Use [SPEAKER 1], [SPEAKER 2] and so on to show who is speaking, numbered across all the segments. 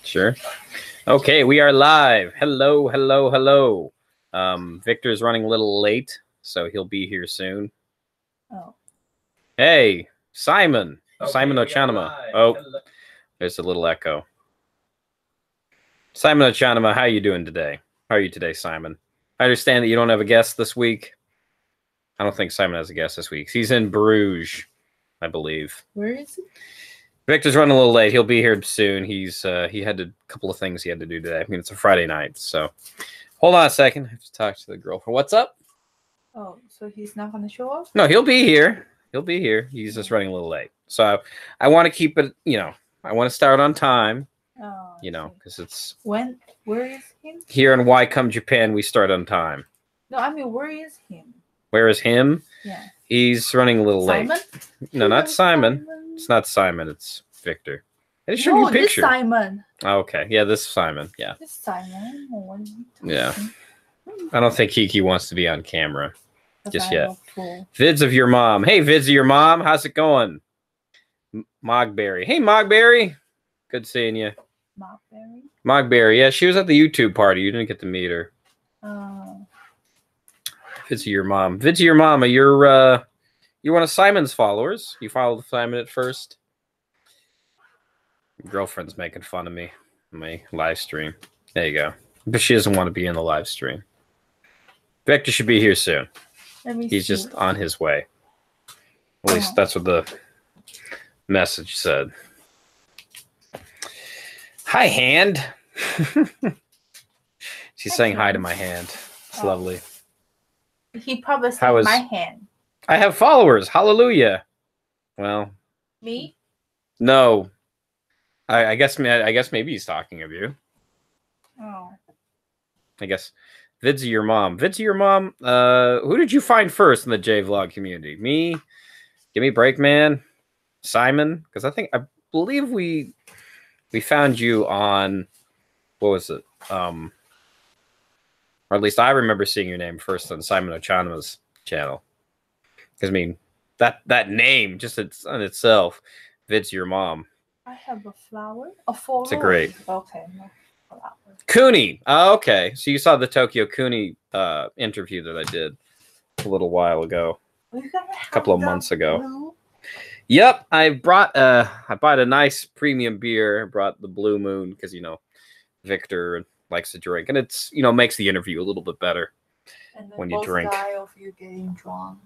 [SPEAKER 1] Sure. Okay, we are live. Hello, hello, hello. Victor's running a little late, so he'll be here soon.
[SPEAKER 2] Oh.
[SPEAKER 1] Hey, Simon.
[SPEAKER 3] Okay,
[SPEAKER 1] Simon Ochanama. Oh,
[SPEAKER 3] hello.
[SPEAKER 1] there's a little echo. Simon Ochanama, how are you doing today? How are you today, Simon? I understand that you don't have a guest this week. I don't think Simon has a guest this week. He's in Bruges, I believe.
[SPEAKER 2] Where is he?
[SPEAKER 1] Victor's running a little late. He'll be here soon. He had a couple of things he had to do today. I mean, it's a Friday night, so hold on a second. I have to talk to the girlfriend. What's up?
[SPEAKER 2] Oh, so he's not gonna show up?
[SPEAKER 1] No, he'll be here. He'll be here. He's just running a little late. So I want to keep it, I want to start on time,
[SPEAKER 2] Oh,
[SPEAKER 1] because it's
[SPEAKER 2] when? Where is him?
[SPEAKER 1] here in Why Come Japan, we start on time.
[SPEAKER 2] No, I mean, where is him?
[SPEAKER 1] Where is him?
[SPEAKER 2] Yeah.
[SPEAKER 1] He's running a little
[SPEAKER 2] Simon?
[SPEAKER 1] late. No, not Simon. It's not Simon. It's Victor. I just showed you a
[SPEAKER 2] this
[SPEAKER 1] picture.
[SPEAKER 2] Simon.
[SPEAKER 1] Oh, okay. Yeah, this is Simon. Yeah.
[SPEAKER 2] This Simon. Oh, what are you talking?
[SPEAKER 1] Yeah. I don't think Kiki wants to be on camera just yet.
[SPEAKER 2] Cool.
[SPEAKER 1] Vids of your mom. Hey, Vids of your mom. How's it going? Mogberry. Hey, Mogberry. Good seeing you.
[SPEAKER 2] Mogberry?
[SPEAKER 1] Mogberry. Yeah, she was at the YouTube party. You didn't get to meet her.
[SPEAKER 2] Oh.
[SPEAKER 1] Vids of your mom. Vids of your mama. You're one of Simon's followers. You followed Simon at first. Your girlfriend's making fun of me on my live stream. There you go. But she doesn't want to be in the live stream. Victor should be here soon. He's just on his way. At least that's what the message said. Hi, hand. She's saying hi to my hand. It's lovely.
[SPEAKER 2] He probably said my hand.
[SPEAKER 1] I have followers. Hallelujah. Well.
[SPEAKER 2] Me?
[SPEAKER 1] No. I guess maybe he's talking of you.
[SPEAKER 2] Oh.
[SPEAKER 1] I guess. Vids of your mom. Vids of your mom. Who did you find first in the J-Vlog community? Me? Gimmeabreakman? Simon? Because I believe we found you on, what was it? Or at least I remember seeing your name first on Simon Ochanama's channel. Because I mean, that name just on itself, Vids of your mom.
[SPEAKER 2] I have a flower. A flower.
[SPEAKER 1] It's a great.
[SPEAKER 2] Okay. No flower.
[SPEAKER 1] Kuni. Oh, okay. So you saw the Tokyo Kuni interview that I did a little while ago, a couple of months ago.
[SPEAKER 2] Blue?
[SPEAKER 1] Yep, I bought a nice premium beer. I brought the Blue Moon because Victor likes to drink, and it's makes the interview a little bit better when you drink.
[SPEAKER 2] Both of you getting drunk.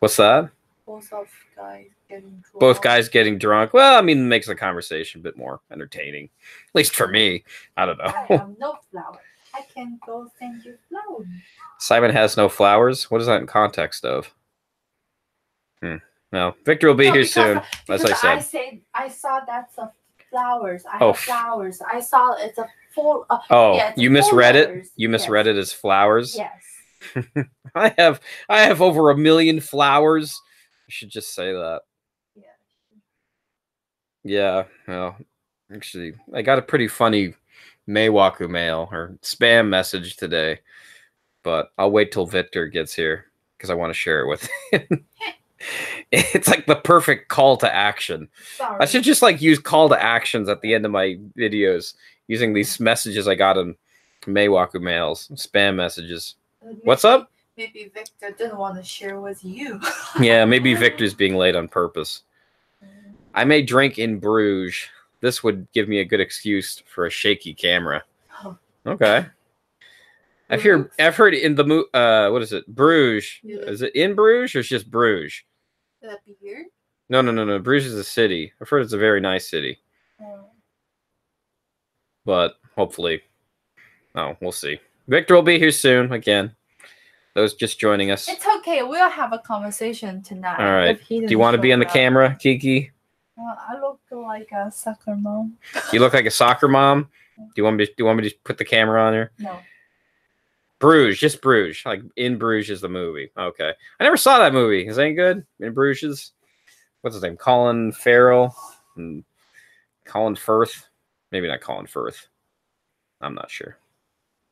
[SPEAKER 1] What's that?
[SPEAKER 2] Both of guys getting drunk.
[SPEAKER 1] Both guys getting drunk. Well, I mean, it makes the conversation a bit more entertaining, at least for me. I don't know.
[SPEAKER 2] I have no flower. I can go send you flowers.
[SPEAKER 1] Simon has no flowers. What is that in context of? No, Victor will be here soon. As I said,
[SPEAKER 2] I saw that's a flowers. I have flowers. I saw it's a full.
[SPEAKER 1] Yeah, you misread it. You misread it as flowers.
[SPEAKER 2] Yes.
[SPEAKER 1] I have over 1 million flowers. I should just say that.
[SPEAKER 2] Yeah.
[SPEAKER 1] Yeah. Well, actually, I got a pretty funny Meiwaku mail or spam message today, but I'll wait till Victor gets here because I want to share it with him. It's like the perfect call to action.
[SPEAKER 2] Sorry.
[SPEAKER 1] I should just use call to actions at the end of my videos using these messages I got in Meiwaku mails, spam messages. What's up?
[SPEAKER 2] Maybe Victor didn't want to share with you.
[SPEAKER 1] Yeah, maybe Victor's being late on purpose. I may drink in Bruges. This would give me a good excuse for a shaky camera. Okay. I've heard in the what is it? Bruges. Is it in Bruges or it's just Bruges?
[SPEAKER 2] Could that be here?
[SPEAKER 1] No. Bruges is a city. I've heard it's a very nice city. But hopefully, we'll see. Victor will be here soon again. Those just joining us.
[SPEAKER 2] It's okay. We'll have a conversation tonight.
[SPEAKER 1] All right. Do you want to be on the camera, Kiki?
[SPEAKER 2] Well, I look like a soccer mom.
[SPEAKER 1] You look like a soccer mom. Do you want me to put the camera on here?
[SPEAKER 2] No.
[SPEAKER 1] Bruges, just Bruges. Like In Bruges is the movie. Okay. I never saw that movie. Is that any good? In Bruges? What's his name? Colin Farrell and Colin Firth. Maybe not Colin Firth. I'm not sure.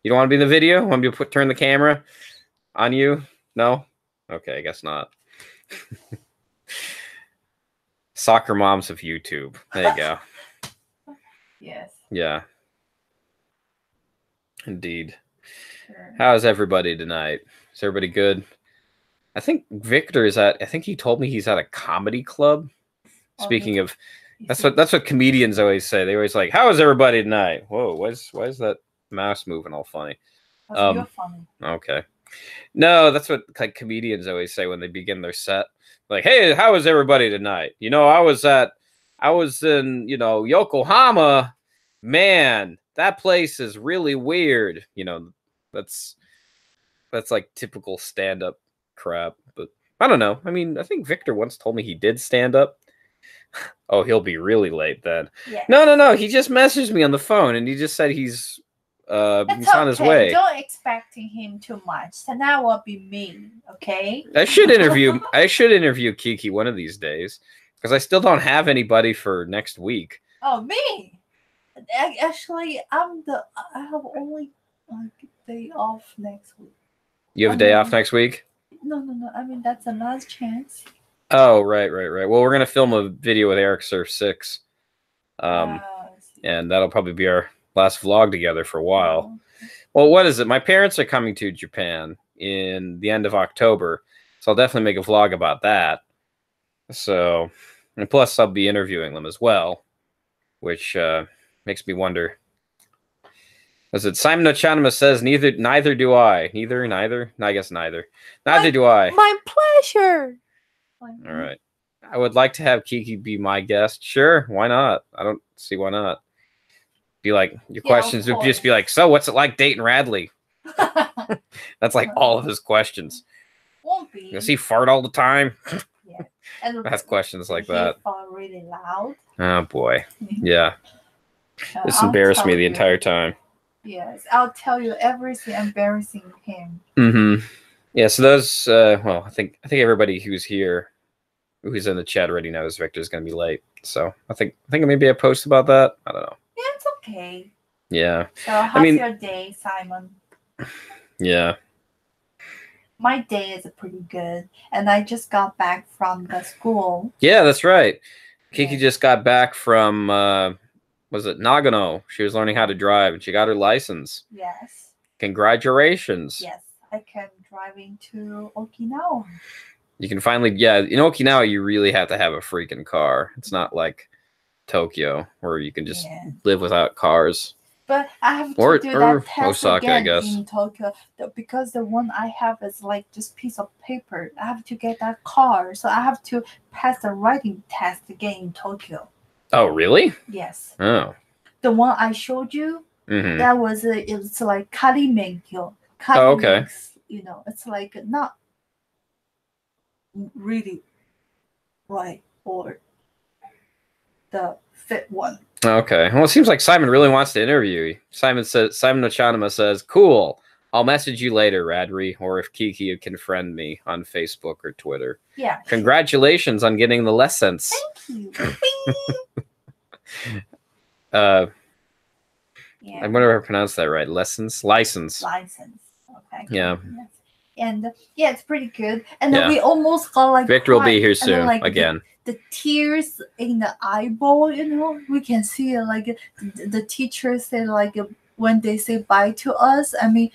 [SPEAKER 1] You don't want to be in the video? Want me to turn the camera on you? No? Okay, I guess not. Soccer moms of YouTube. There you go.
[SPEAKER 2] Yes.
[SPEAKER 1] Yeah. Indeed.
[SPEAKER 2] Sure.
[SPEAKER 1] How's everybody tonight? Is everybody good? I think Victor is at. I think he told me he's at a comedy club. Speaking of, that's what comedians always say. They always like, "How is everybody tonight?" Whoa, why is that mouse moving all funny?
[SPEAKER 2] You're funny.
[SPEAKER 1] Okay. No, that's what like comedians always say when they begin their set. Like, "Hey, how is everybody tonight?" I was in, Yokohama. Man, that place is really weird. That's like typical stand-up crap. But I don't know. I mean, I think Victor once told me he did stand up. Oh, he'll be really late then.
[SPEAKER 2] Yes.
[SPEAKER 1] No. He just messaged me on the phone and he just said he's on his way.
[SPEAKER 2] Don't expecting him too much. So that will be me, okay?
[SPEAKER 1] I should interview Kiki one of these days because I still don't have anybody for next week.
[SPEAKER 2] Oh, me? Actually, I have only day off next week.
[SPEAKER 1] You have a day off next week?
[SPEAKER 2] No. I mean, that's a last chance.
[SPEAKER 1] Oh, right. Well, we're gonna film a video with Eric Surf 6, and that'll probably be our last vlog together for a while. Well, what is it? My parents are coming to Japan in the end of October, so I'll definitely make a vlog about that. So, and plus I'll be interviewing them as well, which makes me wonder. Is it Simon Ochanama says neither do I. Neither? No, I guess neither. Neither do I.
[SPEAKER 2] My pleasure.
[SPEAKER 1] All right. I would like to have Kiki be my guest. Sure, why not? I don't see why not. Be like, your questions would just be like, so what's it like dating Radley? That's like all of his questions.
[SPEAKER 2] Won't be.
[SPEAKER 1] Does he fart all the time?
[SPEAKER 2] Yeah. And
[SPEAKER 1] ask questions like that.
[SPEAKER 2] Fart really loud.
[SPEAKER 1] Oh boy. Yeah. This embarrassed me the entire time.
[SPEAKER 2] Yes, I'll tell you everything embarrassing him.
[SPEAKER 1] Mm-hmm. Yeah, so those well, I think everybody who's in the chat already knows Victor's gonna be late. So I think maybe a post about that. I don't know.
[SPEAKER 2] Yeah, it's okay.
[SPEAKER 1] Yeah.
[SPEAKER 2] So how's your day, Simon?
[SPEAKER 1] Yeah.
[SPEAKER 2] My day is pretty good. And I just got back from the school.
[SPEAKER 1] Yeah, that's right. Kiki just got back from was it Nagano? She was learning how to drive and she got her license.
[SPEAKER 2] Yes.
[SPEAKER 1] Congratulations.
[SPEAKER 2] Yes. I can drive into Okinawa.
[SPEAKER 1] You can finally, in Okinawa, you really have to have a freaking car. It's not like Tokyo where you can just live without cars.
[SPEAKER 2] But I have to do that test
[SPEAKER 1] Osaka,
[SPEAKER 2] again
[SPEAKER 1] I guess.
[SPEAKER 2] in Tokyo because the one I have is like just piece of paper. I have to get that car, so I have to pass the writing test again in Tokyo.
[SPEAKER 1] Oh, really?
[SPEAKER 2] Yes.
[SPEAKER 1] Oh.
[SPEAKER 2] The one I showed you, that was it's like karimenkyo.
[SPEAKER 1] Oh, okay.
[SPEAKER 2] It's like not really right or the fit one.
[SPEAKER 1] Okay. Well, it seems like Simon really wants to interview you. Simon Ochanama says, "Cool. I'll message you later, Radrey, or if Kiki can friend me on Facebook or Twitter."
[SPEAKER 2] Yeah.
[SPEAKER 1] Congratulations on getting the lessons.
[SPEAKER 2] Thank you.
[SPEAKER 1] I wonder if I pronounced that right. License.
[SPEAKER 2] Okay.
[SPEAKER 1] Yeah.
[SPEAKER 2] Yes. And it's pretty good. And then we almost got like
[SPEAKER 1] Victor will be here soon again.
[SPEAKER 2] The tears in the eyeball, we can see it. Like the teachers say, like when they say bye to us. I mean,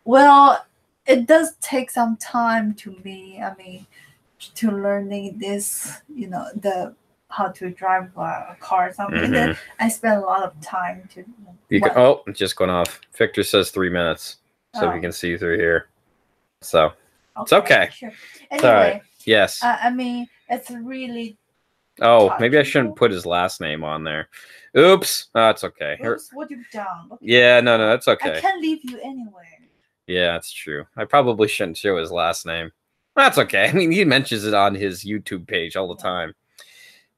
[SPEAKER 2] well, it does take some time to me. I mean, to learning this, the how to drive a car or something. I spend a lot of time to.
[SPEAKER 1] It's just going off. Victor says 3 minutes, so we can see through here. So it's okay.
[SPEAKER 2] Sure.
[SPEAKER 1] It's all right. Yes.
[SPEAKER 2] I mean, it's really.
[SPEAKER 1] Maybe I shouldn't put his last name on there. Oops. It's okay.
[SPEAKER 2] Oops, what you've done. Okay.
[SPEAKER 1] Yeah, no, that's okay.
[SPEAKER 2] I can't leave you anywhere.
[SPEAKER 1] Yeah, that's true. I probably shouldn't show his last name. That's okay. I mean, he mentions it on his YouTube page all the time.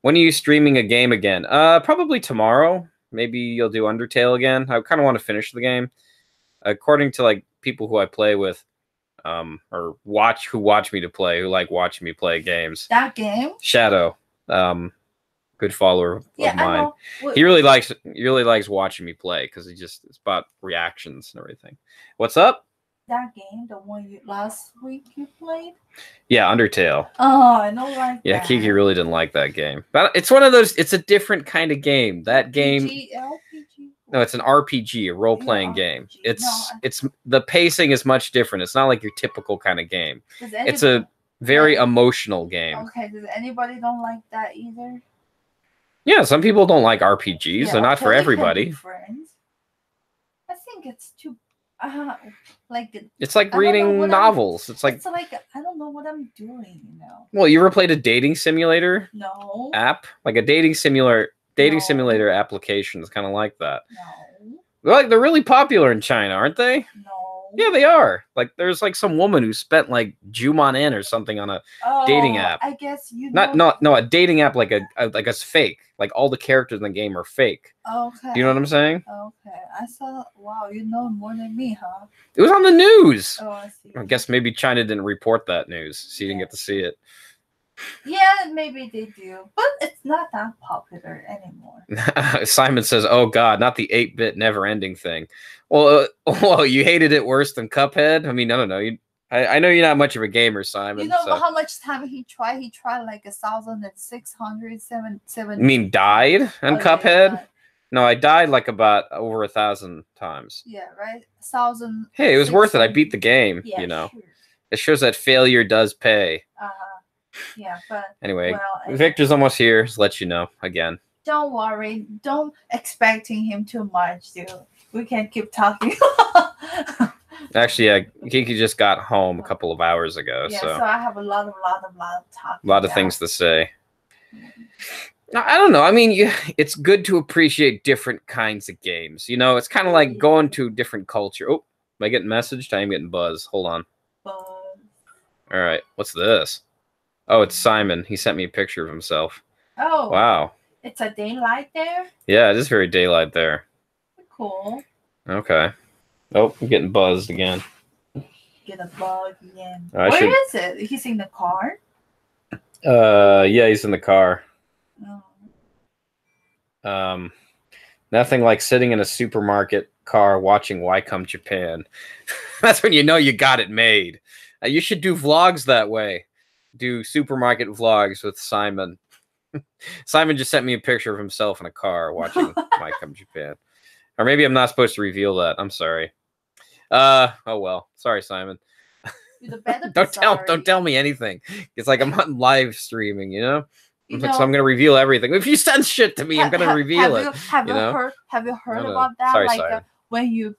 [SPEAKER 1] When are you streaming a game again? Probably tomorrow. Maybe you'll do Undertale again. I kind of want to finish the game. According to like people who I play with, or who watch me to play, who like watching me play games.
[SPEAKER 2] That game?
[SPEAKER 1] Shadow. Good follower of mine.
[SPEAKER 2] I know.
[SPEAKER 1] He really likes watching me play because it's about reactions and everything. What's up?
[SPEAKER 2] That game, the one last week you played?
[SPEAKER 1] Yeah, Undertale.
[SPEAKER 2] Oh, I know, like
[SPEAKER 1] that. Kiki really didn't like that game, but it's one of those. It's a different kind of game. That game.
[SPEAKER 2] LPG.
[SPEAKER 1] No, it's an RPG, a role-playing game. It's the pacing is much different. It's not like your typical kind of game. It's a very emotional game.
[SPEAKER 2] Okay, does anybody don't like that either?
[SPEAKER 1] Yeah, some people don't like RPGs.
[SPEAKER 2] Yeah,
[SPEAKER 1] They're not for everybody.
[SPEAKER 2] I think it's too
[SPEAKER 1] it's like reading novels. It's like
[SPEAKER 2] I don't know what I'm doing, you know.
[SPEAKER 1] Well, you ever played a dating simulator?
[SPEAKER 2] No.
[SPEAKER 1] App? Like a dating simulator application is kind of like that.
[SPEAKER 2] No.
[SPEAKER 1] They're really popular in China, aren't they?
[SPEAKER 2] No.
[SPEAKER 1] Yeah, they are. Like there's like some woman who spent like Juman or something on a dating app.
[SPEAKER 2] I guess you
[SPEAKER 1] no, a dating app like a fake. Like all the characters in the game are fake.
[SPEAKER 2] Okay.
[SPEAKER 1] Do you know what I'm saying?
[SPEAKER 2] Okay. I saw. Wow, you know more than me, huh?
[SPEAKER 1] It was on the news.
[SPEAKER 2] Oh, I see.
[SPEAKER 1] I guess maybe China didn't report that news, so you didn't get to see it.
[SPEAKER 2] Yeah, maybe they do, but it's not that popular anymore.
[SPEAKER 1] Simon says, "Oh God, not the 8-bit never-ending thing." Well, you hated it worse than Cuphead? I mean, no. I know you're not much of a gamer, Simon.
[SPEAKER 2] You know how much time he tried? He tried like 1,607.
[SPEAKER 1] You mean died on Cuphead? Yeah. No, I died like about over 1,000 times.
[SPEAKER 2] Yeah, right. 1,000.
[SPEAKER 1] Hey, it was worth it. I beat the game.
[SPEAKER 2] Yeah,
[SPEAKER 1] you know,
[SPEAKER 2] sure.
[SPEAKER 1] It shows that failure does pay.
[SPEAKER 2] Yeah, but
[SPEAKER 1] anyway, Victor's almost here. Just let you know again.
[SPEAKER 2] Don't worry. Don't expecting him too much, dude. We can keep talking.
[SPEAKER 1] Actually, yeah, Kiki just got home a couple of hours ago.
[SPEAKER 2] Yeah,
[SPEAKER 1] so
[SPEAKER 2] I have a lot of talking.
[SPEAKER 1] A lot of things to say. I don't know. I mean, it's good to appreciate different kinds of games. You know, it's kind of like going to a different culture. Oh, am I getting messaged? I am getting buzz. Hold on.
[SPEAKER 2] Buzz.
[SPEAKER 1] All right. What's this? Oh, it's Simon. He sent me a picture of himself.
[SPEAKER 2] Oh.
[SPEAKER 1] Wow.
[SPEAKER 2] It's a daylight there?
[SPEAKER 1] Yeah, it is very daylight there.
[SPEAKER 2] Cool.
[SPEAKER 1] Okay. Oh, I'm getting buzzed again.
[SPEAKER 2] Get a bug again. Where is it? He's in the car?
[SPEAKER 1] Yeah, he's in the car.
[SPEAKER 2] Oh.
[SPEAKER 1] Nothing like sitting in a supermarket car watching Why Come Japan. That's when you know you got it made. You should do vlogs that way. Do supermarket vlogs with Simon. Simon just sent me a picture of himself in a car watching Why Come Japan. Or maybe I'm not supposed to reveal that. I'm sorry. Oh well. Sorry, Simon. Don't tell me anything. It's like I'm on live streaming, you know? So I'm gonna reveal everything. If you send shit to me, I'm gonna reveal it.
[SPEAKER 2] Have you heard about that?
[SPEAKER 1] Sorry,
[SPEAKER 2] like when you're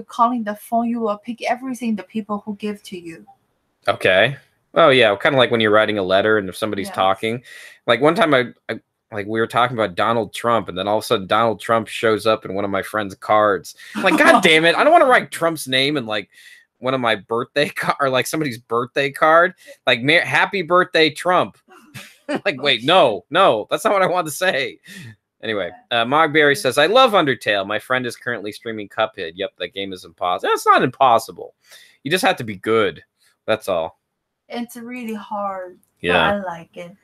[SPEAKER 2] calling the phone, you will pick everything the people who give to you.
[SPEAKER 1] Okay. Oh yeah, kind of like when you're writing a letter and if somebody's talking. Like one time we were talking about Donald Trump and then all of a sudden Donald Trump shows up in one of my friend's cards. I'm like, God damn it, I don't want to write Trump's name in like one of my birthday or like somebody's birthday card. Like happy birthday, Trump. Like, wait, no, that's not what I wanted to say. Anyway, Mogberry says, I love Undertale. My friend is currently streaming Cuphead. Yep, that game is impossible. It's not impossible. You just have to be good. That's all.
[SPEAKER 2] It's really hard.
[SPEAKER 1] Yeah,
[SPEAKER 2] but I like it.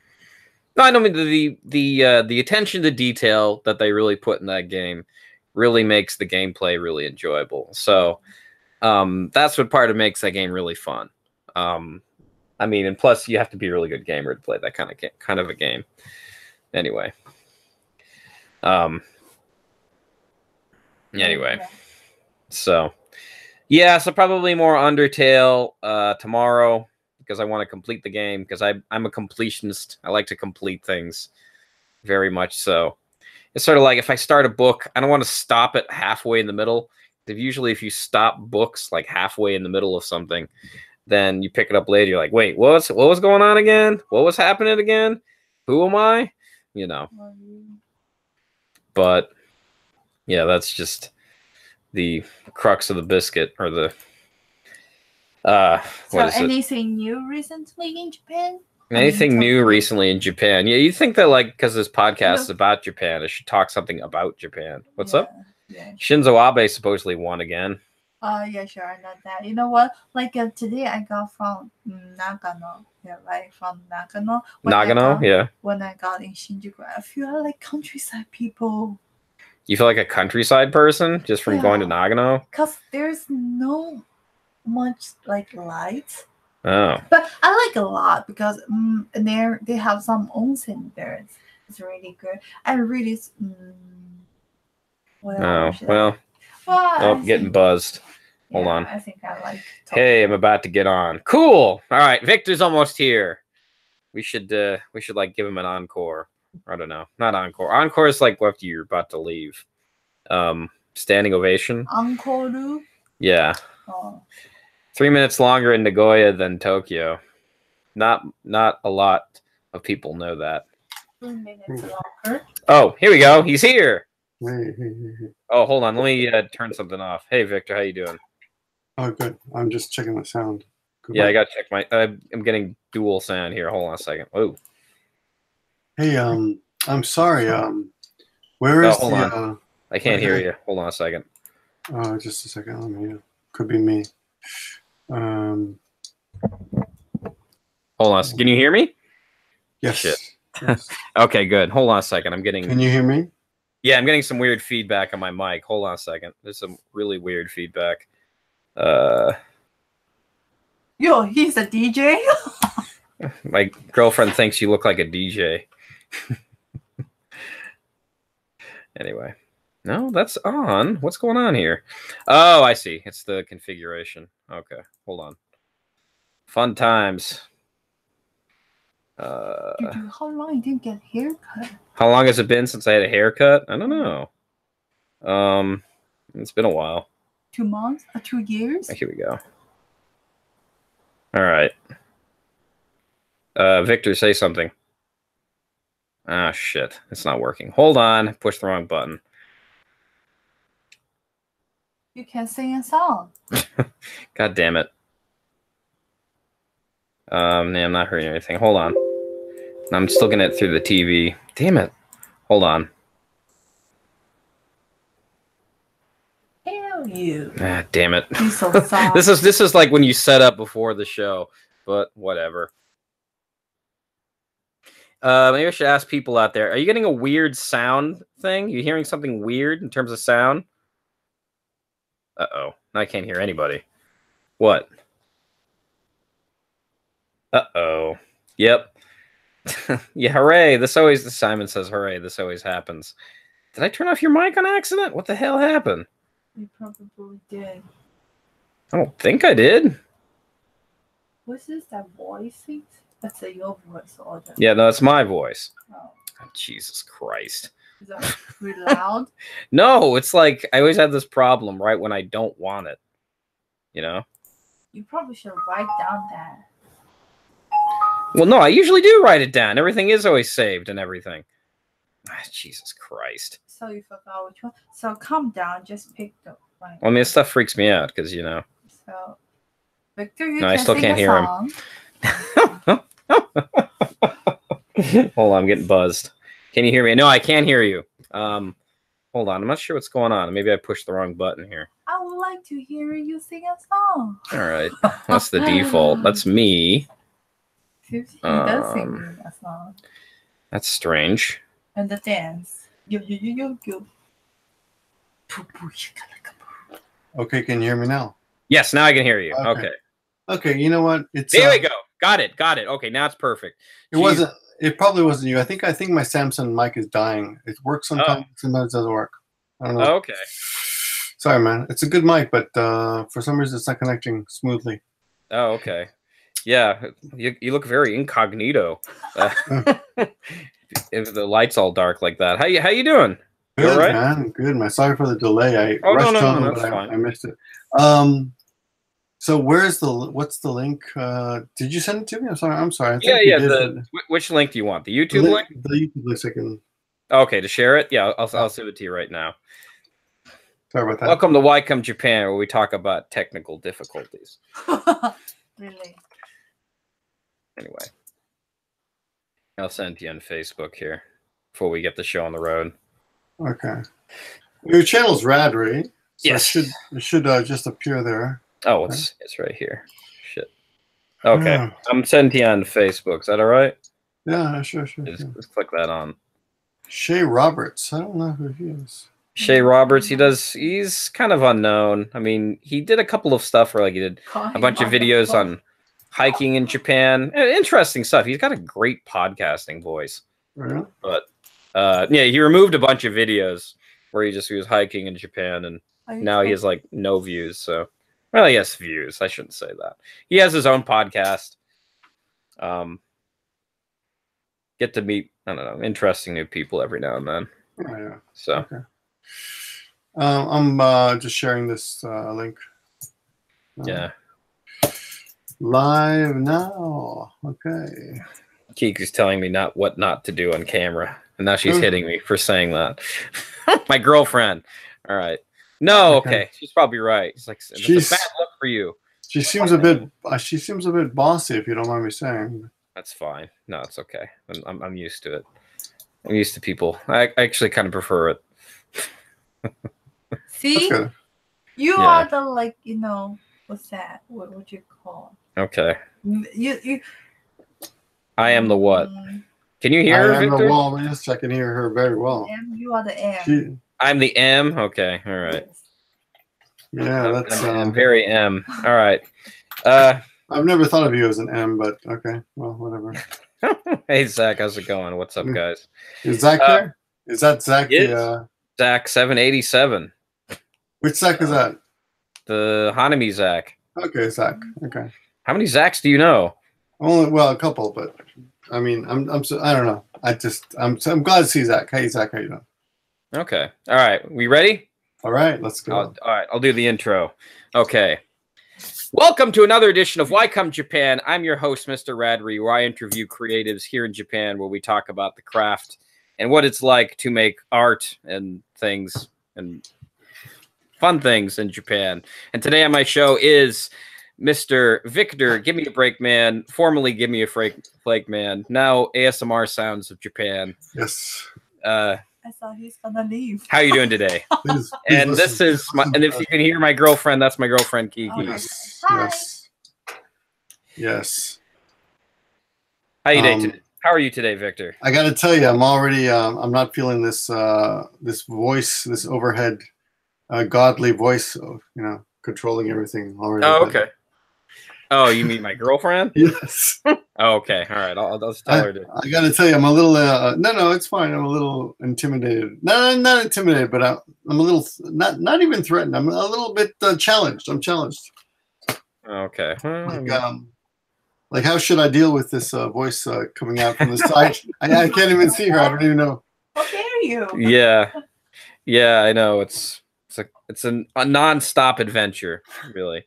[SPEAKER 1] No, I don't mean the attention to detail that they really put in that game really makes the gameplay really enjoyable. So that's what part of makes that game really fun. I mean, and plus you have to be a really good gamer to play that kind of a game. Anyway. Anyway. So probably more Undertale tomorrow. Because I want to complete the game, because I'm a completionist. I like to complete things very much so. It's sort of like if I start a book, I don't want to stop it halfway in the middle. Usually if you stop books like halfway in the middle of something, then you pick it up later. You're like, wait, what was going on again? What was happening again? Who am I? You know. But yeah, that's just the crux of the biscuit, or the
[SPEAKER 2] anything new recently in Japan?
[SPEAKER 1] Anything new recently in Japan? Yeah, you think that like because this podcast is about Japan, I should talk something about Japan. What's up? Yeah, sure. Shinzo Abe supposedly won again.
[SPEAKER 2] Yeah, sure, I know that. You know what? Like today I got from Nagano. Yeah, right, from Nagano.
[SPEAKER 1] When
[SPEAKER 2] I got in Shinjuku, I feel like countryside people.
[SPEAKER 1] You feel like a countryside person just from going to Nagano?
[SPEAKER 2] Because there's no much like lights.
[SPEAKER 1] Oh.
[SPEAKER 2] But I like a lot because they have some onsen there. It's really good. I really
[SPEAKER 1] Oh, well,
[SPEAKER 2] well,
[SPEAKER 1] getting buzzed. Hold on.
[SPEAKER 2] I think I like.
[SPEAKER 1] Hey, I'm about to get on. Cool. All right, Victor's almost here. We should like give him an encore. I don't know, not encore. Encore is like after you're about to leave. Standing ovation.
[SPEAKER 2] Encore.
[SPEAKER 1] Yeah.
[SPEAKER 2] Oh.
[SPEAKER 1] 3 minutes longer in Nagoya than Tokyo. Not a lot of people know that.
[SPEAKER 2] 3 minutes longer.
[SPEAKER 1] Oh, here we go. He's here.
[SPEAKER 3] Hey.
[SPEAKER 1] Oh, hold on. Let me turn something off. Hey, Victor, how you doing?
[SPEAKER 3] Oh, good. I'm just checking the sound. Good
[SPEAKER 1] Yeah,
[SPEAKER 3] work.
[SPEAKER 1] I gotta check my. I'm getting dual sound here. Hold on a second. Oh.
[SPEAKER 3] Hey, I'm sorry. Where is
[SPEAKER 1] hold
[SPEAKER 3] the?
[SPEAKER 1] on. I can't hear you. Hold on a second.
[SPEAKER 3] Oh, just a second. Let me. Could be me.
[SPEAKER 1] Hold on. Can you hear me?
[SPEAKER 3] Yes.
[SPEAKER 1] Shit.
[SPEAKER 3] Yes.
[SPEAKER 1] Okay, good. Hold on a second. I'm getting.
[SPEAKER 3] Can you hear me?
[SPEAKER 1] Yeah, I'm getting some weird feedback on my mic. Hold on a second. There's some really weird feedback.
[SPEAKER 2] Yo, he's a DJ.
[SPEAKER 1] My girlfriend thinks you look like a DJ. Anyway. No, that's on. What's going on here? Oh, I see. It's the configuration. Okay, hold on. Fun times.
[SPEAKER 2] How long you didn't get a haircut?
[SPEAKER 1] How long has it been since I had a haircut? I don't know. It's been a while.
[SPEAKER 2] 2 months? 2 years?
[SPEAKER 1] Here we go. All right. Victor, say something. Ah, shit. It's not working. Hold on. Push the wrong button.
[SPEAKER 2] You can sing a song.
[SPEAKER 1] God damn it. Nah, I'm not hearing anything. Hold on. I'm still getting it through the TV. Damn it. Hold on.
[SPEAKER 2] Hell you.
[SPEAKER 1] Ah, damn it.
[SPEAKER 2] He's so soft.
[SPEAKER 1] This is like when you set up before the show, but whatever. Maybe I should ask people out there. Are you getting a weird sound thing? You hearing something weird in terms of sound? Uh-oh. I can't hear anybody. What? Uh-oh. Yep. Yeah, hooray. Simon says, hooray, this always happens. Did I turn off your mic on accident? What the hell happened?
[SPEAKER 2] You probably did.
[SPEAKER 1] I don't think I did.
[SPEAKER 2] What's this, that voice? That's your voice.
[SPEAKER 1] Yeah, no, it's my voice.
[SPEAKER 2] Oh.
[SPEAKER 1] Oh, Jesus Christ.
[SPEAKER 2] Is that really loud?
[SPEAKER 1] No, it's like I always have this problem right when I don't want it. You know?
[SPEAKER 2] You probably should write down that.
[SPEAKER 1] Well, no, I usually do write it down. Everything is always saved and everything. Ah, Jesus Christ.
[SPEAKER 2] So you forgot which one. So calm down. Just pick the right.
[SPEAKER 1] Well, I mean, this stuff freaks me out because, you know.
[SPEAKER 2] So, Victor, you
[SPEAKER 1] No,
[SPEAKER 2] can
[SPEAKER 1] I still
[SPEAKER 2] sing
[SPEAKER 1] can't
[SPEAKER 2] a
[SPEAKER 1] hear him.
[SPEAKER 2] song.
[SPEAKER 1] Hold on, I'm getting buzzed. Can you hear me? No, I can't hear you. Hold on, I'm not sure what's going on. Maybe I pushed the wrong button here.
[SPEAKER 2] I would like to hear you sing a song.
[SPEAKER 1] All right, that's the default. That's me.
[SPEAKER 2] He does sing a song.
[SPEAKER 1] That's strange.
[SPEAKER 2] And the dance. Yo.
[SPEAKER 3] Okay, can you hear me now?
[SPEAKER 1] Yes, now I can hear you. Okay.
[SPEAKER 3] Okay, you know what? It's
[SPEAKER 1] There we go. Got it. Okay, now it's perfect.
[SPEAKER 3] It wasn't. It probably wasn't you. I think my Samsung mic is dying. It works sometimes. Sometimes it doesn't work. I don't know.
[SPEAKER 1] Okay.
[SPEAKER 3] Sorry, man. It's a good mic, but for some reason it's not connecting smoothly.
[SPEAKER 1] Oh, okay. Yeah, you look very incognito. If the light's all dark like that. How you doing?
[SPEAKER 3] Good,
[SPEAKER 1] all right?
[SPEAKER 3] man. Good, man. Sorry for the delay. I rushed on, but I missed it. So what's the link? Did you send it to me? I'm sorry. I think
[SPEAKER 1] which link do you want? The YouTube link?
[SPEAKER 3] The YouTube link second.
[SPEAKER 1] Okay, to share it? Yeah, I'll send it to you right now.
[SPEAKER 3] Sorry about that.
[SPEAKER 1] Welcome to Wycombe, Japan, where we talk about technical difficulties.
[SPEAKER 2] Really?
[SPEAKER 1] Anyway. I'll send it to you on Facebook here before we get the show on the road.
[SPEAKER 3] Okay. Your channel's Radrey. So
[SPEAKER 1] yes.
[SPEAKER 3] It should just appear there.
[SPEAKER 1] Oh, it's right here. Shit. Okay. Yeah. I'm sending to you on Facebook. Is that all right?
[SPEAKER 3] Yeah, sure.
[SPEAKER 1] Just click that on.
[SPEAKER 3] Shay Roberts. I don't know who he is.
[SPEAKER 1] Shay Roberts, he's kind of unknown. I mean, he did a couple of stuff where he did a bunch of videos on hiking in Japan. Interesting stuff. He's got a great podcasting voice.
[SPEAKER 3] Really?
[SPEAKER 1] But yeah, he removed a bunch of videos where he was hiking in Japan, and now he
[SPEAKER 2] talking?
[SPEAKER 1] has like no views. So, well, he has views. I shouldn't say that. He has his own podcast. Get to meet, I don't know, interesting new people every now and then.
[SPEAKER 3] Oh, yeah.
[SPEAKER 1] So,
[SPEAKER 3] okay. I'm just sharing this link.
[SPEAKER 1] Yeah.
[SPEAKER 3] Live now. Okay.
[SPEAKER 1] Kiku's telling me what not to do on camera, and now she's hitting me for saying that. My girlfriend. All right. No, okay. She's probably right. It's like, it's a bad look for you.
[SPEAKER 3] She seems a bit. She seems a bit bossy, if you don't mind me saying.
[SPEAKER 1] That's fine. No, it's okay. I'm used to it. I'm used to people. I actually kind of prefer it.
[SPEAKER 2] See, you are the, like, you know, what's that? What would you call?
[SPEAKER 1] Okay.
[SPEAKER 2] You.
[SPEAKER 1] I am the what? Can you hear her, Victor?
[SPEAKER 3] Well, yes, I can hear her very well.
[SPEAKER 2] You are the M.
[SPEAKER 1] I'm the M. Okay. All right.
[SPEAKER 3] Yeah, that's.
[SPEAKER 1] I'm very M. All right.
[SPEAKER 3] I've never thought of you as an M, but okay. Well, whatever.
[SPEAKER 1] Hey, Zach, how's it going? What's up, guys?
[SPEAKER 3] Is Zach there? Is that Zach?
[SPEAKER 1] Zach 787.
[SPEAKER 3] Which Zach is that?
[SPEAKER 1] The Hanami Zach.
[SPEAKER 3] Okay, Zach. Okay.
[SPEAKER 1] How many Zachs do you know?
[SPEAKER 3] Only, well, a couple, but I mean, I don't know. I'm glad to see Zach. Hey, Zach, how you doing?
[SPEAKER 1] Okay. All right. We ready?
[SPEAKER 3] All right, let's go.
[SPEAKER 1] All right, I'll do the intro. Okay. Welcome to another edition of Why Come Japan. I'm your host, Mr. Radrey, where I interview creatives here in Japan, where we talk about the craft and what it's like to make art and things and fun things in Japan. And today on my show is Mr. Victor Gimmeabreakman, formerly Gimmeabreakman, now ASMR Sounds of Japan.
[SPEAKER 3] Yes.
[SPEAKER 2] I thought he's gonna leave.
[SPEAKER 1] How are you doing today?
[SPEAKER 3] Please
[SPEAKER 1] and this is and if you can hear my girlfriend, that's my girlfriend Kiki.
[SPEAKER 2] Oh,
[SPEAKER 3] yes.
[SPEAKER 2] hi.
[SPEAKER 3] Yes. Yes.
[SPEAKER 1] How are you today, Victor?
[SPEAKER 3] I got to tell you, I'm already. I'm not feeling this. This voice, this overhead, godly voice. Controlling everything already.
[SPEAKER 1] Oh, okay. Oh, you mean my girlfriend?
[SPEAKER 3] Yes.
[SPEAKER 1] Oh, okay. All right. I'll just tell her to.
[SPEAKER 3] I got to tell you, I'm a little. No, it's fine. I'm a little intimidated. No, not intimidated, but I'm a little. Not even threatened. I'm a little bit challenged. I'm challenged.
[SPEAKER 1] Okay.
[SPEAKER 3] Like, how should I deal with this voice coming out from the side? I can't even see her. I don't even know.
[SPEAKER 2] How dare you?
[SPEAKER 1] Yeah. I know. It's a non-stop adventure, really.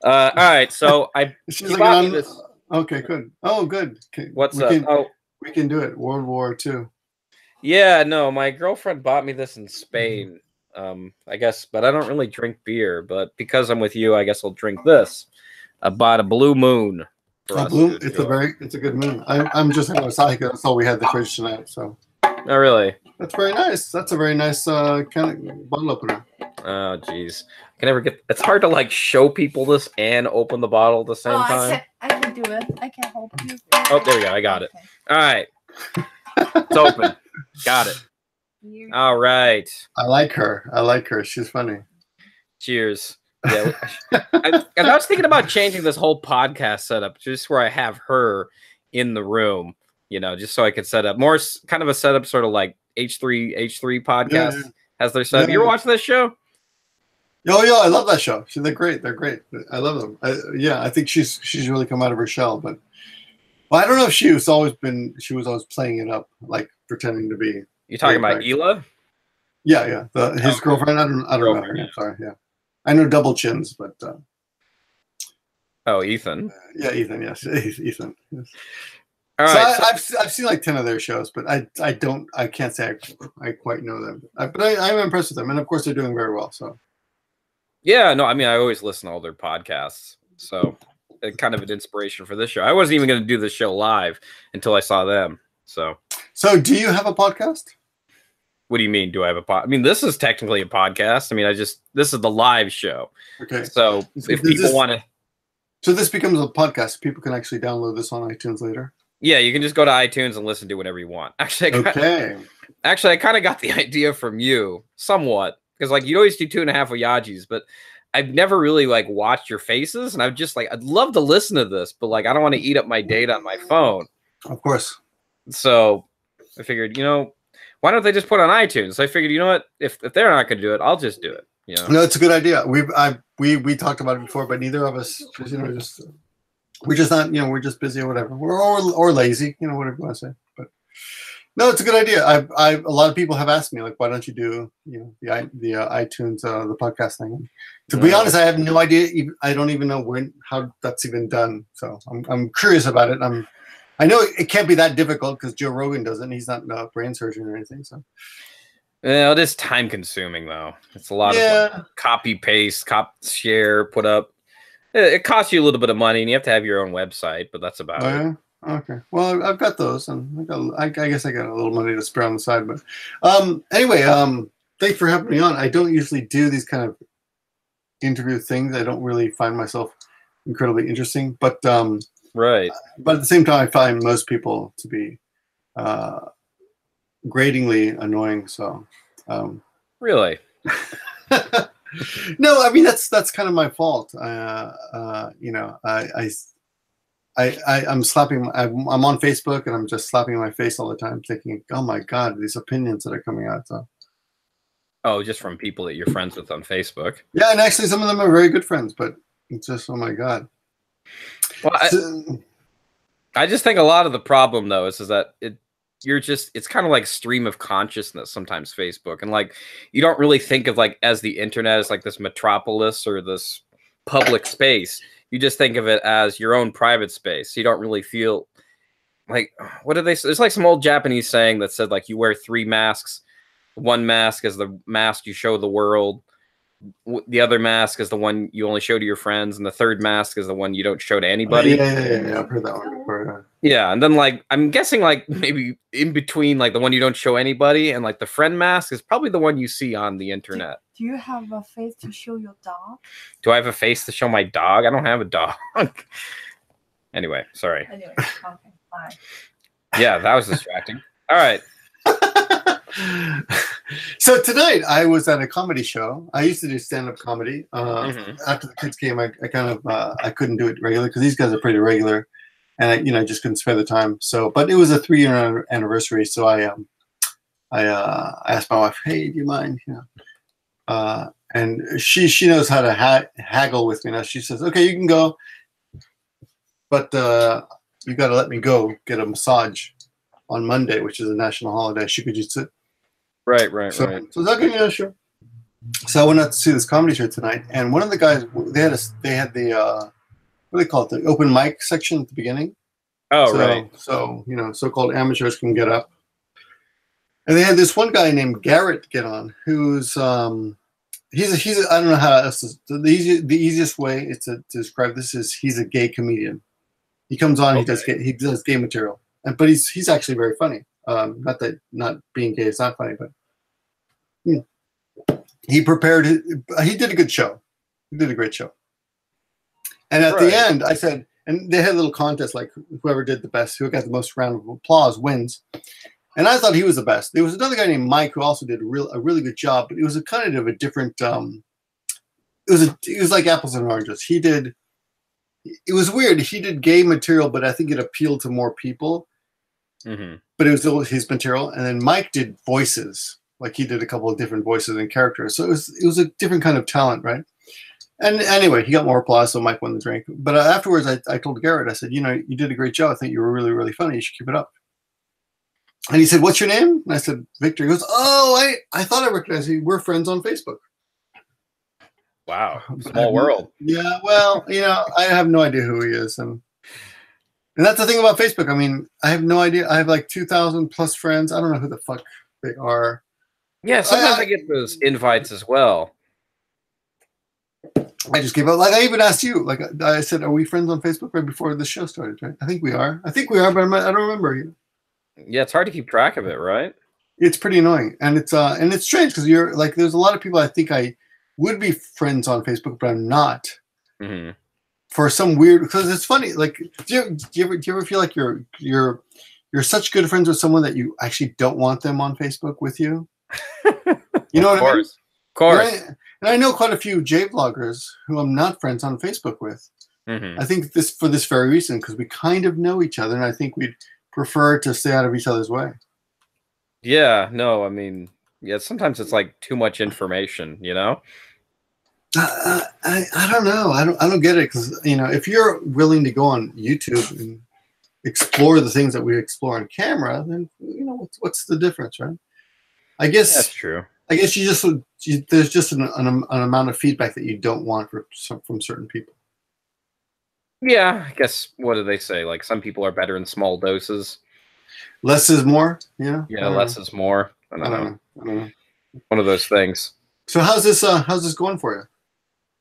[SPEAKER 1] All right. So
[SPEAKER 3] She's like this. Okay, good. Oh, good. Okay.
[SPEAKER 1] What's up?
[SPEAKER 3] We can do it. World War II.
[SPEAKER 1] Yeah. No, my girlfriend bought me this in Spain. I guess, but I don't really drink beer. But because I'm with you, I guess I'll drink this. I bought a Blue Moon.
[SPEAKER 3] It's a good moon. I'm just in Osaka. That's all we had the fridge tonight. So.
[SPEAKER 1] Oh, really?
[SPEAKER 3] That's very nice. That's a very nice kind of bottle opener.
[SPEAKER 1] Oh, geez. I can never get. It's hard to like show people this and open the bottle at the same time.
[SPEAKER 2] I can do it. I can help you.
[SPEAKER 1] Oh, there we go. I got it. All right. It's open. Got it. All right.
[SPEAKER 3] I like her. She's funny.
[SPEAKER 1] Cheers. Yeah. I was thinking about changing this whole podcast setup just where I have her in the room, just so I could set up more kind of a setup, sort of like H3 podcast has their setup. You ever watching this show?
[SPEAKER 3] Oh yeah, I love that show. They're great. I love them. I think she's really come out of her shell. But I don't know if she was always playing it up, like pretending to be.
[SPEAKER 1] You talking about Ela?
[SPEAKER 3] Yeah. His girlfriend. I don't know. Yeah. Sorry. Yeah. I know Double Chins, but
[SPEAKER 1] Ethan.
[SPEAKER 3] Ethan. Yes, Ethan. Yes.
[SPEAKER 1] All right.
[SPEAKER 3] I've seen like 10 of their shows, but I can't say I quite know them. But I'm impressed with them, and of course they're doing very well. So.
[SPEAKER 1] Yeah. No. I mean, I always listen to all their podcasts, so it's kind of an inspiration for this show. I wasn't even going to do this show live until I saw them. So
[SPEAKER 3] do you have a podcast?
[SPEAKER 1] What do you mean? Do I have a pod? I mean, this is technically a podcast. I mean, this is the live show.
[SPEAKER 3] Okay.
[SPEAKER 1] So if people want to.
[SPEAKER 3] So this becomes a podcast. People can actually download this on iTunes later.
[SPEAKER 1] Yeah, you can just go to iTunes and listen to whatever you want. Actually, I kind of got the idea from you somewhat because like you always do 2.5 Oyajis, but I've never really like watched your faces, and I'm just like I'd love to listen to this, but like I don't want to eat up my data on my phone.
[SPEAKER 3] Of course.
[SPEAKER 1] So I figured, Why don't they just put it on iTunes? So I figured, you know what? If they're not going to do it, I'll just do it. You know?
[SPEAKER 3] No, it's a good idea. We talked about it before, but neither of us, we're just not, we're just busy or whatever. Or lazy, whatever you want to say. But no, it's a good idea. A lot of people have asked me, like, why don't you do, the iTunes, the podcast thing? To be honest, I have no idea. I don't even know how that's even done. So I'm curious about it. I know it can't be that difficult because Joe Rogan doesn't. He's not a brain surgeon or anything. So.
[SPEAKER 1] It is time consuming though. It's a lot of copy paste, share, put up. It costs you a little bit of money, and you have to have your own website, but that's about it.
[SPEAKER 3] Okay. Well, I've got those, and I guess I got a little money to spare on the side. But anyway, thanks for having me on. I don't usually do these kind of interview things. I don't really find myself incredibly interesting, but
[SPEAKER 1] right.
[SPEAKER 3] But at the same time, I find most people to be gratingly annoying. So
[SPEAKER 1] really.
[SPEAKER 3] No, I mean that's kind of my fault. I'm slapping. I'm on Facebook and I'm just slapping my face all the time, thinking, "Oh my God, these opinions that are coming out." So.
[SPEAKER 1] Oh, just from people that you're friends with on Facebook.
[SPEAKER 3] Yeah, and actually, some of them are very good friends, but it's just, oh my God.
[SPEAKER 1] Well, I just think a lot of the problem though is that it's kind of like stream of consciousness sometimes, Facebook, and like you don't really think of like as the internet as like this metropolis or this public space. You just think of it as your own private space. You don't really feel like, what do they say? There's like some old Japanese saying that said like you wear 3 masks. One mask is the mask you show the world. The other mask is the one you only show to your friends, and the third mask is the one you don't show to anybody.
[SPEAKER 3] Yeah. I've heard that one before.
[SPEAKER 1] Yeah, and then like I'm guessing like maybe in between like the one you don't show anybody and like the friend mask is probably the one you see on the internet.
[SPEAKER 2] Do you have a face to show your dog?
[SPEAKER 1] Do I have a face to show my dog? I don't have a dog. Anyway, sorry.
[SPEAKER 2] Anyway, okay, fine.
[SPEAKER 1] Yeah, that was distracting. All right.
[SPEAKER 3] So tonight I was at a comedy show. I used to do stand-up comedy. After the kids came, I kind of I couldn't do it regularly because these guys are pretty regular, and I just couldn't spare the time. So, but it was a 3-year anniversary, so I asked my wife, "Hey, do you mind?" And she knows how to haggle with me now. She says, "Okay, you can go, but you got to let me go get a massage on Monday, which is a national holiday." She could just sit.
[SPEAKER 1] Right.
[SPEAKER 3] So okay, yeah, sure. So I went out to see this comedy show tonight, and one of the guys they had the what do they call it, the open mic section at the beginning.
[SPEAKER 1] Oh, right.
[SPEAKER 3] So so-called amateurs can get up, and they had this one guy named Garrett get on, who's he's I don't know how else the easiest way is to describe this is he's a gay comedian. He comes on, he does gay material, but he's actually very funny. Not being gay is not funny, but he prepared. He did a good show. He did a great show. And at the end, I said, and they had a little contest, like whoever did the best, who got the most round of applause wins. And I thought he was the best. There was another guy named Mike who also did a really good job, but it was a kind of a different. It was like apples and oranges. It was weird. He did gay material, but I think it appealed to more people. Mm-hmm. But it was still his material, and then Mike did voices, like he did a couple of different voices and characters. So it was a different kind of talent, right? And anyway, he got more applause, so Mike won the drink. But afterwards, I told Garrett, I said, you did a great job. I think you were really, really funny. You should keep it up. And he said, "What's your name?" And I said, "Victor." He goes, "Oh, I thought I recognized you. We're friends on Facebook."
[SPEAKER 1] Wow, small world.
[SPEAKER 3] Yeah, well, I have no idea who he is, and that's the thing about Facebook. I mean, I have no idea. I have like 2,000 plus friends. I don't know who the fuck they are.
[SPEAKER 1] Yeah, sometimes I get those invites as well.
[SPEAKER 3] I just gave up. Like I even asked you. Like I said, "Are we friends on Facebook?" Right before the show started, right? I think we are. But I don't remember.
[SPEAKER 1] Yeah, it's hard to keep track of it, right?
[SPEAKER 3] It's pretty annoying, and it's strange because you're like, there's a lot of people I think I would be friends on Facebook, but I'm not. Mm-hmm. For some weird, because it's funny. Like, do you ever feel like you're such good friends with someone that you actually don't want them on Facebook with you? You know what I mean? Of course. And I know quite a few J-vloggers who I'm not friends on Facebook with. Mm-hmm. I think for this very reason, because we kind of know each other, and I think we'd prefer to stay out of each other's way.
[SPEAKER 1] Yeah, no, I mean, yeah, sometimes it's like too much information, you know?
[SPEAKER 3] I don't know. I don't get it because if you're willing to go on YouTube and explore the things that we explore on camera, then what's the difference, right? I guess
[SPEAKER 1] That's true.
[SPEAKER 3] I guess there's just an amount of feedback that you don't want from certain people.
[SPEAKER 1] Yeah, I guess what do they say? Like some people are better in small doses.
[SPEAKER 3] Less is more,
[SPEAKER 1] Yeah, less is more. I don't know.
[SPEAKER 3] I don't know.
[SPEAKER 1] One of those things.
[SPEAKER 3] So how's this going for you?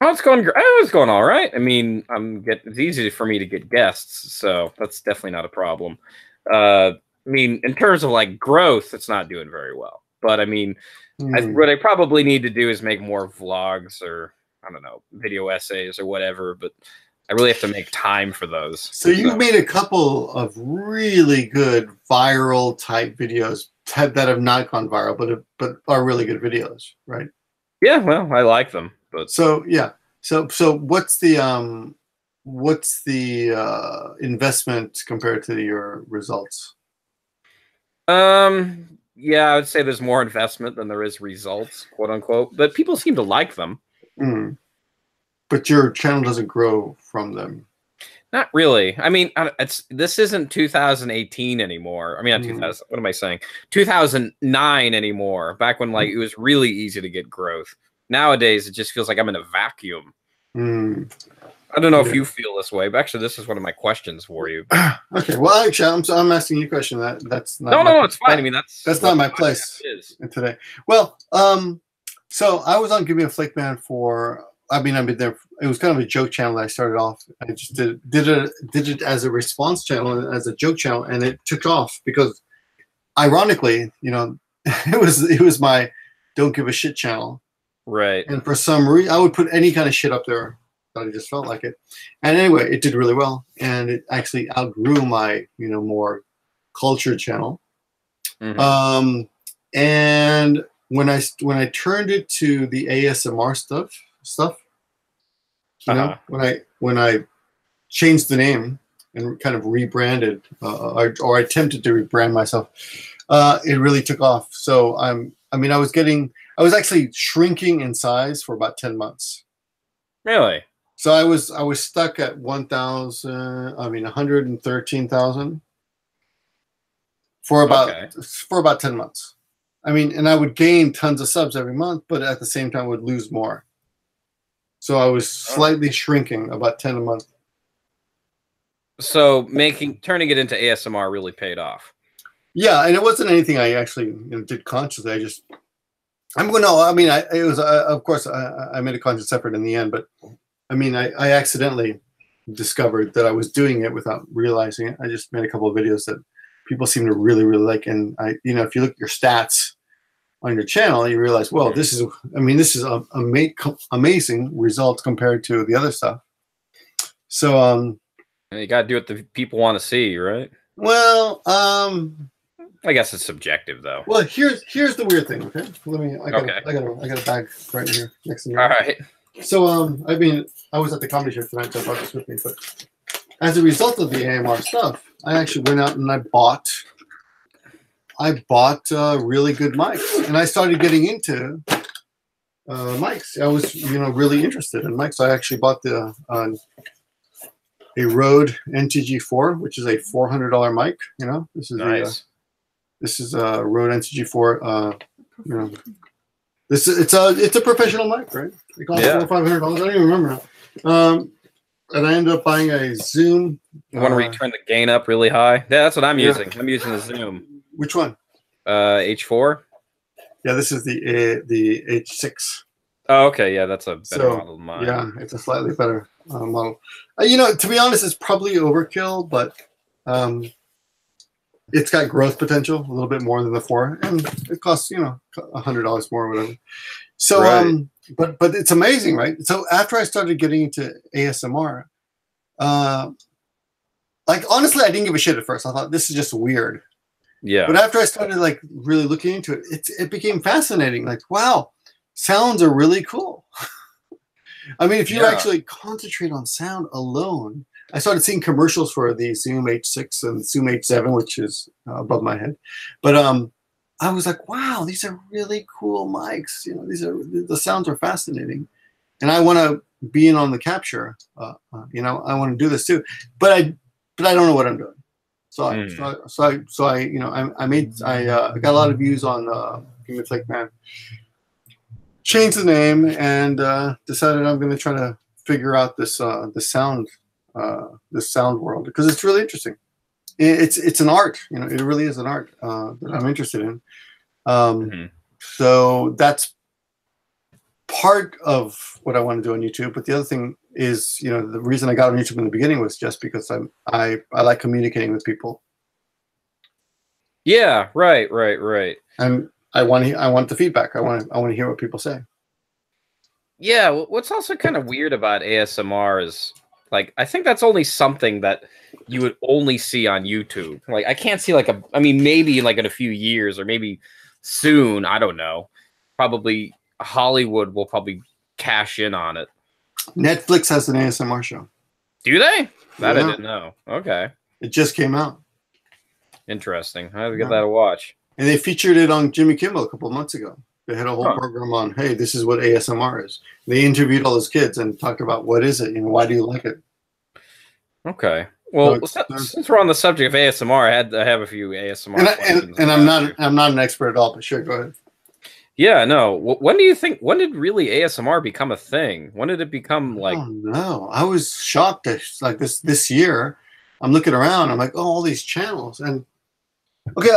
[SPEAKER 1] Oh, it's going. Oh, it's going all right. I mean, it's easy for me to get guests, so that's definitely not a problem. I mean, in terms of like growth, it's not doing very well. But I mean, what I probably need to do is make more vlogs or I don't know, video essays or whatever. But I really have to make time for those.
[SPEAKER 3] So you've made a couple of really good viral type videos that have not gone viral, but are really good videos, right?
[SPEAKER 1] Yeah, well, I like them. But
[SPEAKER 3] so yeah, so what's the investment compared to your results?
[SPEAKER 1] Yeah, I would say there's more investment than there is results, quote unquote. But people seem to like them.
[SPEAKER 3] But your channel doesn't grow from them.
[SPEAKER 1] Not really. I mean, this isn't 2018 anymore. I mean, not 2000. What am I saying? 2009 anymore. Back when like it was really easy to get growth. Nowadays, it just feels like I'm in a vacuum. I don't know if you feel this way, but actually, this is one of my questions for you.
[SPEAKER 3] Okay. Well, actually, I'm asking you a question. That's not
[SPEAKER 1] no, it's fine. I mean, that's
[SPEAKER 3] not my place today. Well, so I was on Gimmeabreakman for. I've been there. It was kind of a joke channel that I started off. I just did it as a response channel and as a joke channel, and it took off because, ironically, it was my don't give a shit channel.
[SPEAKER 1] Right.
[SPEAKER 3] And for some reason, I would put any kind of shit up there that I just felt like it. And anyway, it did really well, and it actually outgrew my more culture channel. And when I turned it to the ASMR stuff. When I changed the name and kind of rebranded or attempted to rebrand myself, it really took off. So I was actually shrinking in size for about 10 months.
[SPEAKER 1] Really?
[SPEAKER 3] So I was stuck at 113,000 for about 10 months. I mean, and I would gain tons of subs every month, but at the same time would lose more. So I was slightly shrinking, about 10 a month.
[SPEAKER 1] So turning it into ASMR really paid off.
[SPEAKER 3] Yeah, and it wasn't anything I actually did consciously. Of course, I made a conscious effort in the end, but I mean, I accidentally discovered that I was doing it without realizing it. I just made a couple of videos that people seem to really, really like, and if you look at your stats on your channel, you realize, well, this is amazing results compared to the other stuff. So
[SPEAKER 1] you got to do what the people want to see, right?
[SPEAKER 3] Well,
[SPEAKER 1] I guess it's subjective, though.
[SPEAKER 3] Well, here's the weird thing. Okay, I got a bag right here next to me.
[SPEAKER 1] All right.
[SPEAKER 3] So I was at the comedy show tonight, so I brought this with me. But as a result of the AMR stuff, I actually went out and I bought really good mics, and I started getting into mics. I was really interested in mics. So I actually bought a Rode NTG4, which is a $400 mic. This is
[SPEAKER 1] nice.
[SPEAKER 3] This is a Rode NTG4. It's a professional mic, right? It costs $400 or $500. I don't even remember now. And I ended up buying a Zoom.
[SPEAKER 1] The one where you turn the gain up really high. Yeah, that's what I'm using. I'm using the Zoom.
[SPEAKER 3] Which one?
[SPEAKER 1] H4.
[SPEAKER 3] Yeah, this is the H6.
[SPEAKER 1] Oh, okay. Yeah, that's a better model than mine.
[SPEAKER 3] Yeah, it's a slightly better model. To be honest, it's probably overkill, but it's got growth potential a little bit more than the 4, and it costs $100 more or whatever. So but it's amazing, right? So after I started getting into ASMR, like honestly, I didn't give a shit at first. I thought this is just weird.
[SPEAKER 1] Yeah.
[SPEAKER 3] But after I started like really looking into it, it became fascinating. Like, wow, sounds are really cool. I mean, if you actually concentrate on sound alone, I started seeing commercials for the Zoom H6 and Zoom H7, which is above my head. But I was like, wow, these are really cool mics. You know, the sounds are fascinating, and I want to be in on the capture. You know, I want to do this too, but I don't know what I'm doing. So I you know, I got a lot of views on Gimmeabreakman. Changed the name and decided I'm going to try to figure out this sound world, because it's really interesting. It's an art, you know. It really is an art that I'm interested in. So that's part of what I want to do on YouTube. But the other thing is, you know, the reason I got on YouTube in the beginning was just because I like communicating with people.
[SPEAKER 1] Yeah, right.
[SPEAKER 3] And I want the feedback. I want to hear what people say.
[SPEAKER 1] Yeah, what's also kind of weird about ASMR is, like, I think that's only something that you would only see on YouTube. Like, I can't see, like, I mean, maybe like in a few years or maybe soon, I don't know. Probably Hollywood will probably cash in on it.
[SPEAKER 3] Netflix has an ASMR show.
[SPEAKER 1] Do they? That I didn't know. Okay.
[SPEAKER 3] It just came out.
[SPEAKER 1] Interesting. I have to give that a watch.
[SPEAKER 3] And they featured it on Jimmy Kimmel a couple of months ago. They had a whole program on, hey, this is what ASMR is. They interviewed all those kids and talked about what is it, you know, why do you like it?
[SPEAKER 1] Okay. Well, since we're on the subject of ASMR, I have a few ASMR questions.
[SPEAKER 3] And I'm not an expert at all, but sure, go ahead.
[SPEAKER 1] Yeah, no. When did really ASMR become a thing? When did it become like?
[SPEAKER 3] Oh no, I was shocked. Like this year, I'm looking around. I'm like, oh, all these channels. And okay,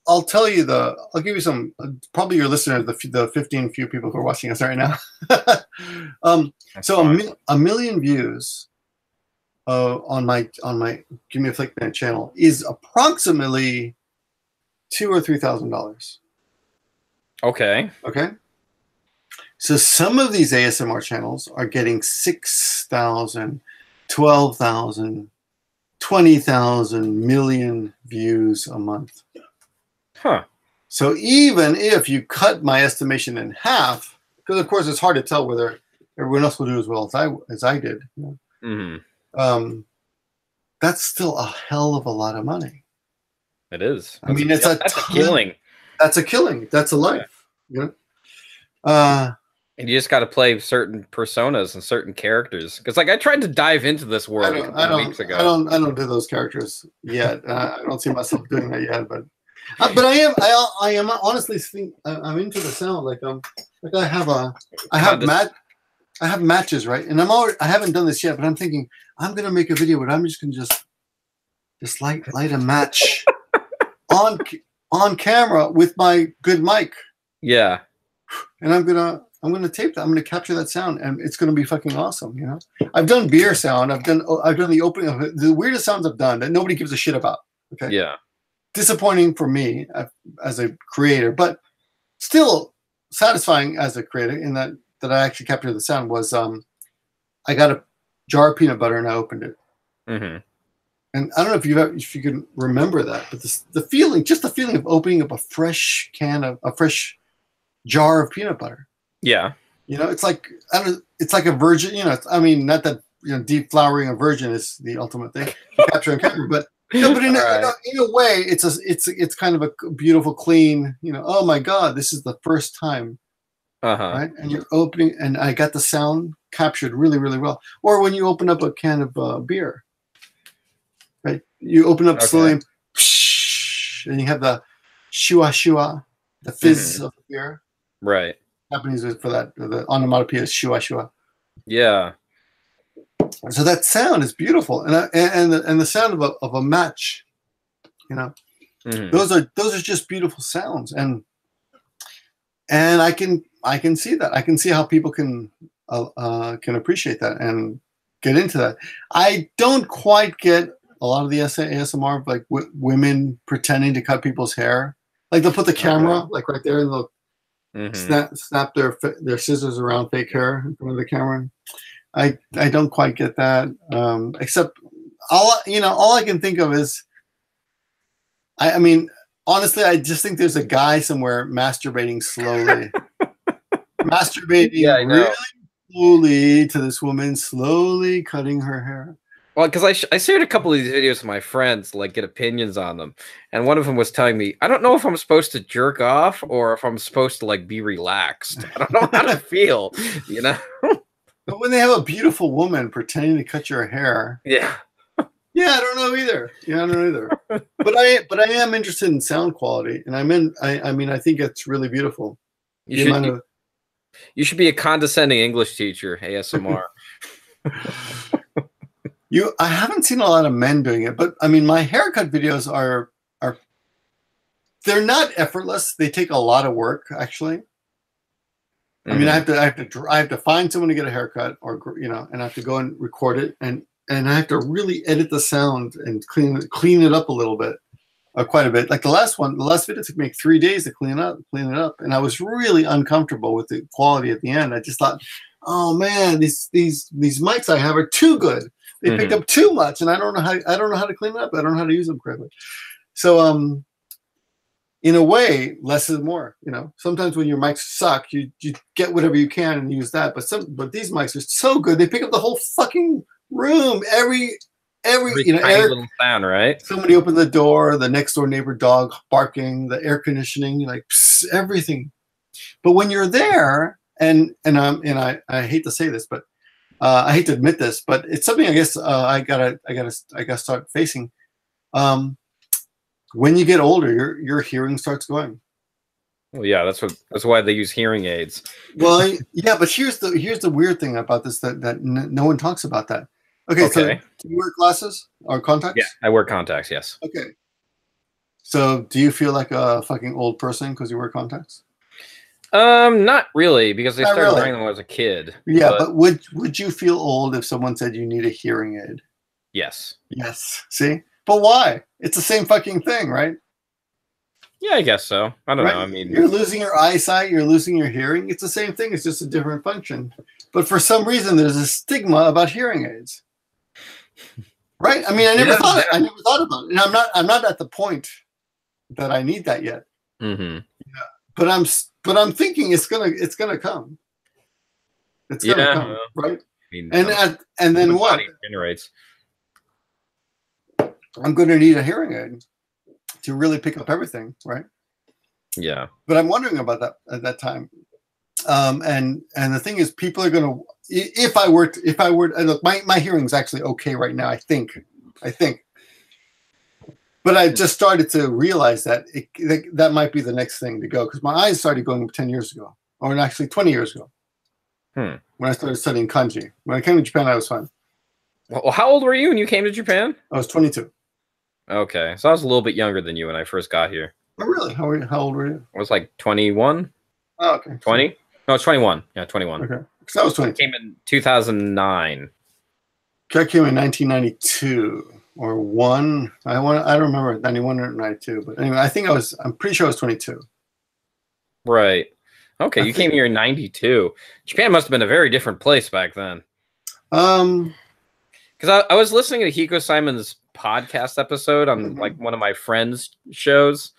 [SPEAKER 3] I'll tell you I'll give you some, probably your listeners, the 15 few people who are watching us right now. So a million views on my Gimmeabreakman channel is approximately $2,000 or $3,000.
[SPEAKER 1] Okay.
[SPEAKER 3] Okay. So some of these ASMR channels are getting 6,000, 12,000, 20,000 million views a month.
[SPEAKER 1] Huh.
[SPEAKER 3] So even if you cut my estimation in half, because of course it's hard to tell whether everyone else will do as well as I did. You know? That's still a hell of a lot of money.
[SPEAKER 1] It is.
[SPEAKER 3] I mean, that's a
[SPEAKER 1] killing.
[SPEAKER 3] That's a killing. That's a life. Yeah. You know?
[SPEAKER 1] And you just got to play certain personas and certain characters. Because, like, I tried to dive into this world a couple weeks ago.
[SPEAKER 3] I don't do those characters yet. I don't see myself doing that yet. But I am honestly think I'm into the sound. Like I have matches, right? And I haven't done this yet, but I'm thinking I'm gonna make a video where I'm just gonna just light a match on camera with my good mic. Yeah. And I'm gonna tape that. I'm gonna capture that sound, and it's gonna be fucking awesome. You know, I've done beer sound. I've done the opening of it. The weirdest sounds I've done that nobody gives a shit about. Okay. Yeah. Disappointing for me as a creator, but still satisfying as a creator in that I actually captured the sound. Was I got a jar of peanut butter and I opened it. And I don't know if you can remember that, but the feeling of opening up a fresh jar of peanut butter. Yeah. You know, it's like it's like a virgin. You know, I mean, not that deep flowering a virgin is the ultimate thing to capture on camera, but but in a way, it's kind of a beautiful, clean. You know, oh my God, this is the first time. Right, and you're opening, and I got the sound captured really, really well. Or when you open up a can of beer. Right, you open up slowly, and you have the shua shua, the fizz of the beer. Right. Japanese for that, the onomatopoeia is shua shua. Yeah. So that sound is beautiful, and the sound of a match, you know, those are just beautiful sounds, and I can see that. I can see how people can appreciate that and get into that. I don't quite get a lot of the ASMR, like women pretending to cut people's hair. Like they'll put the camera like right there and they'll snap their scissors around fake hair in front of the camera. I don't quite get that. Except all I can think of is I mean honestly I just think there's a guy somewhere masturbating slowly. Masturbating really slowly to this woman, slowly cutting her hair.
[SPEAKER 1] Well, because I shared a couple of these videos with my friends, like get opinions on them, and one of them was telling me, I don't know if I'm supposed to jerk off or if I'm supposed to like be relaxed. I don't know how to feel, you know?
[SPEAKER 3] But when they have a beautiful woman pretending to cut your hair,
[SPEAKER 1] Yeah.
[SPEAKER 3] yeah, I don't know either. Yeah, I don't know either. But I am interested in sound quality, and I mean, I think it's really beautiful.
[SPEAKER 1] You should be a condescending English teacher, ASMR.
[SPEAKER 3] I haven't seen a lot of men doing it, but I mean, my haircut videos are they're not effortless. They take a lot of work, actually. I mean, I have to find someone to get a haircut, or and I have to go and record it, and I have to really edit the sound and clean it up a little bit, quite a bit. Like the last video took me like 3 days to clean it up, and I was really uncomfortable with the quality at the end. I just thought, oh man, these mics I have are too good. They picked up too much, and I don't know how to clean it up. I don't know how to use them correctly. So in a way, less is more. Sometimes when your mics suck, you get whatever you can and use that. But these mics are so good; they pick up the whole fucking room. Every
[SPEAKER 1] tiny little sound, right?
[SPEAKER 3] Somebody opened the door, the next door neighbor dog barking, the air conditioning, like psst, everything. But when you're there, and I hate to say this, but I hate to admit this, but it's something I guess I gotta start facing. When you get older, your hearing starts going.
[SPEAKER 1] Well, yeah, that's why they use hearing aids.
[SPEAKER 3] Well, yeah, but here's the weird thing about this that no one talks about that. Okay, so do you wear glasses or contacts?
[SPEAKER 1] Yeah, I wear contacts. Yes.
[SPEAKER 3] Okay. So, do you feel like a fucking old person because you wear contacts?
[SPEAKER 1] Not really, because I started wearing them when I was a kid.
[SPEAKER 3] Yeah, but would you feel old if someone said you need a hearing aid?
[SPEAKER 1] Yes.
[SPEAKER 3] Yes. See? But why? It's the same fucking thing, right?
[SPEAKER 1] Yeah, I guess so. I don't know. I mean,
[SPEAKER 3] you're losing your eyesight, you're losing your hearing. It's the same thing. It's just a different function. But for some reason, there's a stigma about hearing aids. Right? I mean, I never thought about it. And I'm not at the point that I need that yet.
[SPEAKER 1] Mm-hmm.
[SPEAKER 3] Yeah. But I'm thinking it's gonna come. It's gonna come, right?
[SPEAKER 1] I mean,
[SPEAKER 3] and then what?
[SPEAKER 1] Generates.
[SPEAKER 3] I'm going to need a hearing aid to really pick up everything, right?
[SPEAKER 1] Yeah.
[SPEAKER 3] But I'm wondering about that at that time. And the thing is, people are going to, if I were, look, my hearing's actually okay right now. I think, but I just started to realize that that might be the next thing to go, because my eyes started going 10 years ago, or actually 20 years ago, when I started studying kanji. When I came to Japan, I was fine.
[SPEAKER 1] Well, how old were you when you came to Japan?
[SPEAKER 3] I was 22.
[SPEAKER 1] Okay, so I was a little bit younger than you when I first got here.
[SPEAKER 3] Oh, really? How old were you?
[SPEAKER 1] I was like 21. Oh,
[SPEAKER 3] okay.
[SPEAKER 1] 20? No, it's 21. Yeah, 21.
[SPEAKER 3] Okay. Because I was 22.
[SPEAKER 1] I came in 2009.
[SPEAKER 3] I came in 1992 or 1. I don't remember 91 or 92, but anyway, I'm pretty sure I was 22.
[SPEAKER 1] Right. Okay, you came here in 92. Japan must have been a very different place back then. Because I was listening to Hiko Simon's podcast episode on like one of my friends' shows,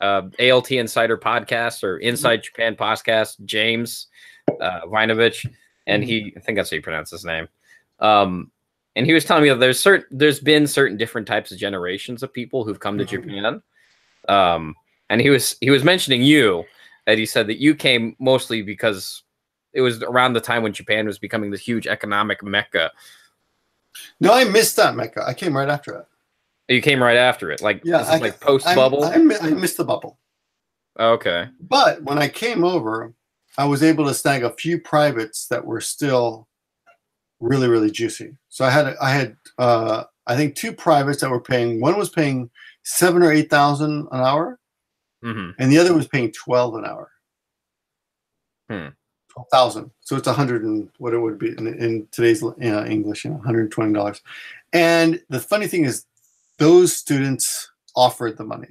[SPEAKER 1] ALT Insider Podcast or Inside Japan Podcast, James Vinovich, and I think that's how you pronounce his name. And he was telling me that there's been certain different types of generations of people who've come to Japan. And he was mentioning you, that he said that you came mostly because it was around the time when Japan was becoming this huge economic mecca.
[SPEAKER 3] No, I missed that mecca. I came right after it.
[SPEAKER 1] You came right after it, like like post bubble.
[SPEAKER 3] I missed the bubble.
[SPEAKER 1] Okay.
[SPEAKER 3] But when I came over, I was able to snag a few privates that were still really, really juicy. So I had I think 2 privates that were paying. One was paying 7,000 or 8,000 an hour, and the other was paying 12 an hour. 12,000. So it's 100 and what it would be in today's English, $120. And the funny thing is, those students offered the money.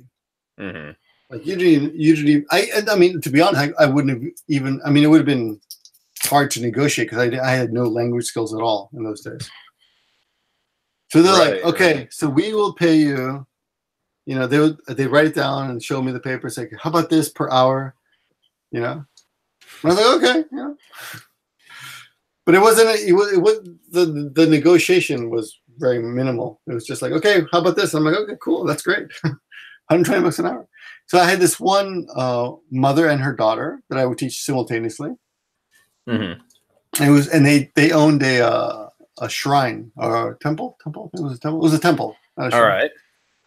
[SPEAKER 3] Like usually, I mean, to be honest, I wouldn't have even. I mean, it would have been hard to negotiate because I had no language skills at all in those days. So they're like, okay, so we will pay you. They write it down and show me the paper. It's like, how about this per hour? And I was like, okay, But it wasn't. It was the negotiation was very minimal. It was just like, okay, how about this? I'm like, okay, cool, that's great. $120 an hour. So I had this one mother and her daughter that I would teach simultaneously.
[SPEAKER 1] Mm-hmm.
[SPEAKER 3] And they owned a shrine or a temple. I think it was a temple. It was a temple. Not a
[SPEAKER 1] All
[SPEAKER 3] shrine.
[SPEAKER 1] right.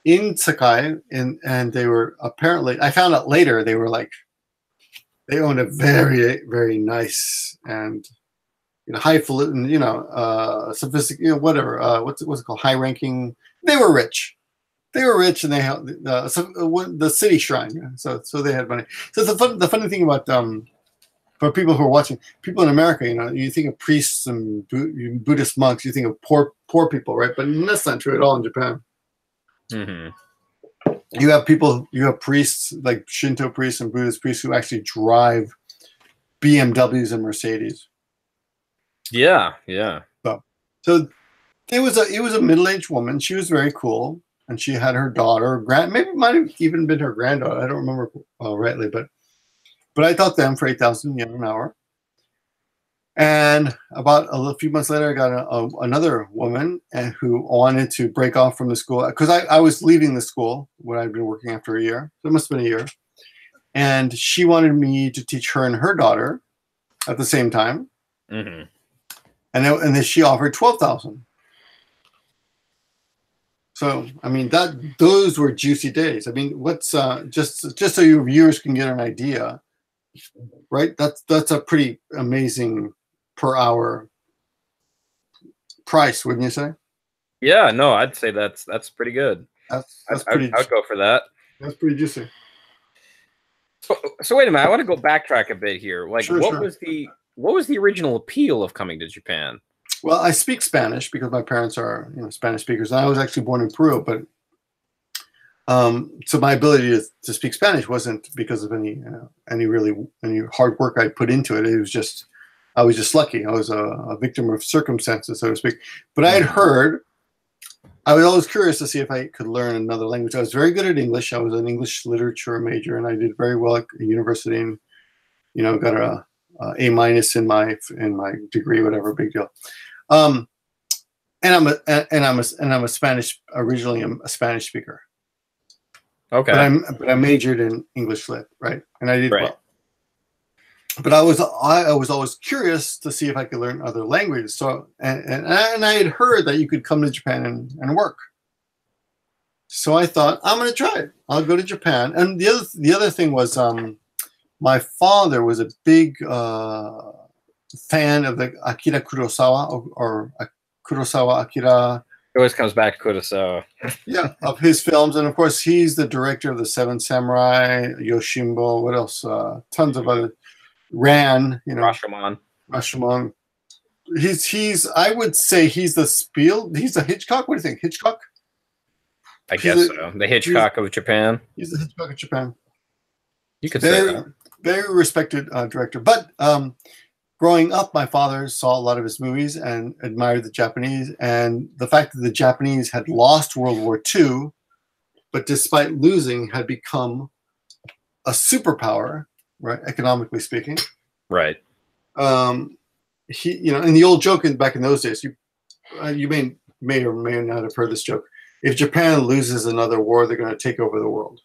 [SPEAKER 3] In Sakai, and they were apparently. I found out later they were like, they owned a very, very nice and highfalutin, sophisticated, whatever. What's it called? High ranking. They were rich. They were rich, and they held the city shrine. So they had money. So the funny thing about for people who are watching, people in America, you think of priests and Buddhist monks, you think of poor people, right? But that's not true at all in Japan.
[SPEAKER 1] Mm-hmm.
[SPEAKER 3] You have priests like Shinto priests and Buddhist priests who actually drive BMWs and Mercedes.
[SPEAKER 1] Yeah.
[SPEAKER 3] So it was a middle-aged woman. She was very cool, and she had her daughter, maybe it might have even been her granddaughter. I don't remember rightly, but I taught them for 8,000 yen an hour. And about a few months later, I got another woman who wanted to break off from the school because I was leaving the school when I'd been working after a year. So it must have been a year. And she wanted me to teach her and her daughter at the same time.
[SPEAKER 1] Mm-hmm.
[SPEAKER 3] And then she offered 12,000. So I mean those were juicy days. I mean, what's just so your viewers can get an idea, right? That's a pretty amazing per hour price, wouldn't you say?
[SPEAKER 1] Yeah, no, I'd say that's pretty good. I'd go for that.
[SPEAKER 3] That's pretty juicy.
[SPEAKER 1] So wait a minute, I want to go backtrack a bit here. Like,
[SPEAKER 3] Sure.
[SPEAKER 1] what was the original appeal of coming to Japan?
[SPEAKER 3] Well, I speak Spanish because my parents are Spanish speakers. And I was actually born in Peru, but so my ability to speak Spanish wasn't because of any hard work I put into it. It was just I was just lucky. I was a victim of circumstances, so to speak. But I had heard. I was always curious to see if I could learn another language. I was very good at English. I was an English literature major, and I did very well at university. And got a A- in my degree, whatever, big deal. And I'm a Spanish originally. I'm a Spanish speaker.
[SPEAKER 1] Okay.
[SPEAKER 3] But I majored in English lit, right? And I did well. But I was always curious to see if I could learn other languages. So and I had heard that you could come to Japan and work. So I thought I'm going to try it. I'll go to Japan. And the other thing was my father was a big fan of the Akira Kurosawa or Kurosawa Akira.
[SPEAKER 1] It always comes back to Kurosawa.
[SPEAKER 3] Yeah, of his films, and of course he's the director of the Seven Samurai, Yoshimbo. What else? Tons of other. Ran, Rashomon. He's. I would say he's the He's a Hitchcock. What do you think, Hitchcock?
[SPEAKER 1] I guess so. The Hitchcock of Japan.
[SPEAKER 3] He's the Hitchcock of Japan.
[SPEAKER 1] You could say that.
[SPEAKER 3] Very respected director. But growing up, my father saw a lot of his movies and admired the Japanese. And the fact that the Japanese had lost World War II, but despite losing, had become a superpower. Right, economically speaking,
[SPEAKER 1] right.
[SPEAKER 3] He, and the old joke back in those days, you may or may not have heard this joke. If Japan loses another war, they're going to take over the world.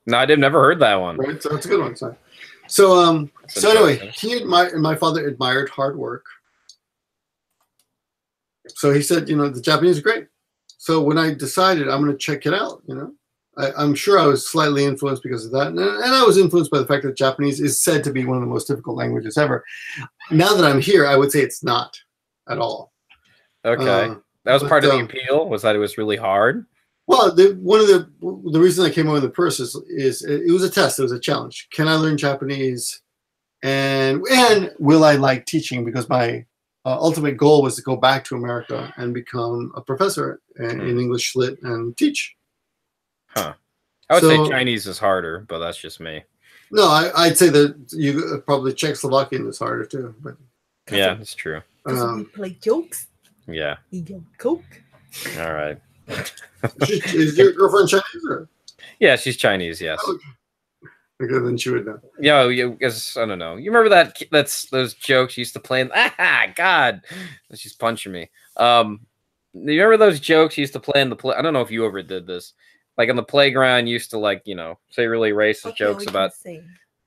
[SPEAKER 1] No, I've never heard that one.
[SPEAKER 3] Right, so it's a good one. So anyway, my father admired hard work. So he said, the Japanese are great. So when I decided I'm going to check it out, I'm sure I was slightly influenced because of that. And I was influenced by the fact that Japanese is said to be one of the most difficult languages ever. Now that I'm here, I would say it's not at all.
[SPEAKER 1] Okay. That was part of the appeal, was that it was really hard?
[SPEAKER 3] Well, one of the reasons I came over the purse is it was a test. It was a challenge. Can I learn Japanese? And will I like teaching? Because my ultimate goal was to go back to America and become a professor in English lit and teach.
[SPEAKER 1] Huh. I would say Chinese is harder, but that's just me.
[SPEAKER 3] No, I'd say that probably Czechoslovakian is harder too. But
[SPEAKER 1] yeah, that's true.
[SPEAKER 2] We play jokes.
[SPEAKER 1] Yeah.
[SPEAKER 2] You get Coke.
[SPEAKER 1] All right.
[SPEAKER 3] Is your girlfriend Chinese? Or?
[SPEAKER 1] Yeah, she's Chinese. Yes.
[SPEAKER 3] Okay, then she would know.
[SPEAKER 1] Yeah, because I don't know. You remember those jokes you used to play? God, she's punching me. you remember those jokes you used to play in the play? I don't know if you ever did this. Like on the playground, you used to like, say really racist jokes about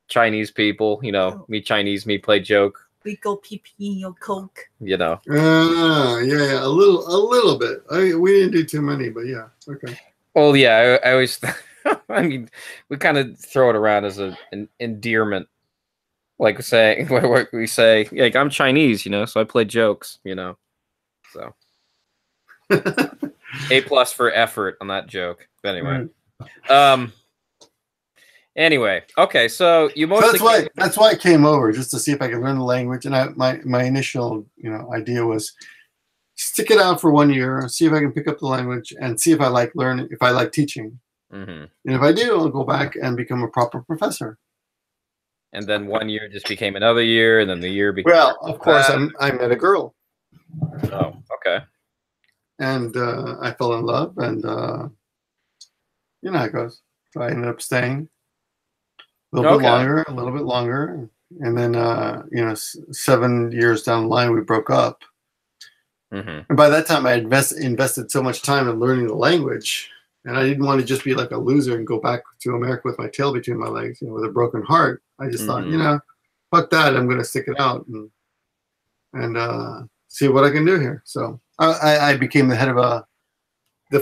[SPEAKER 1] Chinese people. Me Chinese, me play joke.
[SPEAKER 2] We go pee pee in your Coke.
[SPEAKER 3] Yeah, a little bit. We didn't do too many, but yeah, okay.
[SPEAKER 1] Well, yeah, I always, I mean, we kind of throw it around as an endearment, like saying what we say, like I'm Chinese, so I play jokes, so A+ for effort on that joke. But anyway, anyway, okay, so you mostly
[SPEAKER 3] that's why I came over, just to see if I could learn the language, and my initial idea was stick it out for 1 year, see if I can pick up the language, and see if I like learning, if I like teaching. And if I do, I'll go back and become a proper professor.
[SPEAKER 1] And then 1 year just became another year, and then the year became...
[SPEAKER 3] Well, of course, I met a girl.
[SPEAKER 1] Oh, okay.
[SPEAKER 3] And I fell in love, and you know how it goes. So I ended up staying a little bit longer. And then, 7 years down the line, we broke up. And by that time, I had invested so much time in learning the language, and I didn't want to just be like a loser and go back to America with my tail between my legs, with a broken heart. I just thought, fuck that. I'm going to stick it out and see what I can do here. So I became the head of the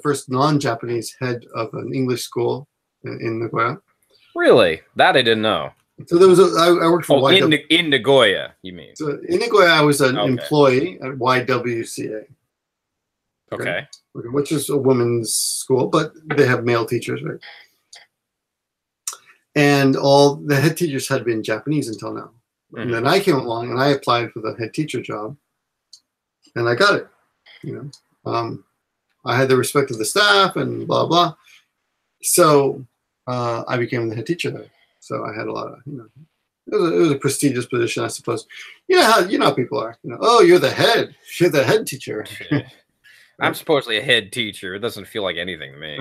[SPEAKER 3] first non-Japanese head of an English school in Nagoya.
[SPEAKER 1] Really? That I didn't know.
[SPEAKER 3] So there was I worked for
[SPEAKER 1] in Nagoya, you mean?
[SPEAKER 3] So in Nagoya, I was an employee at YWCA.
[SPEAKER 1] Okay.
[SPEAKER 3] Which is a women's school, but they have male teachers, right? And all the head teachers had been Japanese until now. And then I came along and I applied for the head teacher job, and I got it. I had the respect of the staff and blah blah. So I became the head teacher there. So I had a lot of, it was a prestigious position, I suppose. You know how people are. Oh, you're the head teacher.
[SPEAKER 1] I'm supposedly a head teacher. It doesn't feel like anything to me.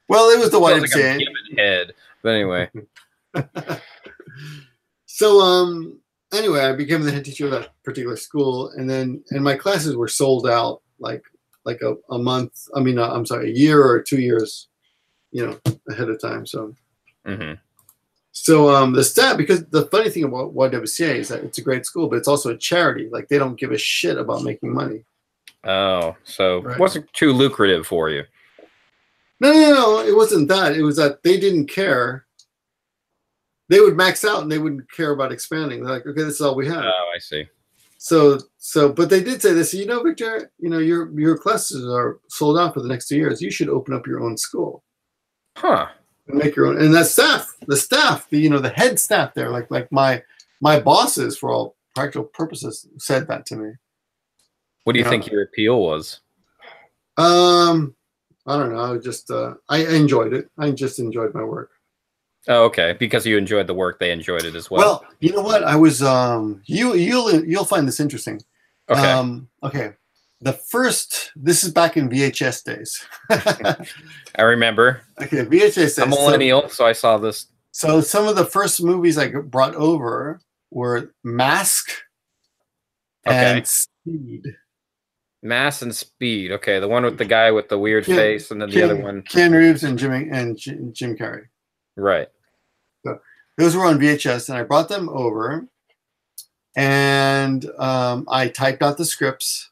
[SPEAKER 3] Well, it was the YMCA.
[SPEAKER 1] Like I'm given head, but anyway.
[SPEAKER 3] So anyway, I became the head teacher of that particular school, and my classes were sold out like a month. I mean, I'm sorry, a year or 2 years, ahead of time. So. So the staff, because the funny thing about YWCA is that it's a great school, but it's also a charity. Like they don't give a shit about making money.
[SPEAKER 1] Oh, so it wasn't too lucrative for you.
[SPEAKER 3] No, it wasn't that. It was that they didn't care. They would max out and they wouldn't care about expanding. They're like, okay, this is all we have.
[SPEAKER 1] Oh, I see.
[SPEAKER 3] So, but they did say this. Victor, your classes are sold out for the next 2 years. You should open up your own school.
[SPEAKER 1] Huh.
[SPEAKER 3] And make your own, and the staff, the head staff there, like my bosses, for all practical purposes, said that to me.
[SPEAKER 1] What do you think your appeal was?
[SPEAKER 3] I don't know. I enjoyed it. I just enjoyed my work.
[SPEAKER 1] Oh, okay. Because you enjoyed the work, they enjoyed it as well.
[SPEAKER 3] Well, you know what? I was you'll find this interesting.
[SPEAKER 1] Okay.
[SPEAKER 3] Okay. This is back in VHS days.
[SPEAKER 1] I remember.
[SPEAKER 3] Okay, VHS days.
[SPEAKER 1] I'm a millennial, so I saw this.
[SPEAKER 3] So some of the first movies I brought over were Mask and Speed.
[SPEAKER 1] Mask and Speed. Okay, the one with the guy with the weird face, and then the other one.
[SPEAKER 3] Keanu Reeves and Jim Carrey.
[SPEAKER 1] Right.
[SPEAKER 3] So those were on VHS, and I brought them over, and I typed out the scripts.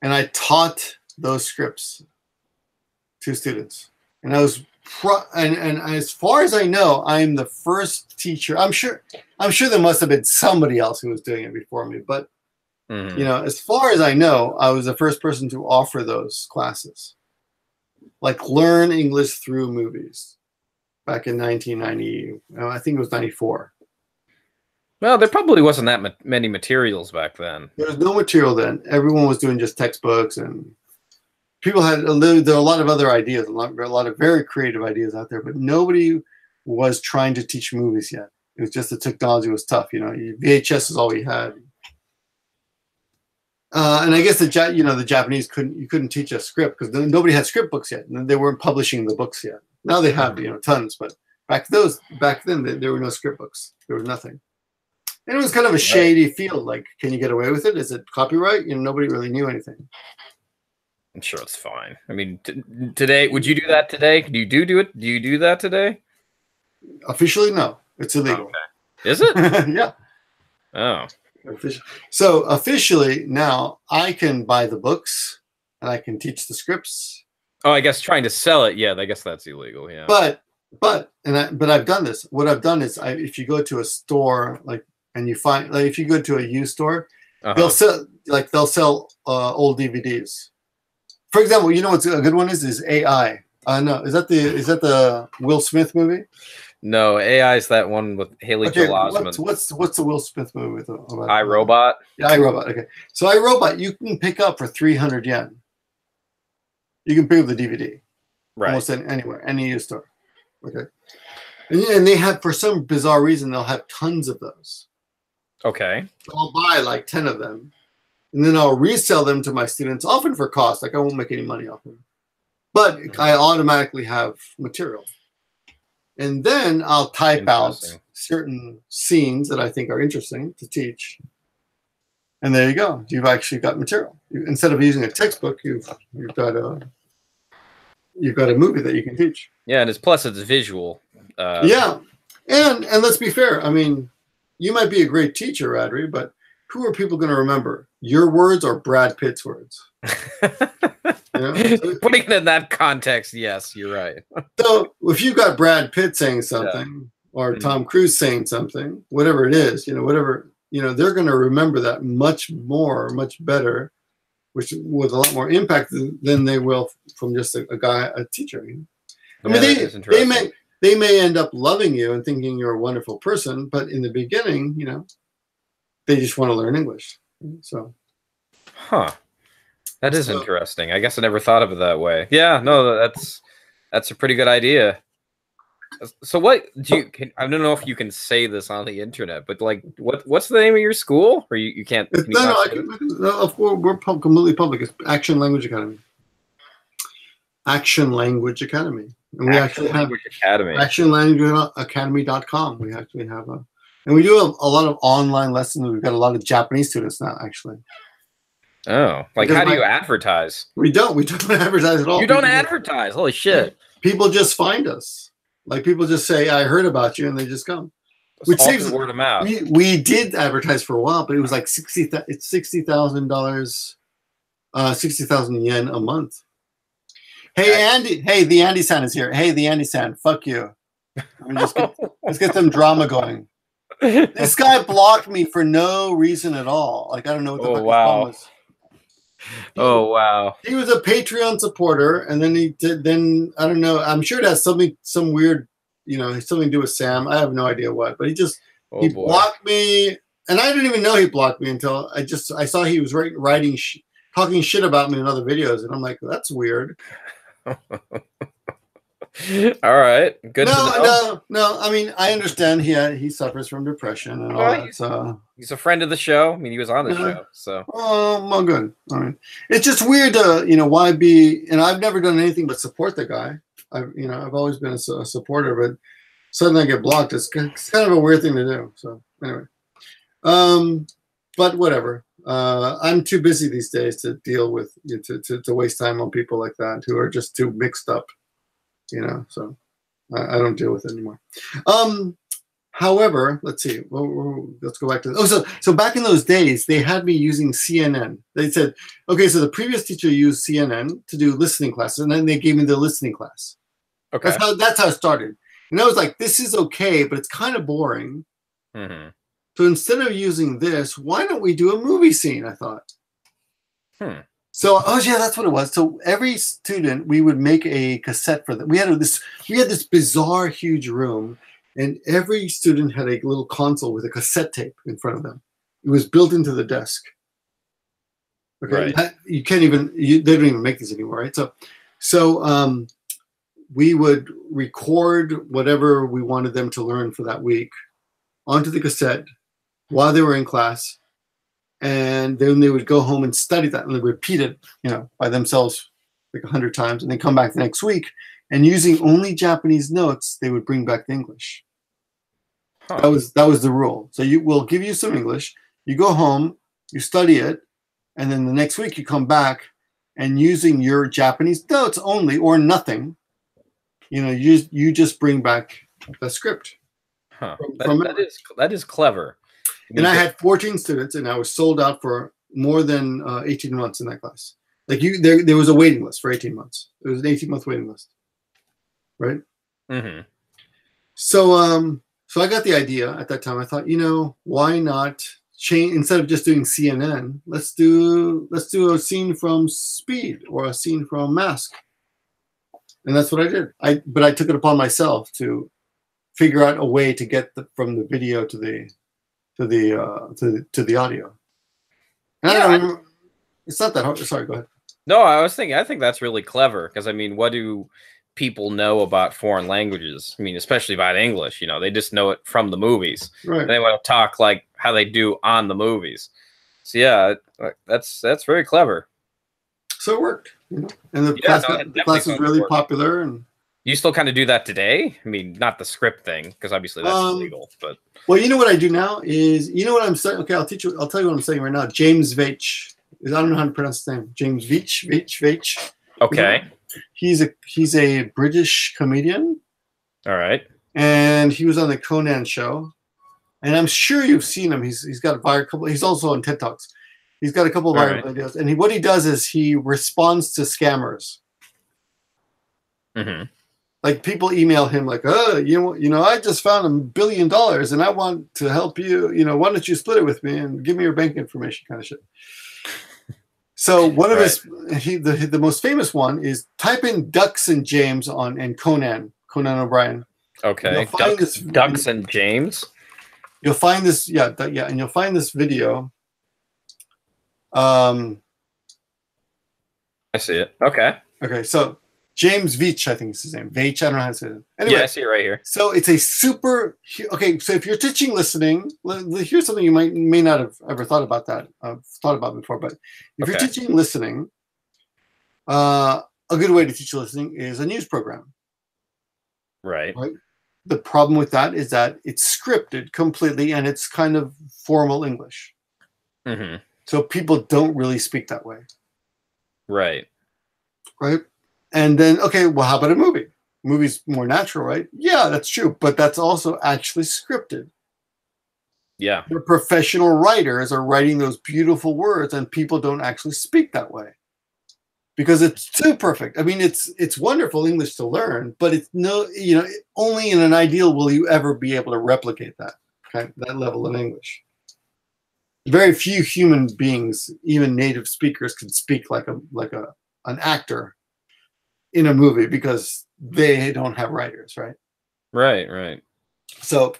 [SPEAKER 3] And I taught those scripts to students, and I was and as far as I know, I'm the first teacher. I'm sure there must have been somebody else who was doing it before me, but as far as I know, I was the first person to offer those classes, like learn English through movies, back in 1990. I think it was 94.
[SPEAKER 1] Well, there probably wasn't that many materials back then.
[SPEAKER 3] There was no material then. Everyone was doing just textbooks, and people there were a lot of other ideas, a lot of very creative ideas out there, but nobody was trying to teach movies yet. It was just the technology was tough. VHS is all we had. And I guess the Japanese couldn't teach a script because nobody had script books yet, and they weren't publishing the books yet. Now they have tons, but back then there were no script books. There was nothing. And it was kind of a shady field. Like, can you get away with it? Is it copyright? You know, nobody really knew anything.
[SPEAKER 1] I'm sure it's fine. I mean, today, would you do that today? Do you do it? Do you do that today?
[SPEAKER 3] Officially, no. It's illegal.
[SPEAKER 1] Okay. Is it?
[SPEAKER 3] Yeah.
[SPEAKER 1] Oh.
[SPEAKER 3] So officially now I can buy the books and I can teach the scripts.
[SPEAKER 1] Oh, I guess trying to sell it. Yeah, I guess that's illegal. Yeah.
[SPEAKER 3] But I've done this. What I've done is if you go to a store and you find if you go to a used store, they'll sell old DVDs. For example, you know what's a good one is AI. No, is that the Will Smith movie?
[SPEAKER 1] No, AI is that one with Haley Joel Osment.
[SPEAKER 3] What's the Will Smith movie about?
[SPEAKER 1] iRobot.
[SPEAKER 3] Yeah, iRobot. Okay, so iRobot you can pick up for 300 yen. You can pick up the DVD,
[SPEAKER 1] right?
[SPEAKER 3] Almost anywhere, any used store. Okay, and they have, for some bizarre reason, they'll have tons of those.
[SPEAKER 1] Okay,
[SPEAKER 3] so I'll buy like 10 of them, and then I'll resell them to my students, often for cost. Like I won't make any money off them, but I automatically have material. And then I'll type out certain scenes that I think are interesting to teach. And there you go. You've actually got material. Instead of using a textbook, you've got a movie that you can teach.
[SPEAKER 1] Yeah, and plus it's visual.
[SPEAKER 3] Yeah, and let's be fair. I mean, you might be a great teacher, Radrey, but who are people going to remember? Your words or Brad Pitt's words?
[SPEAKER 1] Putting it in that context, yes, you're right.
[SPEAKER 3] So if you've got Brad Pitt saying something or Tom Cruise saying something, whatever it is, they're going to remember that much better, which with a lot more impact than they will from just a teacher. I mean, they may end up loving you and thinking you're a wonderful person, but in the beginning, they just want to learn English. So,
[SPEAKER 1] that is interesting. I guess I never thought of it that way. Yeah, no, that's a pretty good idea. So what do you? I don't know if you can say this on the internet, but like, what's the name of your school? Or you can't?
[SPEAKER 3] We're completely public. It's Action Language Academy. Action Language Academy, and we actually have actionlanguageacademy.com. We actually have and we do a lot of online lessons. We've got a lot of Japanese students now, actually.
[SPEAKER 1] Oh, like how do you advertise?
[SPEAKER 3] We don't advertise at all.
[SPEAKER 1] You don't advertise? Holy shit!
[SPEAKER 3] People just find us. Like people just say, "I heard about you," and they just come.
[SPEAKER 1] Which saves word of mouth.
[SPEAKER 3] We did advertise for a while, but it was like $60,000, 60,000 yen a month. Hey Andy, hey the Andy-san is here. Hey the Andy-san, fuck you. Let's get some drama going. This guy blocked me for no reason at all. Like I don't know what the fuck his problem was.
[SPEAKER 1] Wow.
[SPEAKER 3] He was a Patreon supporter, and then then I don't know. I'm sure it has some weird, something to do with Sam. I have no idea what, but he blocked me, and I didn't even know he blocked me until I saw he was talking shit about me in other videos, and I'm like, that's weird.
[SPEAKER 1] All right, good.
[SPEAKER 3] No. I mean, I understand he suffers from depression and all that. So
[SPEAKER 1] he's a friend of the show. I mean, he was on the show. So
[SPEAKER 3] well, good. All right. It's just weird to why be. And I've never done anything but support the guy. I've always been a supporter, but suddenly I get blocked. It's kind of a weird thing to do. So anyway, but whatever. I'm too busy these days to deal with to waste time on people like that who are just too mixed up. So I don't deal with it anymore. However, let's see. Let's go back to so back in those days, they had me using CNN. They said, okay, so the previous teacher used CNN to do listening classes, and then they gave me the listening class.
[SPEAKER 1] Okay,
[SPEAKER 3] that's how it started. And I was like, this is okay, but it's kind of boring.
[SPEAKER 1] Mm-hmm.
[SPEAKER 3] So instead of using this, why don't we do a movie scene? I thought. So, that's what it was. So every student, we would make a cassette for them. We had this bizarre, huge room, and every student had a little console with a cassette tape in front of them. It was built into the desk. Okay, right. You can't even. They don't even make these anymore, right? So we would record whatever we wanted them to learn for that week onto the cassette while they were in class. And then they would go home and study that and repeat it, by themselves like 100 times, and then come back the next week. And using only Japanese notes, they would bring back the English.
[SPEAKER 1] Huh.
[SPEAKER 3] That was the rule. So you will give you some English. You go home, you study it, and then the next week you come back and using your Japanese notes only or nothing, you just bring back the script.
[SPEAKER 1] Huh. That is clever.
[SPEAKER 3] And I had 14 students, and I was sold out for more than 18 months in that class. Like there was a waiting list for 18 months. It was an 18-month waiting list, right?
[SPEAKER 1] Mm-hmm.
[SPEAKER 3] So I got the idea at that time. I thought, why not change, instead of just doing CNN, let's do a scene from Speed or a scene from Mask. And that's what I did. But I took it upon myself to figure out a way to get from the video to the audio. And
[SPEAKER 1] Yeah,
[SPEAKER 3] it's not that hard. Sorry, go ahead.
[SPEAKER 1] No, I think that's really clever because I mean, what do people know about foreign languages? I mean, especially about English, they just know it from the movies.
[SPEAKER 3] Right.
[SPEAKER 1] And they want to talk like how they do on the movies. So yeah, that's very clever.
[SPEAKER 3] So it worked, And the class was really popular. And
[SPEAKER 1] you still kind of do that today? I mean, not the script thing because obviously that's illegal. But
[SPEAKER 3] well, what I do now is, what I'm saying. Okay, I'll tell you what I'm saying right now. James Veitch. I don't know how to pronounce his name. James Veitch.
[SPEAKER 1] Okay.
[SPEAKER 3] He's a British comedian.
[SPEAKER 1] All right.
[SPEAKER 3] And he was on the Conan show. And I'm sure you've seen him. He's got a couple. He's also on TED Talks. He's got a couple of viral videos. And what he does is he responds to scammers.
[SPEAKER 1] Mm-hmm.
[SPEAKER 3] Like people email him like, I just found $1 billion and I want to help you. Why don't you split it with me and give me your bank information, kind of shit. So one of the most famous one is type in Ducks and James and Conan O'Brien.
[SPEAKER 1] Okay, Ducks and James.
[SPEAKER 3] You'll find this, and you'll find this video. I
[SPEAKER 1] see it. Okay.
[SPEAKER 3] Okay, so James Veitch, I think is his name. Veitch, I don't know how to say it. Anyway,
[SPEAKER 1] yeah, I see it right here.
[SPEAKER 3] So it's a super. Okay, so if you're teaching listening, here's something you may not have ever thought about before. But if you're teaching listening, a good way to teach listening is a news program.
[SPEAKER 1] Right.
[SPEAKER 3] The problem with that is that it's scripted completely, and it's kind of formal English.
[SPEAKER 1] Mm-hmm.
[SPEAKER 3] So people don't really speak that way.
[SPEAKER 1] Right.
[SPEAKER 3] Right. And then, okay, well, how about a movie? Movie's more natural, right? Yeah, that's true. But that's also actually scripted.
[SPEAKER 1] Yeah.
[SPEAKER 3] The professional writers are writing those beautiful words, and people don't actually speak that way because it's too perfect. I mean, it's wonderful English to learn, but it's only in an ideal will you ever be able to replicate that level of English. Very few human beings, even native speakers, can speak like an actor in a movie because they don't have writers, right?
[SPEAKER 1] Right.
[SPEAKER 3] So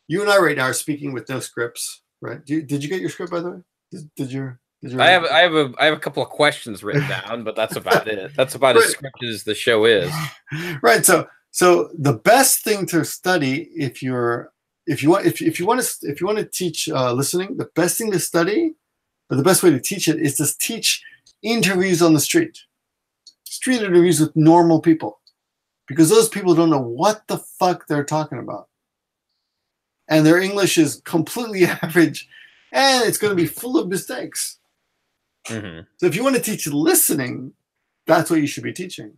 [SPEAKER 3] you and I right now are speaking with no scripts, right? Did you get your script, by the way? Did you?
[SPEAKER 1] I have a couple of questions written down, but that's about it. That's about as scripted as the show is.
[SPEAKER 3] Right. So the best thing to study if you want to teach listening, the best thing to study, or the best way to teach it is to teach interviews on the street. Street interviews with normal people, because those people don't know what the fuck they're talking about, and their English is completely average, and it's going to be full of mistakes.
[SPEAKER 1] Mm-hmm.
[SPEAKER 3] So if you want to teach listening, that's what you should be teaching.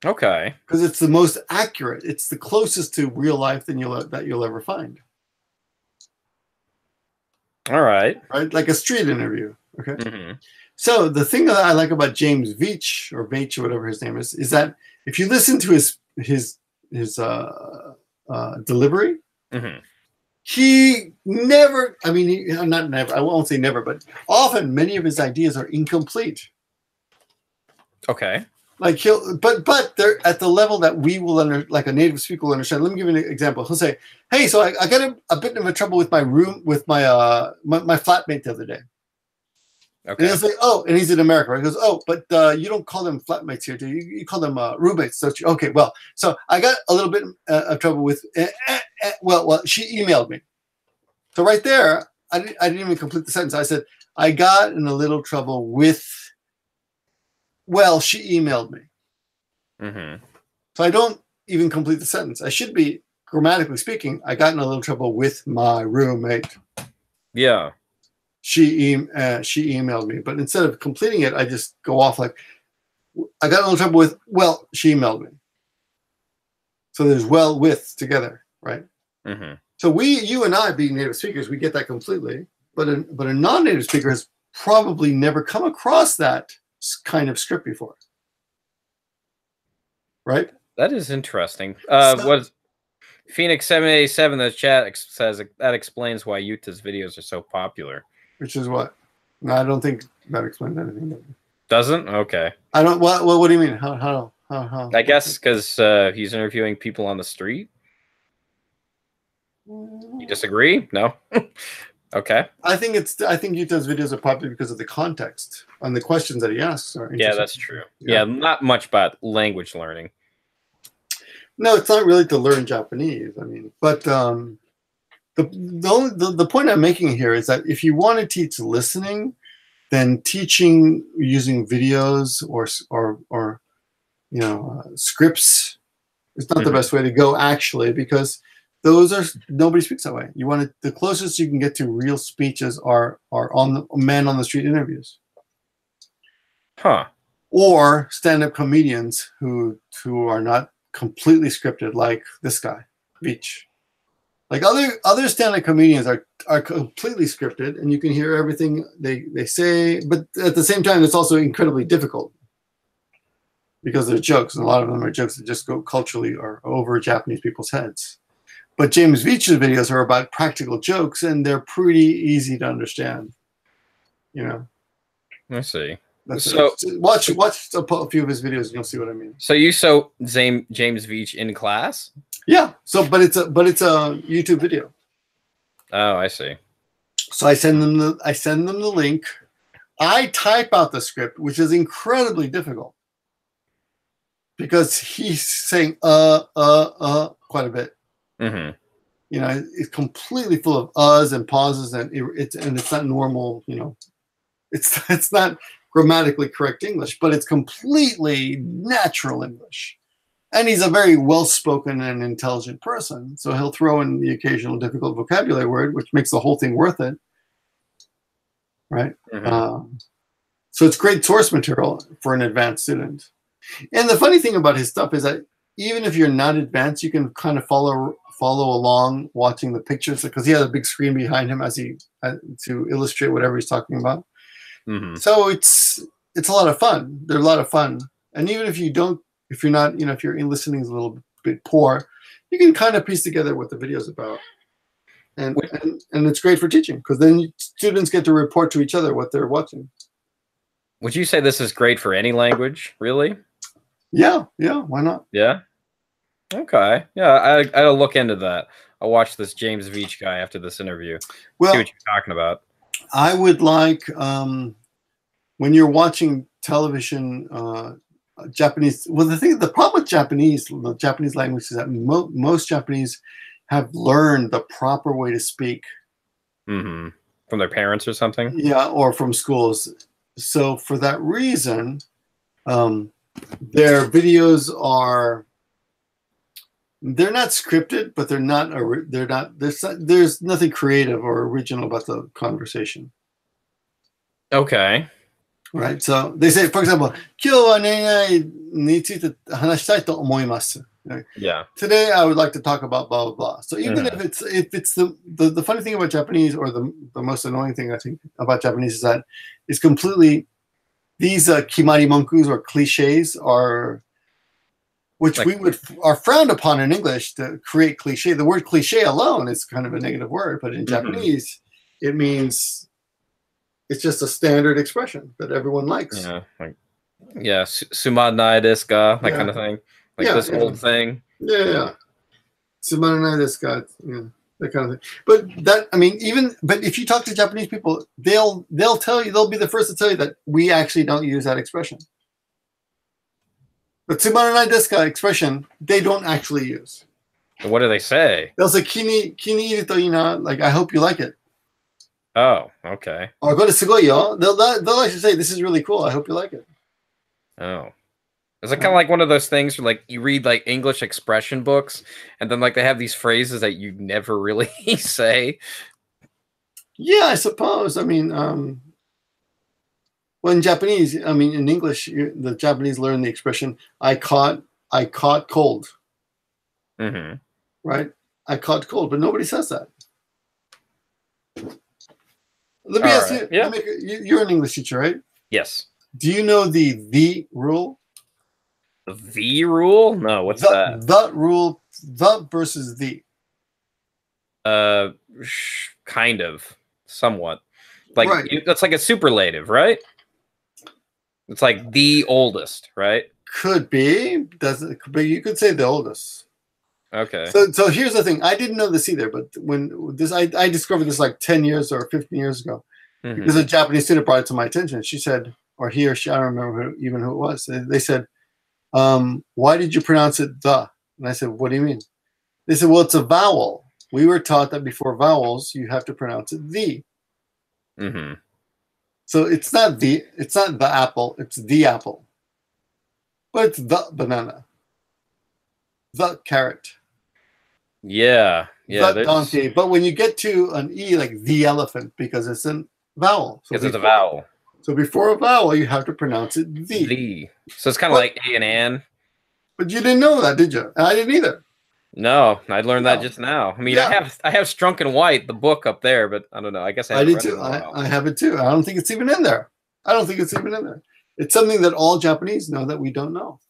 [SPEAKER 1] Okay,
[SPEAKER 3] because it's the most accurate. It's the closest to real life that you'll ever find.
[SPEAKER 1] All right,
[SPEAKER 3] like a street interview. Okay.
[SPEAKER 1] Mm-hmm.
[SPEAKER 3] So the thing that I like about James Veitch or whatever his name is that if you listen to his delivery,
[SPEAKER 1] mm-hmm.
[SPEAKER 3] he never. I mean, not never. I won't say never, but often many of his ideas are incomplete.
[SPEAKER 1] Okay.
[SPEAKER 3] Like but they're at the level that we will like a native speaker will understand. Let me give you an example. He'll say, "Hey, so I got a bit of a trouble with my my flatmate the other day." Okay. And he'll say, "Oh," and he's in America, right? He goes, "Oh, but you don't call them flatmates here, do you? You call them roommates, don't you?" Okay, well, so I got a little bit of trouble with. Well, she emailed me. So right there, I didn't even complete the sentence. I said, "I got in a little trouble with." Well, she emailed me.
[SPEAKER 1] Mm-hmm.
[SPEAKER 3] So I don't even complete the sentence. I should be grammatically speaking, I got in a little trouble with my roommate.
[SPEAKER 1] Yeah.
[SPEAKER 3] She emailed me, but instead of completing it, I just go off like, I got in a little trouble with, well, she emailed me. So there's well with together, right?
[SPEAKER 1] Mm-hmm.
[SPEAKER 3] So you and I, being native speakers, we get that completely. But a non-native speaker has probably never come across that kind of script before, right?
[SPEAKER 1] That is interesting. What Phoenix 787 in the chat says that explains why Utah's videos are so popular.
[SPEAKER 3] Which is what? No, I don't think that explains anything.
[SPEAKER 1] Doesn't? Okay.
[SPEAKER 3] I don't. What do you mean? How?
[SPEAKER 1] I guess because he's interviewing people on the street. You disagree? No. Okay.
[SPEAKER 3] I think Utah's videos are popular because of the context and the questions that he asks are interesting.
[SPEAKER 1] Yeah, that's true. Yeah, not much about language learning.
[SPEAKER 3] No, it's not really to learn Japanese. I mean, but the point I'm making here is that if you want to teach listening, then teaching using videos or scripts is not the best way to go, actually, because nobody speaks that way. You want the closest you can get to real speeches are on the man on the street interviews, or stand-up comedians who are not completely scripted, like this guy Beach. Like other stand-up comedians are completely scripted, and you can hear everything they say, but at the same time, it's also incredibly difficult because they're jokes, and a lot of them are jokes that just go culturally or over Japanese people's heads. But James Veitch's videos are about practical jokes, and they're pretty easy to understand. You know.
[SPEAKER 1] I see.
[SPEAKER 3] So watch a few of his videos, and you'll see what I mean.
[SPEAKER 1] So you saw James Veitch in class?
[SPEAKER 3] Yeah. So, but it's a YouTube video.
[SPEAKER 1] Oh, I see.
[SPEAKER 3] So I send them the link. I type out the script, which is incredibly difficult because he's saying quite a bit.
[SPEAKER 1] Mm-hmm.
[SPEAKER 3] You know, it's completely full of uhs and pauses, and it's not normal. You know, it's not grammatically correct English, but it's completely natural English. And he's a very well-spoken and intelligent person, so he'll throw in the occasional difficult vocabulary word, which makes the whole thing worth it, right? Mm-hmm. So it's great source material for an advanced student. And the funny thing about his stuff is that even if you're not advanced, you can kind of follow along watching the pictures, because he has a big screen behind him to illustrate whatever he's talking about. Mm-hmm. So it's a lot of fun. They're a lot of fun, and even if you're not, if your listening is a little bit poor, you can kind of piece together what the video is about, and it's great for teaching, because then students get to report to each other what they're watching.
[SPEAKER 1] Would you say this is great for any language, really?
[SPEAKER 3] Yeah, why not?
[SPEAKER 1] Yeah. Okay. Yeah, I'll look into that. I'll watch this James Veitch guy after this interview.
[SPEAKER 3] Well,
[SPEAKER 1] see what you're talking about.
[SPEAKER 3] I would like, when you're watching television, Japanese. Well, the problem with the Japanese language is that most Japanese have learned the proper way to speak.
[SPEAKER 1] Mm-hmm. From their parents or something?
[SPEAKER 3] Yeah, or from schools. So for that reason, their videos they're not scripted, but there's nothing creative or original about the conversation.
[SPEAKER 1] Okay.
[SPEAKER 3] Right. So they say, for example, 今日は恋愛について話したいと思います.
[SPEAKER 1] Yeah.
[SPEAKER 3] Today I would like to talk about blah blah blah. So even if it's the funny thing about Japanese, or the most annoying thing I think about Japanese, is that it's completely, these kimari monkus or cliches are, which are frowned upon in English to create cliche. The word cliche alone is kind of a negative word, but in Japanese it means, it's just a standard expression that everyone likes.
[SPEAKER 1] Yeah, sumanai desu ka, that kind of thing. Like this old thing.
[SPEAKER 3] Yeah. Sumanai desu ka, that kind of thing. But if you talk to Japanese people, they'll tell you, they'll be the first to tell you that we actually don't use that expression. The sumanai desu ka expression, they don't actually use.
[SPEAKER 1] What do they say?
[SPEAKER 3] They'll say kini iru to ii na, like I hope you like it.
[SPEAKER 1] Oh, okay.
[SPEAKER 3] Or go to sugoi yo. They'll actually say, this is really cool. I hope you like it.
[SPEAKER 1] Oh. Is it kind of like one of those things where like you read like English expression books and then like they have these phrases that you never really say?
[SPEAKER 3] Yeah, I suppose. I mean, well, in Japanese, I mean, in English, the Japanese learn the expression "I caught cold."
[SPEAKER 1] Mm-hmm.
[SPEAKER 3] Right? I caught cold, but nobody says that. Let me ask you.
[SPEAKER 1] Yeah.
[SPEAKER 3] You're an English teacher, right?
[SPEAKER 1] Yes.
[SPEAKER 3] Do you know the rule?
[SPEAKER 1] The rule? No, what's that?
[SPEAKER 3] The rule. The versus the.
[SPEAKER 1] Kind of, somewhat. Like
[SPEAKER 3] right.
[SPEAKER 1] That's like a superlative, right? It's like the oldest, right?
[SPEAKER 3] Could be. Doesn't. But you could say the oldest.
[SPEAKER 1] Okay.
[SPEAKER 3] So here's the thing. I didn't know this either, but when this I discovered this like 10 years or 15 years ago, because a Japanese student brought it to my attention. She said, or he or she, I don't remember even who it was. They said, why did you pronounce it the? And I said, what do you mean? They said, well, it's a vowel. We were taught that before vowels, you have to pronounce it the.
[SPEAKER 1] Mm-hmm.
[SPEAKER 3] So it's not the apple, it's the apple. But it's the banana. The carrot.
[SPEAKER 1] Yeah.
[SPEAKER 3] The donkey. But when you get to an E, like the elephant, because it's a vowel.
[SPEAKER 1] Because it's a vowel.
[SPEAKER 3] So before a vowel, you have to pronounce it the.
[SPEAKER 1] The. So it's kind of like A and An.
[SPEAKER 3] But you didn't know that, did you? I didn't either.
[SPEAKER 1] No, I learned that just now. I mean, I have Strunk and White, the book up there, but I don't know. I guess I
[SPEAKER 3] did too. I have it too. I don't think it's even in there. It's something that all Japanese know that we don't know.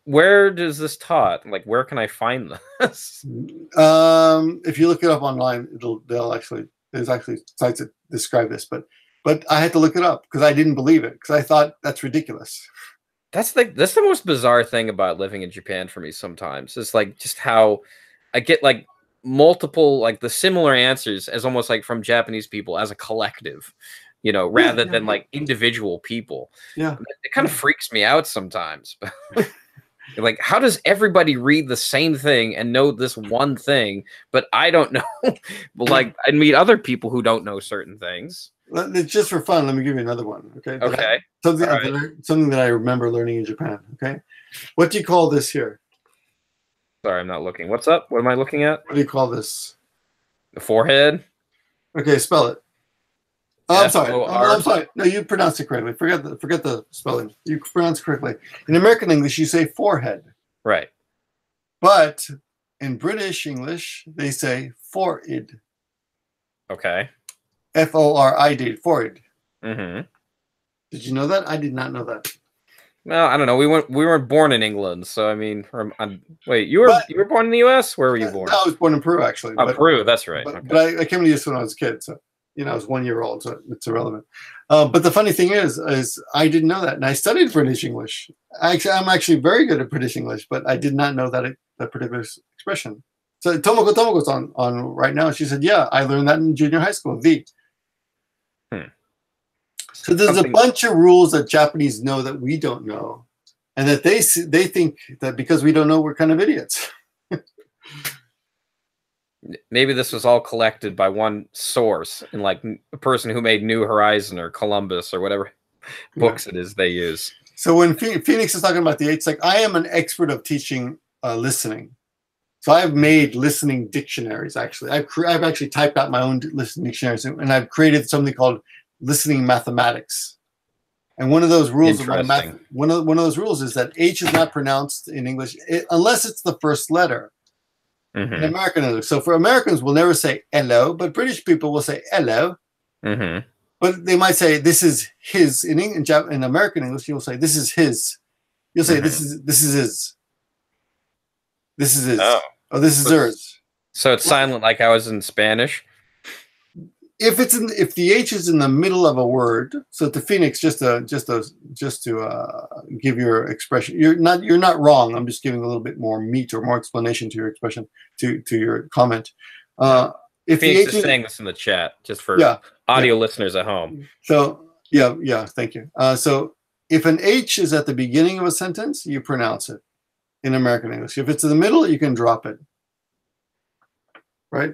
[SPEAKER 1] Where does this taught? Like, where can I find this?
[SPEAKER 3] If you look it up online, there's actually sites that describe this, but I had to look it up because I didn't believe it because I thought that's ridiculous.
[SPEAKER 1] That's the most bizarre thing about living in Japan for me sometimes. It's like just how I get like multiple like the similar answers as almost like from Japanese people as a collective, rather than like individual people.
[SPEAKER 3] Yeah.
[SPEAKER 1] It kind of freaks me out sometimes. Like, how does everybody read the same thing and know this one thing, but I don't know? Like, I meet other people who don't know certain things.
[SPEAKER 3] It's just for fun. Let me give you another one. Okay.
[SPEAKER 1] Okay.
[SPEAKER 3] Something that I remember learning in Japan. Okay. What do you call this here?
[SPEAKER 1] Sorry, I'm not looking. What's up? What am I looking at?
[SPEAKER 3] What do you call this?
[SPEAKER 1] The forehead.
[SPEAKER 3] Okay, spell it. Oh, I'm sorry. I'm sorry. No, you pronounced it correctly. Forget the spelling. You pronounced it correctly. In American English, you say forehead.
[SPEAKER 1] Right.
[SPEAKER 3] But in British English, they say forehead.
[SPEAKER 1] Okay.
[SPEAKER 3] F-O-R-I-D. Forehead.
[SPEAKER 1] Mm-hmm.
[SPEAKER 3] Did you know that? I did not know that.
[SPEAKER 1] Well, I don't know. We weren't born in England, so I mean, wait, you were born in the U.S. Where were you born?
[SPEAKER 3] I was born in Peru, actually.
[SPEAKER 1] Oh, Peru. That's right.
[SPEAKER 3] But I came to the U.S. when I was a kid, so. I was 1 year old, so it's irrelevant. But the funny thing is I didn't know that, and I studied British English. I'm actually very good at British English, but I did not know that particular expression. So Tomoko's on right now. She said, "Yeah, I learned that in junior high school." So there's a bunch of rules that Japanese know that we don't know, and that they think that because we don't know, we're kind of idiots.
[SPEAKER 1] Maybe this was all collected by one source, and like a person who made New Horizon or Columbus or whatever books it is they use.
[SPEAKER 3] So when Phoenix is talking about the H, like I am an expert of teaching listening. So I've made listening dictionaries. Actually, I've actually typed out my own listening dictionaries, and I've created something called listening mathematics. And one of those rules of one of those rules is that H is not pronounced in English unless it's the first letter.
[SPEAKER 1] Mm-hmm.
[SPEAKER 3] In American English. So for Americans, we'll never say hello, but British people will say hello.
[SPEAKER 1] Mm-hmm.
[SPEAKER 3] But they might say this is his. In American English, you'll say this is his. You'll say this is his. This is his. Oh, this is hers.
[SPEAKER 1] So it's silent, like I was in Spanish.
[SPEAKER 3] If the H is in the middle of a word, so to Phoenix, just to give your expression, you're not wrong. I'm just giving a little bit more meat or more explanation to your expression, to your comment. If
[SPEAKER 1] Phoenix is saying this in the chat, just for audio listeners at home.
[SPEAKER 3] So thank you. So if an H is at the beginning of a sentence, you pronounce it in American English. If it's in the middle, you can drop it. Right.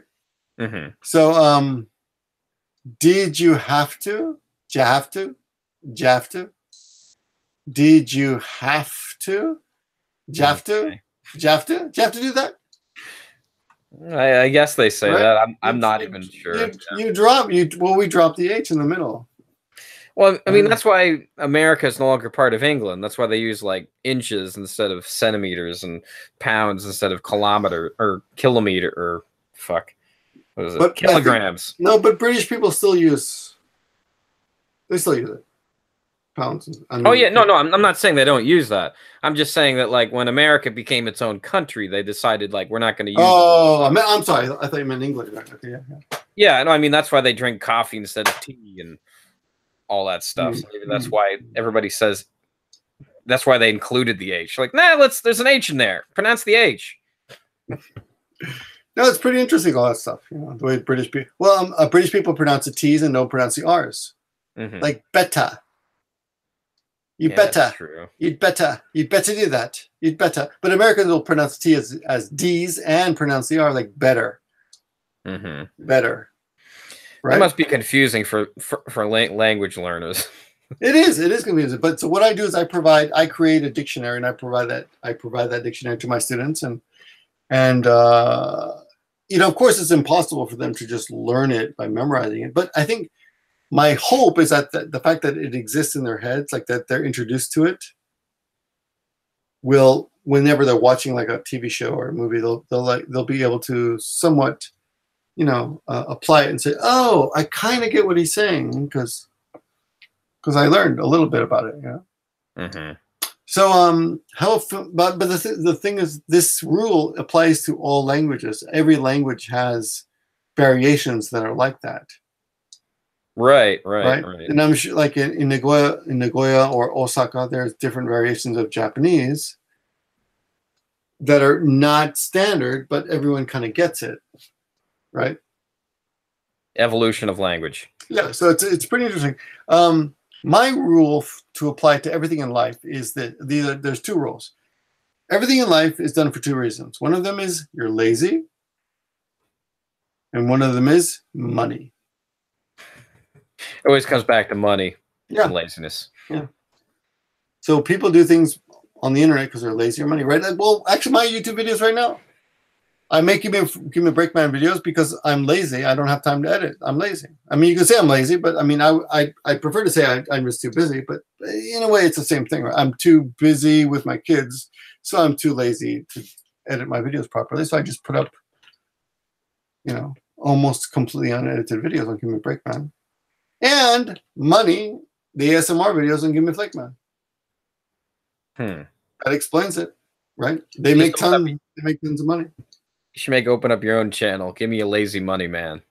[SPEAKER 1] Mm-hmm.
[SPEAKER 3] So did you have to? Did you have to? Did you have to? Did you have to? Have to?
[SPEAKER 1] Okay.
[SPEAKER 3] Have to? Do you have to do that?
[SPEAKER 1] I guess they say
[SPEAKER 3] Right?
[SPEAKER 1] that. I'm not even sure.
[SPEAKER 3] You drop we drop the H in the middle.
[SPEAKER 1] Well, I mean, that's why America is no longer part of England. That's why they use like inches instead of centimeters and pounds instead of kilometer or kilometer or fuck. What is it?
[SPEAKER 3] But
[SPEAKER 1] kilograms.
[SPEAKER 3] No, but British people still use. They still use it. Pounds.
[SPEAKER 1] Oh yeah, no, I'm not saying they don't use that. I'm just saying that like when America became its own country, they decided like we're not going to use.
[SPEAKER 3] Oh, I'm sorry. I thought you meant England. Okay, yeah.
[SPEAKER 1] Yeah, no, I mean that's why they drink coffee instead of tea and all that stuff. So maybe that's why everybody says. That's why they included the H. Like, nah, there's an H in there. Pronounce the H.
[SPEAKER 3] No, it's pretty interesting, all that stuff. You know, the way British people. Well, British people pronounce the T's and don't pronounce the R's. Like better. You better.
[SPEAKER 1] That's true.
[SPEAKER 3] You'd better. You'd better do that. You'd better. But Americans will pronounce T as D's and pronounce the R like better. Better. Right?
[SPEAKER 1] That must be confusing for language learners.
[SPEAKER 3] It is. It is confusing. But so what I do is I create a dictionary and I provide that dictionary to my students and you know, of course it's impossible for them to just learn it by memorizing it. But I think my hope is that the fact that it exists in their heads, like that they're introduced to it, will, whenever they're watching like a TV show or a movie, they'll be able to somewhat, you know, apply it and say, oh, I kind of get what he's saying because I learned a little bit about it. You know? So but the thing is, this rule applies to all languages. Every language has variations that are like that. Right. And I'm sure, like in Nagoya or Osaka, there's different variations of Japanese that are not standard, but everyone kind of gets it, right?
[SPEAKER 1] Evolution of language.
[SPEAKER 3] Yeah, so it's pretty interesting. My rule to apply to everything in life is that there's two rules. Everything in life is done for two reasons. One of them is you're lazy, and one of them is money.
[SPEAKER 1] It always comes back to money and laziness.
[SPEAKER 3] Yeah. So people do things on the internet because they're lazy or money, right? Well, actually, my YouTube videos right now, I make Gimmeabreakman videos because I'm lazy. I don't have time to edit. I'm lazy. I mean, you can say I'm lazy, but I mean, I prefer to say I'm just too busy. But in a way, it's the same thing. Right? I'm too busy with my kids, so I'm too lazy to edit my videos properly. So I just put up, you know, almost completely unedited videos on Gimmeabreakman. And money, the ASMR videos on Gimmeabreakman. That explains it, right? They make tons of money.
[SPEAKER 1] You should open up your own channel. Give me a lazy money man.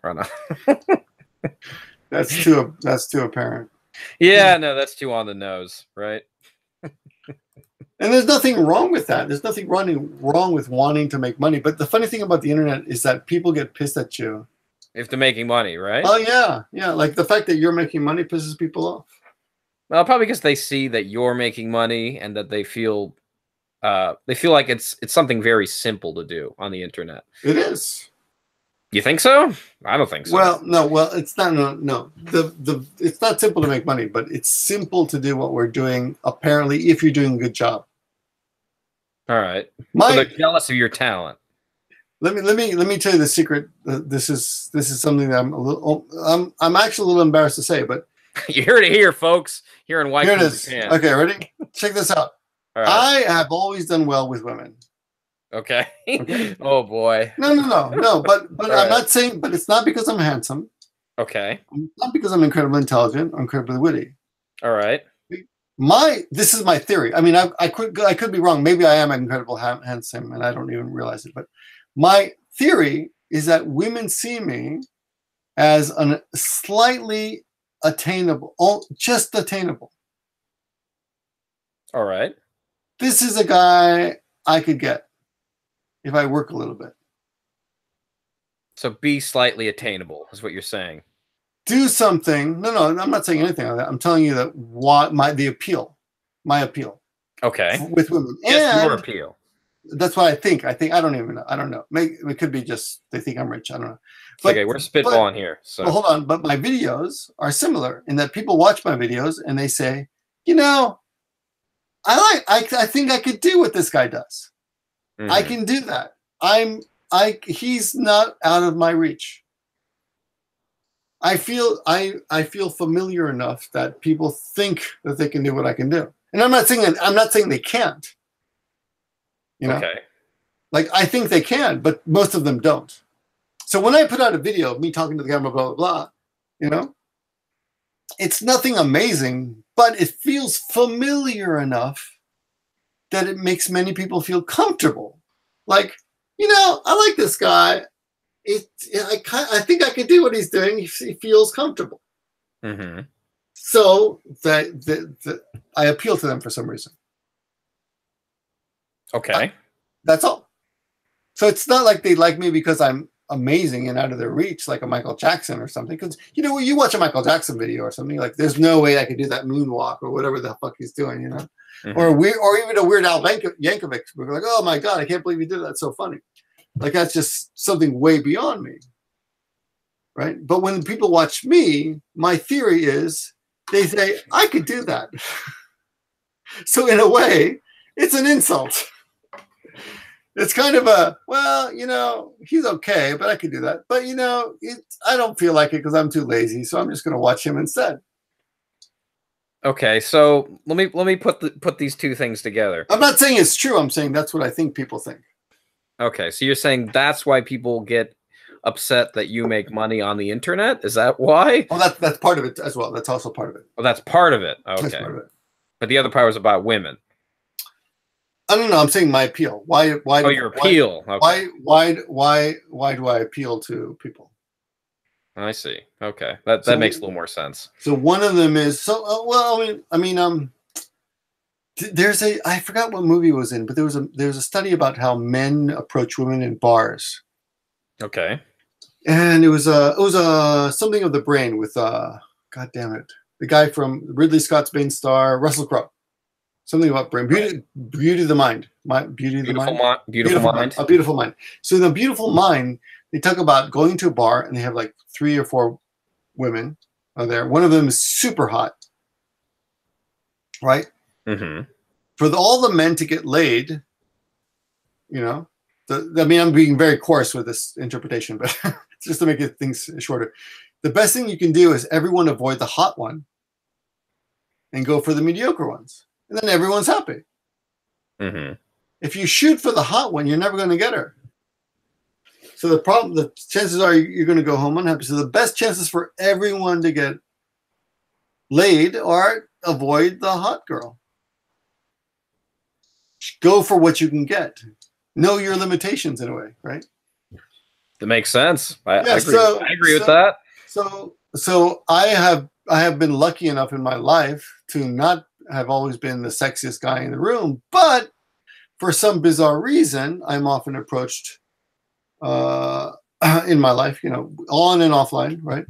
[SPEAKER 3] That's too apparent.
[SPEAKER 1] Yeah, no, that's too on the nose, right?
[SPEAKER 3] And there's nothing wrong with that. There's nothing wrong with wanting to make money. But the funny thing about the internet is that people get pissed at you
[SPEAKER 1] if they're making money, right?
[SPEAKER 3] Oh yeah. Like the fact that you're making money pisses people off.
[SPEAKER 1] Well, probably because they see that you're making money and that they feel like it's something very simple to do on the internet.
[SPEAKER 3] It is.
[SPEAKER 1] You think so? I don't think so.
[SPEAKER 3] Well, no. Well, it's not. No. It's not simple to make money, but it's simple to do what we're doing. Apparently, if you're doing a good job. All
[SPEAKER 1] right. So they're jealous of your talent.
[SPEAKER 3] Let me tell you the secret. This is something that I'm actually a little embarrassed to say, but
[SPEAKER 1] you heard it here, folks. Here in White.
[SPEAKER 3] Here it is. Japan. Okay, ready? Check this out. All right. I have always done well with women.
[SPEAKER 1] Okay. Oh boy.
[SPEAKER 3] No. But I'm not saying. But it's not because I'm handsome.
[SPEAKER 1] Okay.
[SPEAKER 3] Not because I'm incredibly intelligent or incredibly witty.
[SPEAKER 1] All right.
[SPEAKER 3] This is my theory. I mean, I could be wrong. Maybe I am incredibly handsome, and I don't even realize it. But my theory is that women see me as a slightly attainable, just attainable.
[SPEAKER 1] All right.
[SPEAKER 3] This is a guy I could get if I work a little bit.
[SPEAKER 1] So be slightly attainable is what you're saying.
[SPEAKER 3] Do something. No, I'm not saying anything like that. I'm telling you that my appeal.
[SPEAKER 1] Okay.
[SPEAKER 3] With women.
[SPEAKER 1] Just your appeal.
[SPEAKER 3] That's what I think. I don't even know. I don't know. It could be just they think I'm rich. I don't know. But,
[SPEAKER 1] okay, we're spitballing here. So
[SPEAKER 3] hold on. But my videos are similar in that people watch my videos and they say, you know, I think I could do what this guy does.
[SPEAKER 1] Mhm.
[SPEAKER 3] I can do that. He's not out of my reach. I feel familiar enough that people think that they can do what I can do. And I'm not saying they can't. You know?
[SPEAKER 1] Okay.
[SPEAKER 3] Like, I think they can, but most of them don't. So when I put out a video of me talking to the camera, blah, blah, blah, you know, it's nothing amazing, but it feels familiar enough that it makes many people feel comfortable. Like, you know, I like this guy. I think I could do what he's doing. He feels comfortable.
[SPEAKER 1] Mm-hmm.
[SPEAKER 3] So I appeal to them for some reason.
[SPEAKER 1] Okay.
[SPEAKER 3] That's all. So it's not like they like me because I'm amazing and out of their reach, like a Michael Jackson or something. Because, you know, when you watch a Michael Jackson video or something, like, there's no way I could do that moonwalk or whatever the fuck he's doing, you know?
[SPEAKER 1] Mm-hmm.
[SPEAKER 3] Or even a Weird Al Yankovic. We're like, oh my God, I can't believe he did that. It's so funny. Like, that's just something way beyond me. Right? But when people watch me, my theory is they say, I could do that. So in a way, it's an insult. It's kind of a, well, you know, he's okay, but I could do that. But, you know, I don't feel like it because I'm too lazy, so I'm just going to watch him instead.
[SPEAKER 1] Okay, so let me put these two things together.
[SPEAKER 3] I'm not saying it's true. I'm saying that's what I think people think.
[SPEAKER 1] Okay, so you're saying that's why people get upset that you make money on the internet? Is that why?
[SPEAKER 3] Well, that's part of it as well. That's also part of it.
[SPEAKER 1] Oh, that's part of it. Okay.
[SPEAKER 3] That's part of it.
[SPEAKER 1] But the other part was about women.
[SPEAKER 3] I don't know. I'm saying my appeal. Why?
[SPEAKER 1] Oh, your appeal. Okay.
[SPEAKER 3] Why do I appeal to people?
[SPEAKER 1] I see. Okay, that makes a little more sense.
[SPEAKER 3] So one of them is well. I mean, there's I forgot what movie it was in, but there was a study about how men approach women in bars.
[SPEAKER 1] Okay.
[SPEAKER 3] And it was something of the brain with God damn it, the guy from Ridley Scott's main star, Russell Crowe. Something about brain, beauty of the mind, beautiful mind. A beautiful mind. So in the beautiful mind, they talk about going to a bar and they have like 3 or 4 women are there. One of them is super hot, right?
[SPEAKER 1] Mm-hmm.
[SPEAKER 3] For all the men to get laid, you know. I mean, I'm being very coarse with this interpretation, but just to make things shorter. The best thing you can do is everyone avoid the hot one and go for the mediocre ones. And then everyone's happy.
[SPEAKER 1] Mm-hmm.
[SPEAKER 3] If you shoot for the hot one, you're never going to get her. So the chances are you're going to go home unhappy. So the best chances for everyone to get laid are avoid the hot girl. Go for what you can get. Know your limitations in a way, right?
[SPEAKER 1] That makes sense. I agree.
[SPEAKER 3] So,
[SPEAKER 1] I agree with that.
[SPEAKER 3] So I have been lucky enough in my life to not have always been the sexiest guy in the room, but for some bizarre reason, I'm often approached in my life, you know, on and offline, right,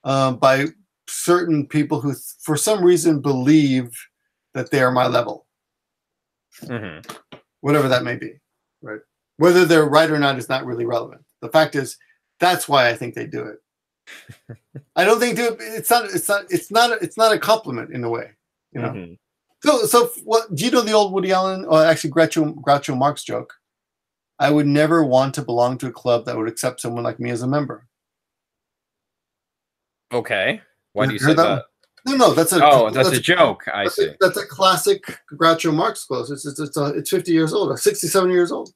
[SPEAKER 3] by certain people who, for some reason, believe that they are my level, whatever that may be, right? Whether they're right or not is not really relevant. The fact is, that's why I think they do it. I don't think it's not a compliment in a way, you know.
[SPEAKER 1] Mm-hmm.
[SPEAKER 3] So what do you know the old Woody Allen, or actually Groucho Marx joke? I would never want to belong to a club that would accept someone like me as a member.
[SPEAKER 1] Okay. Why do you say that?
[SPEAKER 3] No, that's
[SPEAKER 1] a joke. I see.
[SPEAKER 3] That's a classic Groucho Marx quote. It's 50 years old, or 67 years old.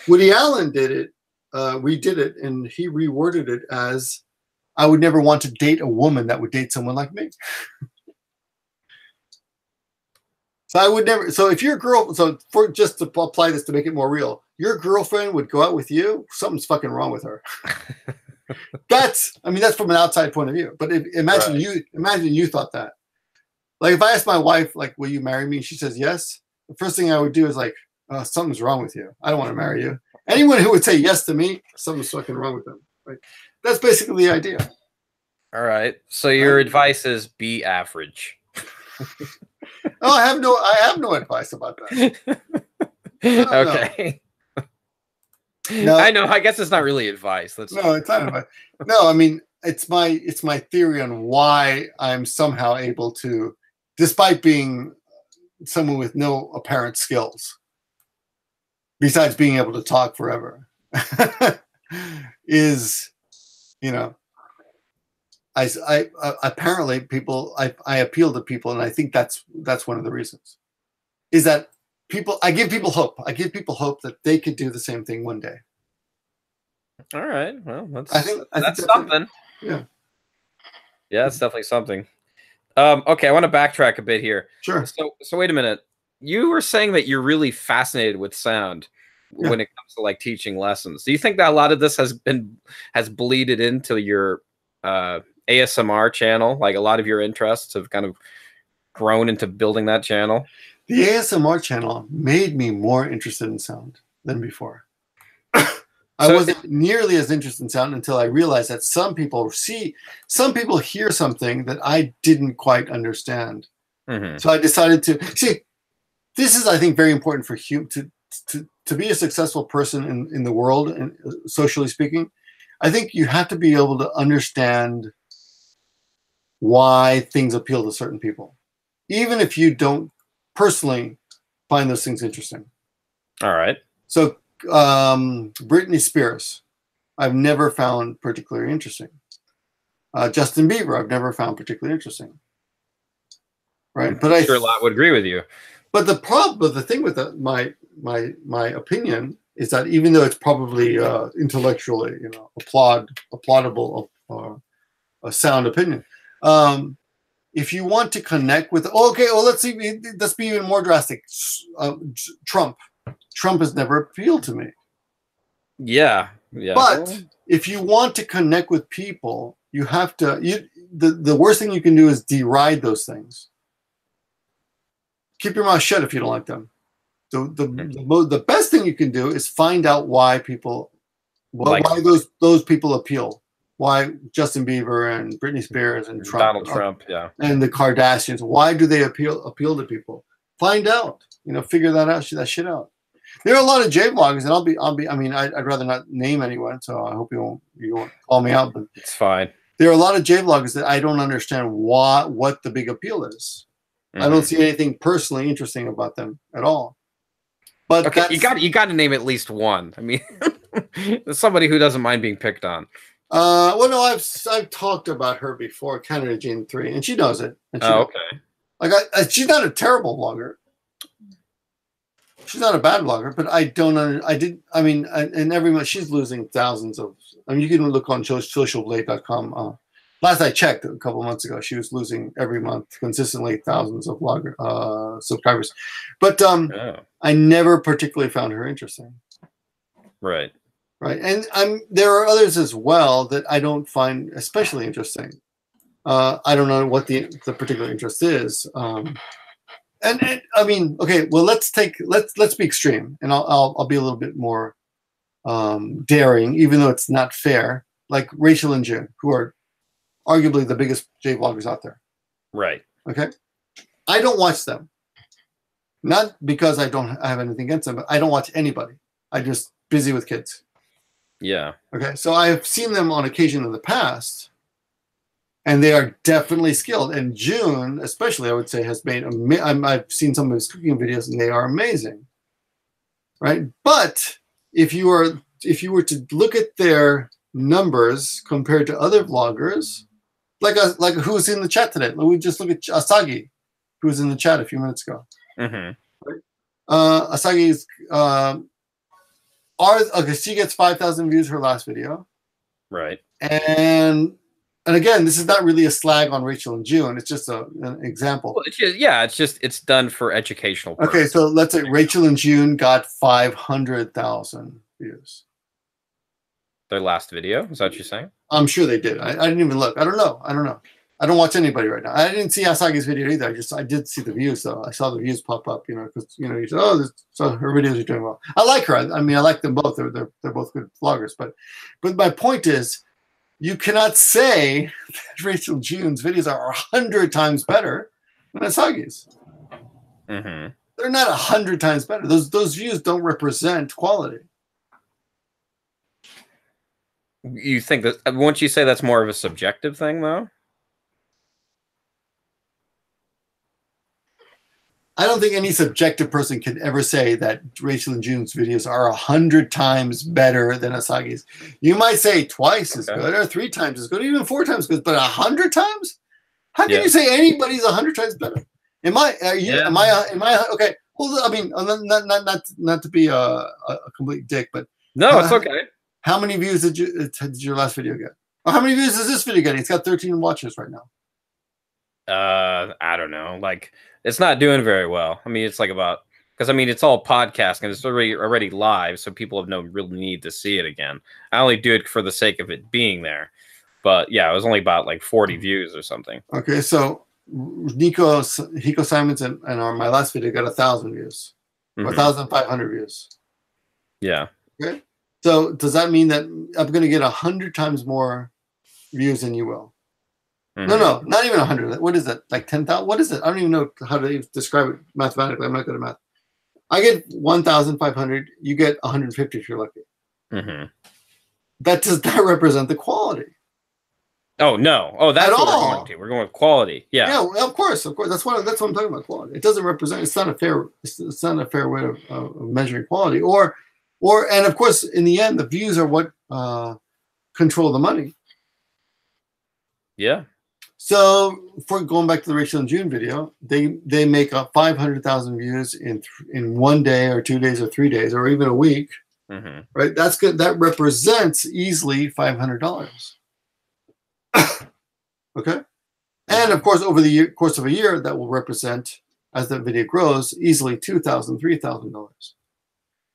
[SPEAKER 3] Woody Allen did it, redid it, and he reworded it as, I would never want to date a woman that would date someone like me. So I would never. So if your girl, just to apply this to make it more real, your girlfriend would go out with you, something's fucking wrong with her. That's from an outside point of view. But imagine you thought that. Like, if I asked my wife, like, will you marry me? She says yes. The first thing I would do is like, oh, something's wrong with you. I don't want to marry you. Anyone who would say yes to me, something's fucking wrong with them. Right? That's basically the idea.
[SPEAKER 1] All right. So your advice is be average.
[SPEAKER 3] Oh, I have no advice about that.
[SPEAKER 1] Okay.
[SPEAKER 3] No,
[SPEAKER 1] I know. I guess it's not really advice.
[SPEAKER 3] It's not advice. No, I mean, it's my theory on why I'm somehow able to, despite being someone with no apparent skills, besides being able to talk forever, is, you know, I apparently people, I appeal to people, and I think that's one of the reasons, is that I give people hope. I give people hope that they could do the same thing one day.
[SPEAKER 1] All right. Well,
[SPEAKER 3] I
[SPEAKER 1] that's
[SPEAKER 3] think that's
[SPEAKER 1] something.
[SPEAKER 3] Yeah.
[SPEAKER 1] Yeah, it's definitely something. Okay, I want to backtrack a bit here.
[SPEAKER 3] Sure.
[SPEAKER 1] So wait a minute. You were saying that you're really fascinated with sound when it comes to like teaching lessons. Do you think that a lot of this has bleeded into your ASMR channel? Like a lot of your interests have kind of grown into building that channel?
[SPEAKER 3] The ASMR channel made me more interested in sound than before. I wasn't nearly as interested in sound until I realized that some people hear something that I didn't quite understand.
[SPEAKER 1] Mm-hmm.
[SPEAKER 3] So I decided to see. This is, I think, very important for to be a successful person in the world, and socially speaking. I think you have to be able to understand why things appeal to certain people, even if you don't personally find those things interesting.
[SPEAKER 1] All right.
[SPEAKER 3] So Britney Spears, I've never found particularly interesting. Justin Bieber, I've never found particularly interesting. Right, but
[SPEAKER 1] I'm sure a lot would agree with you.
[SPEAKER 3] But the thing with my opinion is that even though it's probably intellectually, you know, applaudable, a sound opinion, if you want to connect with, let's be even more drastic. Trump has never appealed to me.
[SPEAKER 1] Yeah.
[SPEAKER 3] But if you want to connect with people, you have to. The worst thing you can do is deride those things. Keep your mouth shut if you don't like them. The best thing you can do is find out why those people appeal. Why Justin Bieber and Britney Spears and Trump,
[SPEAKER 1] Donald Trump,
[SPEAKER 3] and the Kardashians. Why do they appeal to people? Find out. You know, figure that shit out. There are a lot of J-vloggers, and I mean, I'd rather not name anyone, so I hope you won't call me out. But
[SPEAKER 1] it's fine.
[SPEAKER 3] There are a lot of J-vloggers that I don't understand what the big appeal is. Mm-hmm. I don't see anything personally interesting about them at all. But
[SPEAKER 1] okay, you got to name at least one. I mean, somebody who doesn't mind being picked on.
[SPEAKER 3] Well, no, I've talked about her before, Canada Jane 3, and she knows it. And she knows.
[SPEAKER 1] Okay.
[SPEAKER 3] Like she's not a terrible vlogger. She's not a bad vlogger, but and every month she's losing thousands of. I mean, you can look on socialblade.com. Last I checked a couple of months ago, she was losing every month consistently thousands of subscribers. But I never particularly found her interesting.
[SPEAKER 1] Right.
[SPEAKER 3] Right. And there are others as well that I don't find especially interesting. I don't know what the particular interest is. And I mean, okay, well, let's be extreme, and I'll be a little bit more daring, even though it's not fair. Like Rachel and June, who are arguably the biggest J-vloggers out there.
[SPEAKER 1] Right.
[SPEAKER 3] Okay. I don't watch them. Not because I have anything against them, but I don't watch anybody. I'm just busy with kids.
[SPEAKER 1] Yeah.
[SPEAKER 3] Okay. So I have seen them on occasion in the past, and they are definitely skilled. And June, especially, I would say, has made. I've seen some of his cooking videos, and they are amazing. Right. But if you were to look at their numbers compared to other vloggers, like who's in the chat today? We just look at Asagi, who was in the chat a few minutes ago.
[SPEAKER 1] Mm-hmm.
[SPEAKER 3] Right? Asagi's she gets 5,000 views her last video.
[SPEAKER 1] Right.
[SPEAKER 3] And again, this is not really a slag on Rachel and June. It's just an example.
[SPEAKER 1] Well, it's done for educational purposes.
[SPEAKER 3] Okay, so let's say Rachel and June got 500,000 views.
[SPEAKER 1] Their last video? Is that what you're saying?
[SPEAKER 3] I'm sure they did. I didn't even look. I don't know. I don't watch anybody right now. I didn't see Asagi's video either. I did see the views though. I saw the views pop up, because you said, so her videos are doing well. I like her. I mean, I like them both. They're both good vloggers. But my point is, you cannot say that Rachel June's videos are 100 times better than Asagi's.
[SPEAKER 1] Mm-hmm.
[SPEAKER 3] They're not 100 times better. Those views don't represent quality.
[SPEAKER 1] You think that? Won't you say that's more of a subjective thing, though?
[SPEAKER 3] I don't think any subjective person can ever say that Rachel and June's videos are 100 times better than Asagi's. You might say twice as good, or 3 times as good, even 4 times as good, but 100 times? How can you say anybody's 100 times better? Am I okay? Well, I mean, not to be a complete dick, but
[SPEAKER 1] no, it's okay.
[SPEAKER 3] How many views did your last video get? Or how many views is this video getting? It's got 13 watches right now.
[SPEAKER 1] I don't know. Like, it's not doing very well. I mean, it's like because I mean, it's all podcasting and it's already live, so people have no real need to see it again. I only do it for the sake of it being there. But yeah, it was only about like 40 views or something. Okay, so Hiko Simons and my last video got 1,000 views, 1,500 views. Yeah. Okay. So does that mean that I'm going to get 100 times more views than you will? No, not even 100. What is that? Like 10,000? What is it? I don't even know how to describe it mathematically. I'm not good at math. I get 1,500. You get 150 if you're lucky. That does not represent the quality. Oh no! Oh, that's what we're going to. We're going with quality. Yeah.
[SPEAKER 3] Yeah, of course. That's what I'm talking about. Quality. It doesn't represent. It's not a fair. It's not a fair way of measuring quality. And of course, in the end, the views are what control the money. Yeah. So, for going back to the Rachel and June video, they make up 500,000 views in 1 day or 2 days or 3 days or even a week. Right? That's good. That represents easily $500. Okay. And of course, over the course of a year, that will represent, as the video grows, easily $2,000, $3,000.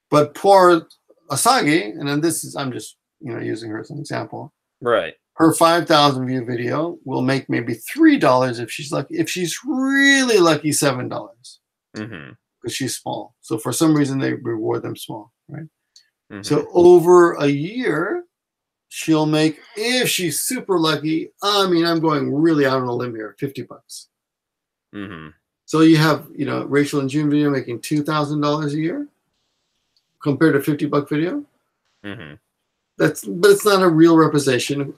[SPEAKER 3] But poor Asagi, and then this is, I'm just using her as an example. Right. Her 5,000 view video will make maybe $3 if she's lucky. If she's really lucky, $7. Because she's small. So for some reason, they reward them small, right? So over a year, she'll make, if she's super lucky, I mean, I'm going really out on a limb here, $50. So you have, Rachel and June video making $2,000 a year compared to $50 video. But it's not a real representation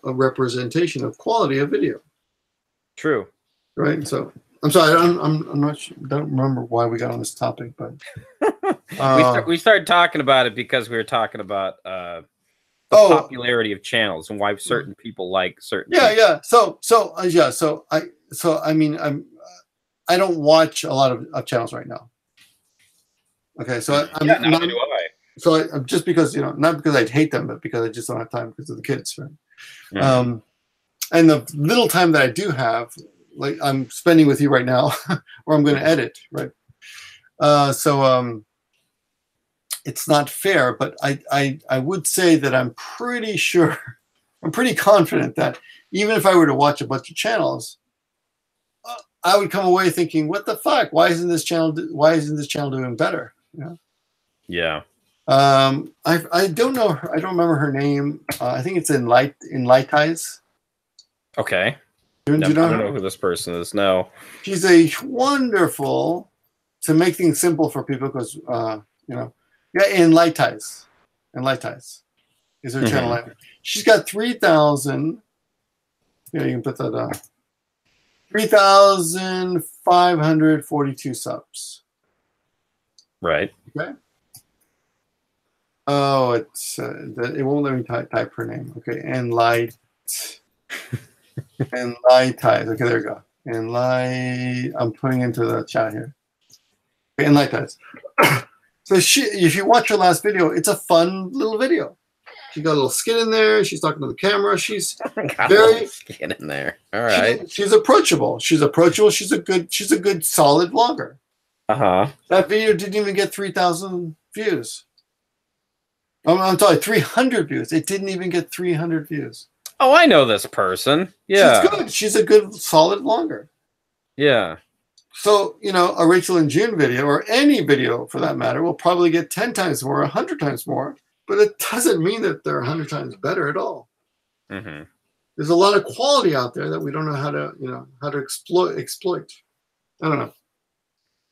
[SPEAKER 3] of quality of video. True. Right. So I'm sorry. I'm not sure, don't remember why we got on this topic, but
[SPEAKER 1] we started talking about it because we were talking about the popularity of channels and why certain people like certain.
[SPEAKER 3] Yeah. So I mean, I don't watch a lot of channels right now. Okay. So neither do I. So just because, not because I hate them, but because I just don't have time because of the kids, right? And the little time that I do have, like I'm spending with you right now, or I'm going to edit, right? So it's not fair, but I would say that I'm pretty sure, I'm pretty confident that even if I were to watch a bunch of channels, I would come away thinking, what the fuck? Why isn't this channel doing better? Yeah. I don't know. I don't remember her name. I think it's in Light Eyes. Okay. Do you know? I don't know who this person is. No. She's a wonderful, to make things simple for people, because in Light Eyes. And Light Eyes is her channel name. She's got 3,000. Yeah, you can put that 3,542 subs. Right. Okay. Oh, it's it won't let me type her name. Okay, and Light Eyes. Okay, there we go. And I'm putting into the chat here. Okay, and Light Eyes. So if you watch her last video, it's a fun little video. She got a little skin in there. She's talking to the camera. She's very skin in there. All right. She's approachable. She's a good solid vlogger. That video didn't even get 3,000 views. I'm sorry, 300 views. It didn't even get 300 views.
[SPEAKER 1] Oh, I know this person. Yeah.
[SPEAKER 3] She's good. She's a good, solid vlogger. Yeah. So, a Rachel and June video, or any video for that matter, will probably get 10 times more, 100 times more, but it doesn't mean that they're 100 times better at all. There's a lot of quality out there that we don't know how to exploit. I don't know.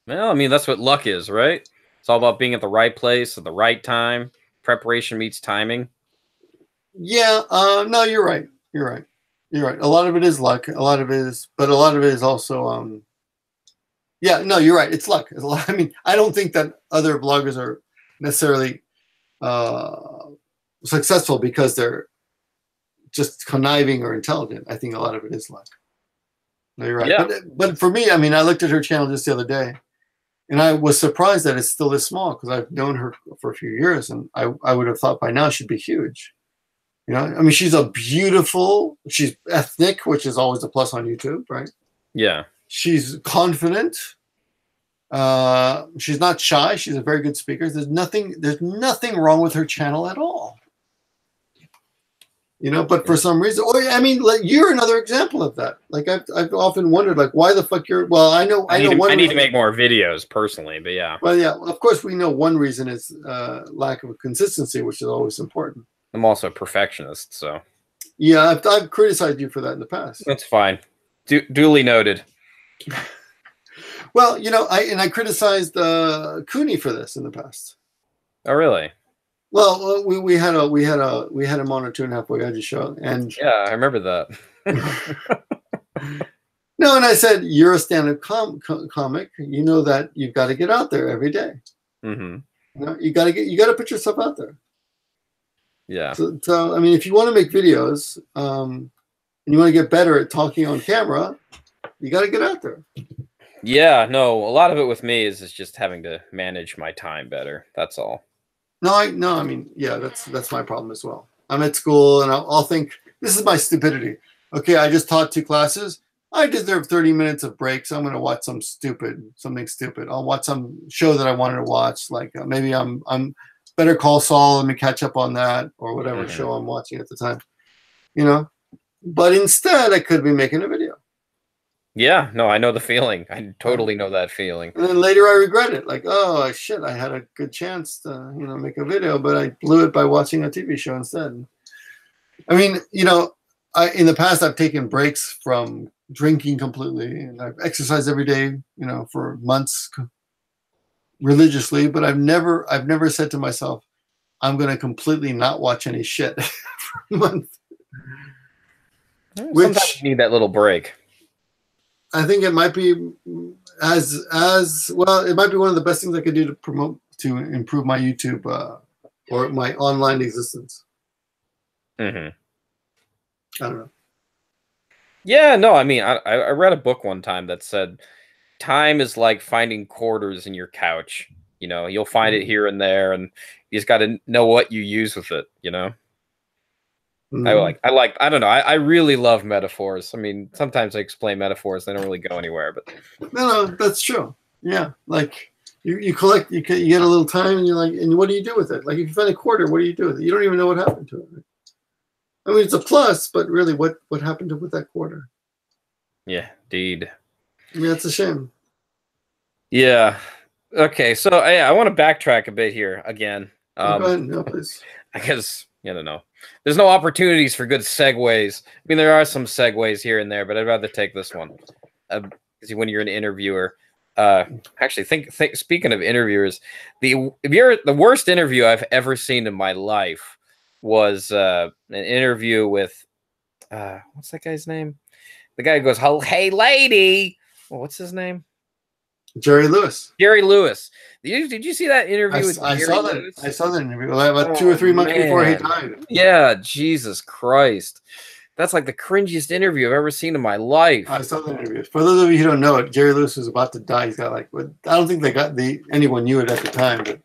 [SPEAKER 1] Well, I mean, that's what luck is, right? It's all about being at the right place at the right time. Preparation meets timing.
[SPEAKER 3] Yeah, no, you're right. You're right. A lot of it is luck. A lot of it is also Yeah, no, you're right. It's luck. It's a lot. I mean, I don't think that other bloggers are necessarily successful because they're just conniving or intelligent. I think a lot of it is luck. No, you're right.
[SPEAKER 1] Yeah.
[SPEAKER 3] But for me, I mean, I looked at her channel just the other day, and I was surprised that it's still this small because I've known her for a few years, and I would have thought by now she'd be huge. You know, I mean, she's she's ethnic, which is always a plus on YouTube, right?
[SPEAKER 1] Yeah.
[SPEAKER 3] She's confident. She's not shy. She's a very good speaker. There's nothing wrong with her channel at all. You know, but for some reason, or I mean, like, you're another example of that. Like I've often wondered, like, why the fuck you're? Well, I need
[SPEAKER 1] to make more videos personally, but yeah.
[SPEAKER 3] Well, yeah, of course we know one reason is lack of consistency, which is always important.
[SPEAKER 1] I'm also a perfectionist, so.
[SPEAKER 3] Yeah, I've criticized you for that in the past.
[SPEAKER 1] That's fine. Duly noted.
[SPEAKER 3] Well, you know, I criticized Cooney for this in the past.
[SPEAKER 1] Oh, really?
[SPEAKER 3] Well, we had him on a 2.5 Boy Gadget show, and
[SPEAKER 1] yeah, I remember that.
[SPEAKER 3] No, and I said, you're a stand-up comic. You know that you've got to get out there every day.
[SPEAKER 1] Mm-hmm.
[SPEAKER 3] You know, you got to put yourself out there.
[SPEAKER 1] Yeah.
[SPEAKER 3] So I mean, if you want to make videos and you want to get better at talking on camera, you got to get out there.
[SPEAKER 1] Yeah, no, a lot of it with me is just having to manage my time better. That's all.
[SPEAKER 3] No, I mean, yeah, that's my problem as well. I'm at school and I'll think, this is my stupidity. Okay, I just taught 2 classes. I deserve 30 minutes of break, so I'm going to watch something stupid. I'll watch some show that I wanted to watch, like maybe I'm Better Call Saul. Let me catch up on that, or whatever show I'm watching at the time. You know, but instead I could be making a video.
[SPEAKER 1] Yeah, no, I know the feeling. I totally know that feeling.
[SPEAKER 3] And then later I regret it. Like, oh, shit, I had a good chance to, you know, make a video, but I blew it by watching a TV show instead. I mean, you know, in the past, I've taken breaks from drinking completely, and I've exercised every day, you know, for months religiously, but I've never said to myself, I'm going to completely not watch any shit for a month.
[SPEAKER 1] Sometimes you need that little break.
[SPEAKER 3] I think it might be as well. It might be one of the best things I could do to improve my YouTube or my online existence.
[SPEAKER 1] Mm-hmm.
[SPEAKER 3] I don't know.
[SPEAKER 1] Yeah, no, I mean, I read a book one time that said time is like finding quarters in your couch. You know, you'll find it here and there, and you just got to know what you use with it. You know. I don't know. I really love metaphors. I mean, sometimes I explain metaphors, they don't really go anywhere, but
[SPEAKER 3] no, that's true. Yeah. Like you collect, you get a little time and you're like, and what do you do with it? Like if you find a quarter, what do you do with it? You don't even know what happened to it. I mean, it's a plus, but really what happened with that quarter?
[SPEAKER 1] Yeah, indeed.
[SPEAKER 3] I mean, that's a shame.
[SPEAKER 1] Yeah. Okay. So I want to backtrack a bit here again.
[SPEAKER 3] Go ahead. No, please.
[SPEAKER 1] I guess, I don't know. There's no opportunities for good segues. I mean, there are some segues here and there, but I'd rather take this one. When you're an interviewer, actually, think. Speaking of interviewers, the worst interview I've ever seen in my life was an interview with what's that guy's name? The guy who goes, "Oh, hey, lady." Well, what's his name?
[SPEAKER 3] Jerry Lewis.
[SPEAKER 1] Jerry Lewis. Did you see that interview with Jerry Lewis?
[SPEAKER 3] I saw that interview about 2 or 3 months before he died.
[SPEAKER 1] Yeah, Jesus Christ. That's like the cringiest interview I've ever seen in my life.
[SPEAKER 3] I saw that interview. For those of you who don't know it, Jerry Lewis was about to die. He's got like, I don't think anyone knew it at the time. But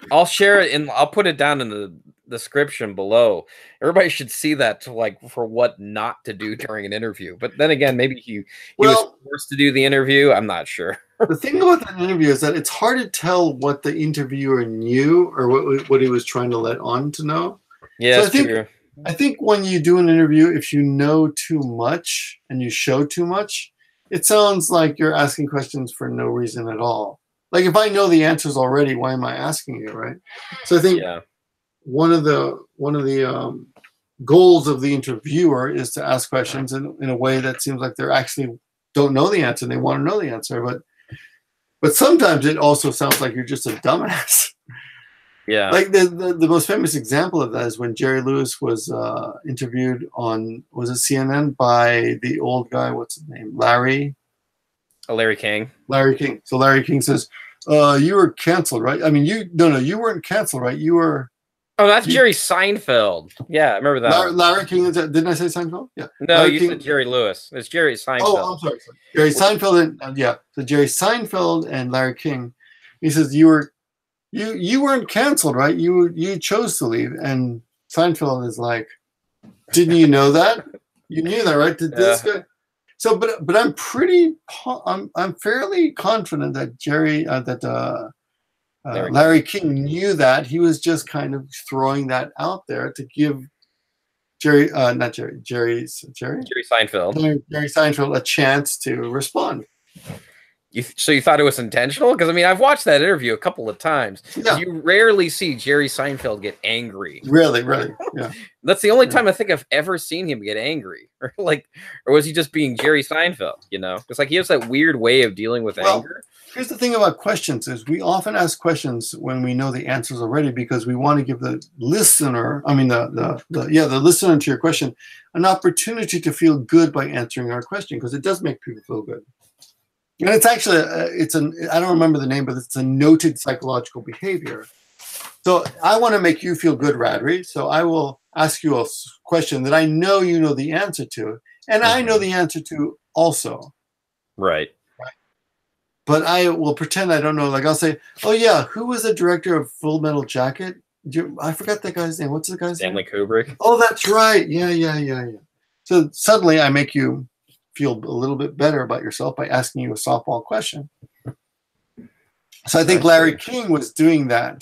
[SPEAKER 1] I'll share it and I'll put it down in the description below. Everybody should see that for what not to do during an interview. But then again, maybe he was forced to do the interview. I'm not sure.
[SPEAKER 3] The thing about that interview is that it's hard to tell what the interviewer knew or what he was trying to let on to know.
[SPEAKER 1] Yeah,
[SPEAKER 3] so I think when you do an interview, if you know too much and you show too much, it sounds like you're asking questions for no reason at all. Like if I know the answers already, why am I asking you, right? So I think one of the goals of the interviewer is to ask questions in a way that seems like they're actually don't know the answer and they want to know the answer, but sometimes it also sounds like you're just a dumbass.
[SPEAKER 1] Yeah.
[SPEAKER 3] Like the most famous example of that is when Jerry Lewis was interviewed on, was it CNN, by the old guy, what's his name? Larry.
[SPEAKER 1] Larry King.
[SPEAKER 3] Larry King. So Larry King says, "You were canceled, right? I mean, you weren't canceled, right? You were."
[SPEAKER 1] Oh, that's Jerry Seinfeld. Yeah, I remember that.
[SPEAKER 3] Larry King. Didn't I say Seinfeld? Yeah.
[SPEAKER 1] No,
[SPEAKER 3] Larry
[SPEAKER 1] you
[SPEAKER 3] King.
[SPEAKER 1] said Jerry Lewis. It's Jerry Seinfeld.
[SPEAKER 3] Oh, I'm sorry. Jerry Seinfeld and yeah. So Jerry Seinfeld and Larry King. He says you weren't canceled, right? You chose to leave. And Seinfeld is like, didn't you know that? You knew that, right? Did this guy? So, but I'm fairly confident that Larry King knew that. He was just kind of throwing that out there to give Jerry Seinfeld Jerry Seinfeld a chance to respond.
[SPEAKER 1] So you thought it was intentional? Because I mean, I've watched that interview a couple of times. Yeah. You rarely see Jerry Seinfeld get angry.
[SPEAKER 3] Really, yeah.
[SPEAKER 1] That's the only time I think I've ever seen him get angry, or was he just being Jerry Seinfeld? You know, it's like he has that weird way of dealing with anger.
[SPEAKER 3] Here's the thing about questions: is we often ask questions when we know the answers already because we want to give the listener, the listener to your question, an opportunity to feel good by answering our question, because it does make people feel good. And it's actually, I don't remember the name, but it's a noted psychological behavior. So I want to make you feel good, Radrey. So I will ask you a question that I know you know the answer to, and I know the answer to also.
[SPEAKER 1] Right.
[SPEAKER 3] But I will pretend I don't know. Like I'll say, oh yeah, who was the director of Full Metal Jacket? I forgot that guy's name. What's the guy's name?
[SPEAKER 1] Stanley Kubrick.
[SPEAKER 3] Oh, that's right. Yeah. So suddenly I make you feel a little bit better about yourself by asking you a softball question. So I think Larry King was doing that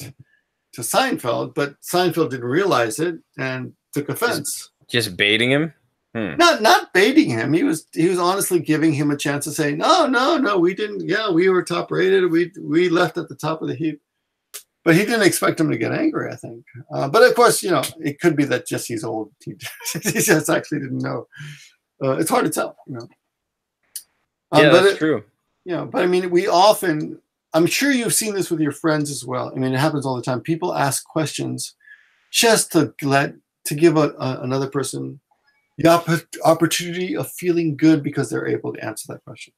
[SPEAKER 3] to Seinfeld, but Seinfeld didn't realize it and took offense.
[SPEAKER 1] Just baiting him?
[SPEAKER 3] Not baiting him. He was honestly giving him a chance to say, no, we didn't. Yeah, we were top rated. We left at the top of the heap. But he didn't expect him to get angry, I think. But of course, it could be that just he's old. He just actually didn't know. It's hard to tell,
[SPEAKER 1] Yeah, that's true.
[SPEAKER 3] Yeah, but I mean, we often, I'm sure you've seen this with your friends as well. I mean, it happens all the time. People ask questions just to give another person the opportunity of feeling good because they're able to answer that question.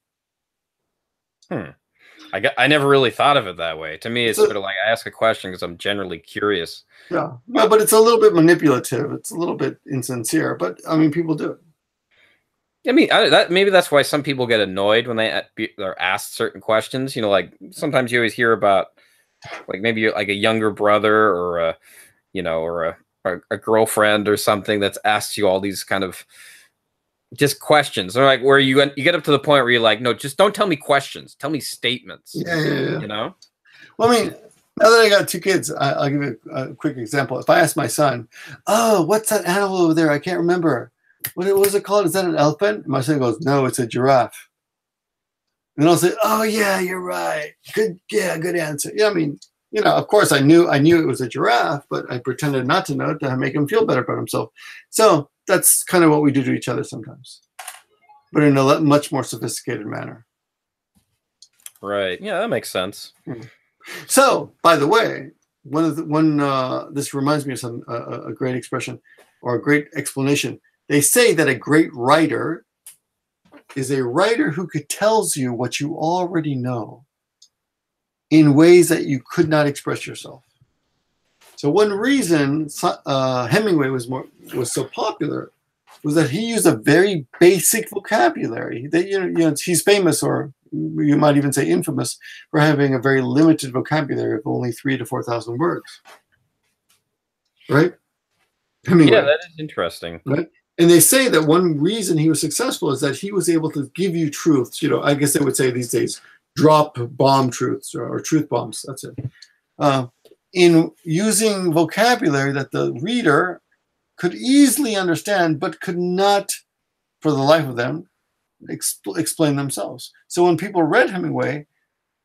[SPEAKER 1] I never really thought of it that way. To me, it's sort of like I ask a question because I'm generally curious.
[SPEAKER 3] Yeah, well, but it's a little bit manipulative. It's a little bit insincere, but I mean, people do it.
[SPEAKER 1] I mean, maybe that's why some people get annoyed when they're asked certain questions. Like sometimes you always hear about, like maybe like a younger brother or a girlfriend or something that's asked you all these kind of just questions. Or like where you get up to the point where you're like, no, just don't tell me questions, tell me statements.
[SPEAKER 3] Yeah. Well, I mean, now that I got two kids, I'll give you a quick example. If I ask my son, "Oh, what's that animal over there? I can't remember. What was it called? Is that an elephant?" And my son goes, "No, it's a giraffe." And I'll say, "Oh yeah, you're right. Good answer." Yeah, I mean, of course I knew it was a giraffe, but I pretended not to know to make him feel better about himself. So that's kind of what we do to each other sometimes, but in a much more sophisticated manner.
[SPEAKER 1] Right. Yeah, that makes sense.
[SPEAKER 3] So, by the way, this reminds me of a great expression or a great explanation. They say that a great writer is a writer who tells you what you already know in ways that you could not express yourself. So one reason Hemingway was so popular was that he used a very basic vocabulary. That he's famous, or you might even say infamous, for having a very limited vocabulary of only 3,000 to 4,000 words. Right? Hemingway.
[SPEAKER 1] Yeah, that is interesting.
[SPEAKER 3] Right? And they say that one reason he was successful is that he was able to give you truths. I guess they would say these days, drop bomb truths or truth bombs. That's it. In using vocabulary that the reader could easily understand, but could not, for the life of them, explain themselves. So when people read Hemingway,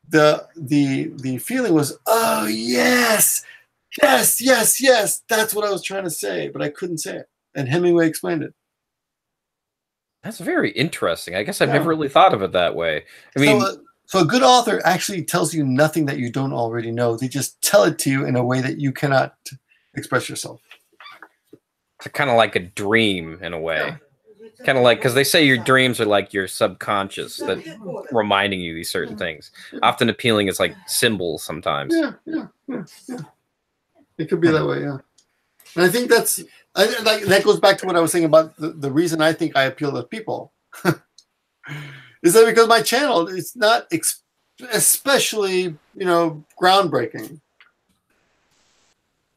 [SPEAKER 3] the feeling was, oh yes, that's what I was trying to say, but I couldn't say it. And Hemingway explained it.
[SPEAKER 1] That's very interesting. I guess I've never really thought of it that way. I mean,
[SPEAKER 3] so a good author actually tells you nothing that you don't already know. They just tell it to you in a way that you cannot express yourself.
[SPEAKER 1] It's kind of like a dream in a way. Kind of like, because they say your dreams are like your subconscious that reminding you these certain things. Often appealing as like symbols sometimes.
[SPEAKER 3] Yeah. It could be that way, yeah. And I think that goes back to what I was saying about the reason I think I appeal to people. Is that because my channel is not especially, groundbreaking.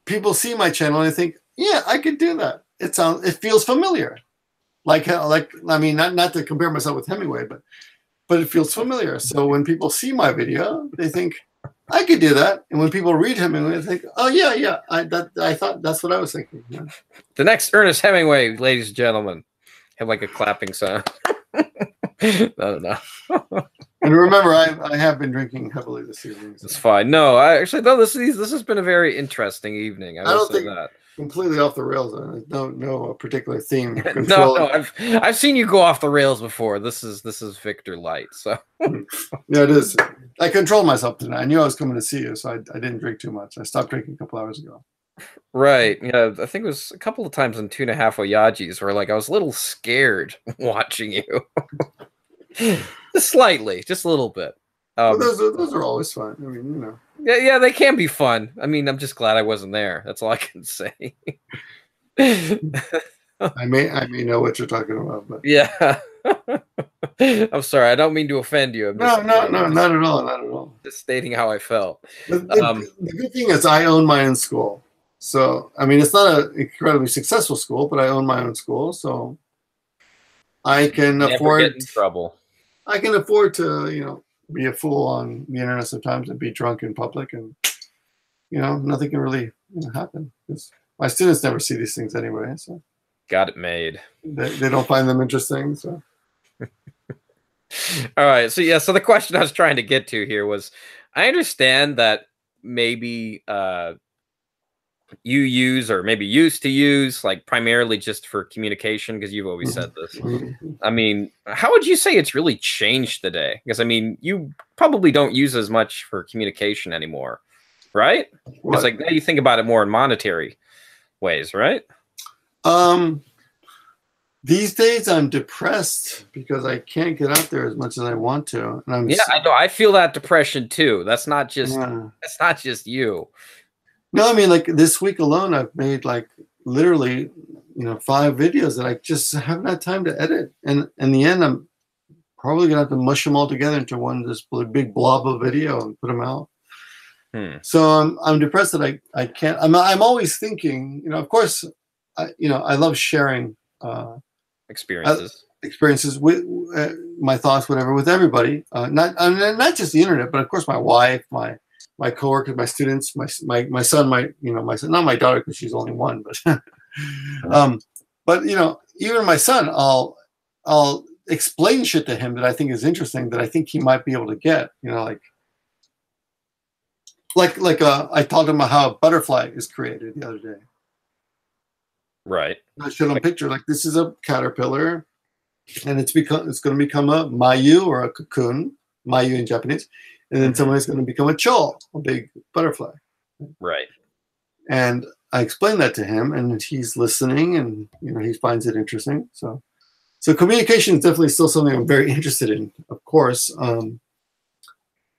[SPEAKER 3] People see my channel and they think, yeah, I could do that. It feels familiar. I mean, not to compare myself with Hemingway, but it feels familiar. So when people see my video, they think I could do that. And when people read Hemingway, they think, oh yeah, I thought that's what I was thinking. Yeah.
[SPEAKER 1] The next Ernest Hemingway, ladies and gentlemen, have like a clapping sound. No.
[SPEAKER 3] And remember, I have been drinking heavily this evening. So.
[SPEAKER 1] It's fine. No, I actually though this has been a very interesting evening. I don't think that.
[SPEAKER 3] Completely off the rails. No particular theme.
[SPEAKER 1] No, I've seen you go off the rails before. This is Victor Light. So
[SPEAKER 3] yeah, it is. I controlled myself tonight. I knew I was coming to see you, so I didn't drink too much. I stopped drinking a couple hours ago.
[SPEAKER 1] Right. Yeah, I think it was a couple of times in 2.5 Oyajis where like I was a little scared watching you. Just slightly, just a little bit.
[SPEAKER 3] Well, those are always fun. I mean,
[SPEAKER 1] Yeah, they can be fun. I mean, I'm just glad I wasn't there. That's all I can say.
[SPEAKER 3] I may know what you're talking about, but
[SPEAKER 1] yeah. I'm sorry. I don't mean to offend you.
[SPEAKER 3] No, not at all.
[SPEAKER 1] Just stating how I felt.
[SPEAKER 3] The good thing is I own my own school. So, I mean, it's not an incredibly successful school, but I own my own school, so I can afford
[SPEAKER 1] get in trouble.
[SPEAKER 3] I can afford to, be a fool on the internet sometimes and be drunk in public, and nothing can really happen because my students never see these things anyway. So
[SPEAKER 1] got it made.
[SPEAKER 3] They don't find them interesting. So
[SPEAKER 1] all right. So yeah. So the question I was trying to get to here was, I understand that maybe you use or maybe used to use like primarily just for communication because you've always said this. I mean, how would you say it's really changed today? Because I mean, you probably don't use as much for communication anymore, right? It's like now you think about it more in monetary ways, right?
[SPEAKER 3] These days I'm depressed because I can't get out there as much as I want to. And
[SPEAKER 1] I know. I feel that depression too. That's not just that's not just you.
[SPEAKER 3] No, I mean, like this week alone, I've made like literally, 5 videos that I just haven't had time to edit. And in the end, I'm probably gonna have to mush them all together into this big blob of video and put them out. So I'm depressed that I can't. I'm always thinking, of course, I love sharing experiences with my thoughts, whatever, with everybody. Not just the internet, but of course my wife, my coworkers, my students, my son, my son, not my daughter because she's only 1, but even my son, I'll explain shit to him that I think is interesting that I think he might be able to get, I told him how a butterfly is created the other day.
[SPEAKER 1] Right.
[SPEAKER 3] I showed him a picture like this is a caterpillar, and it's going to become a mayu or a cocoon, mayu in Japanese. And then somebody's going to become a cho, a big butterfly.
[SPEAKER 1] Right.
[SPEAKER 3] And I explained that to him, and he's listening, and he finds it interesting. So communication is definitely still something I'm very interested in, of course.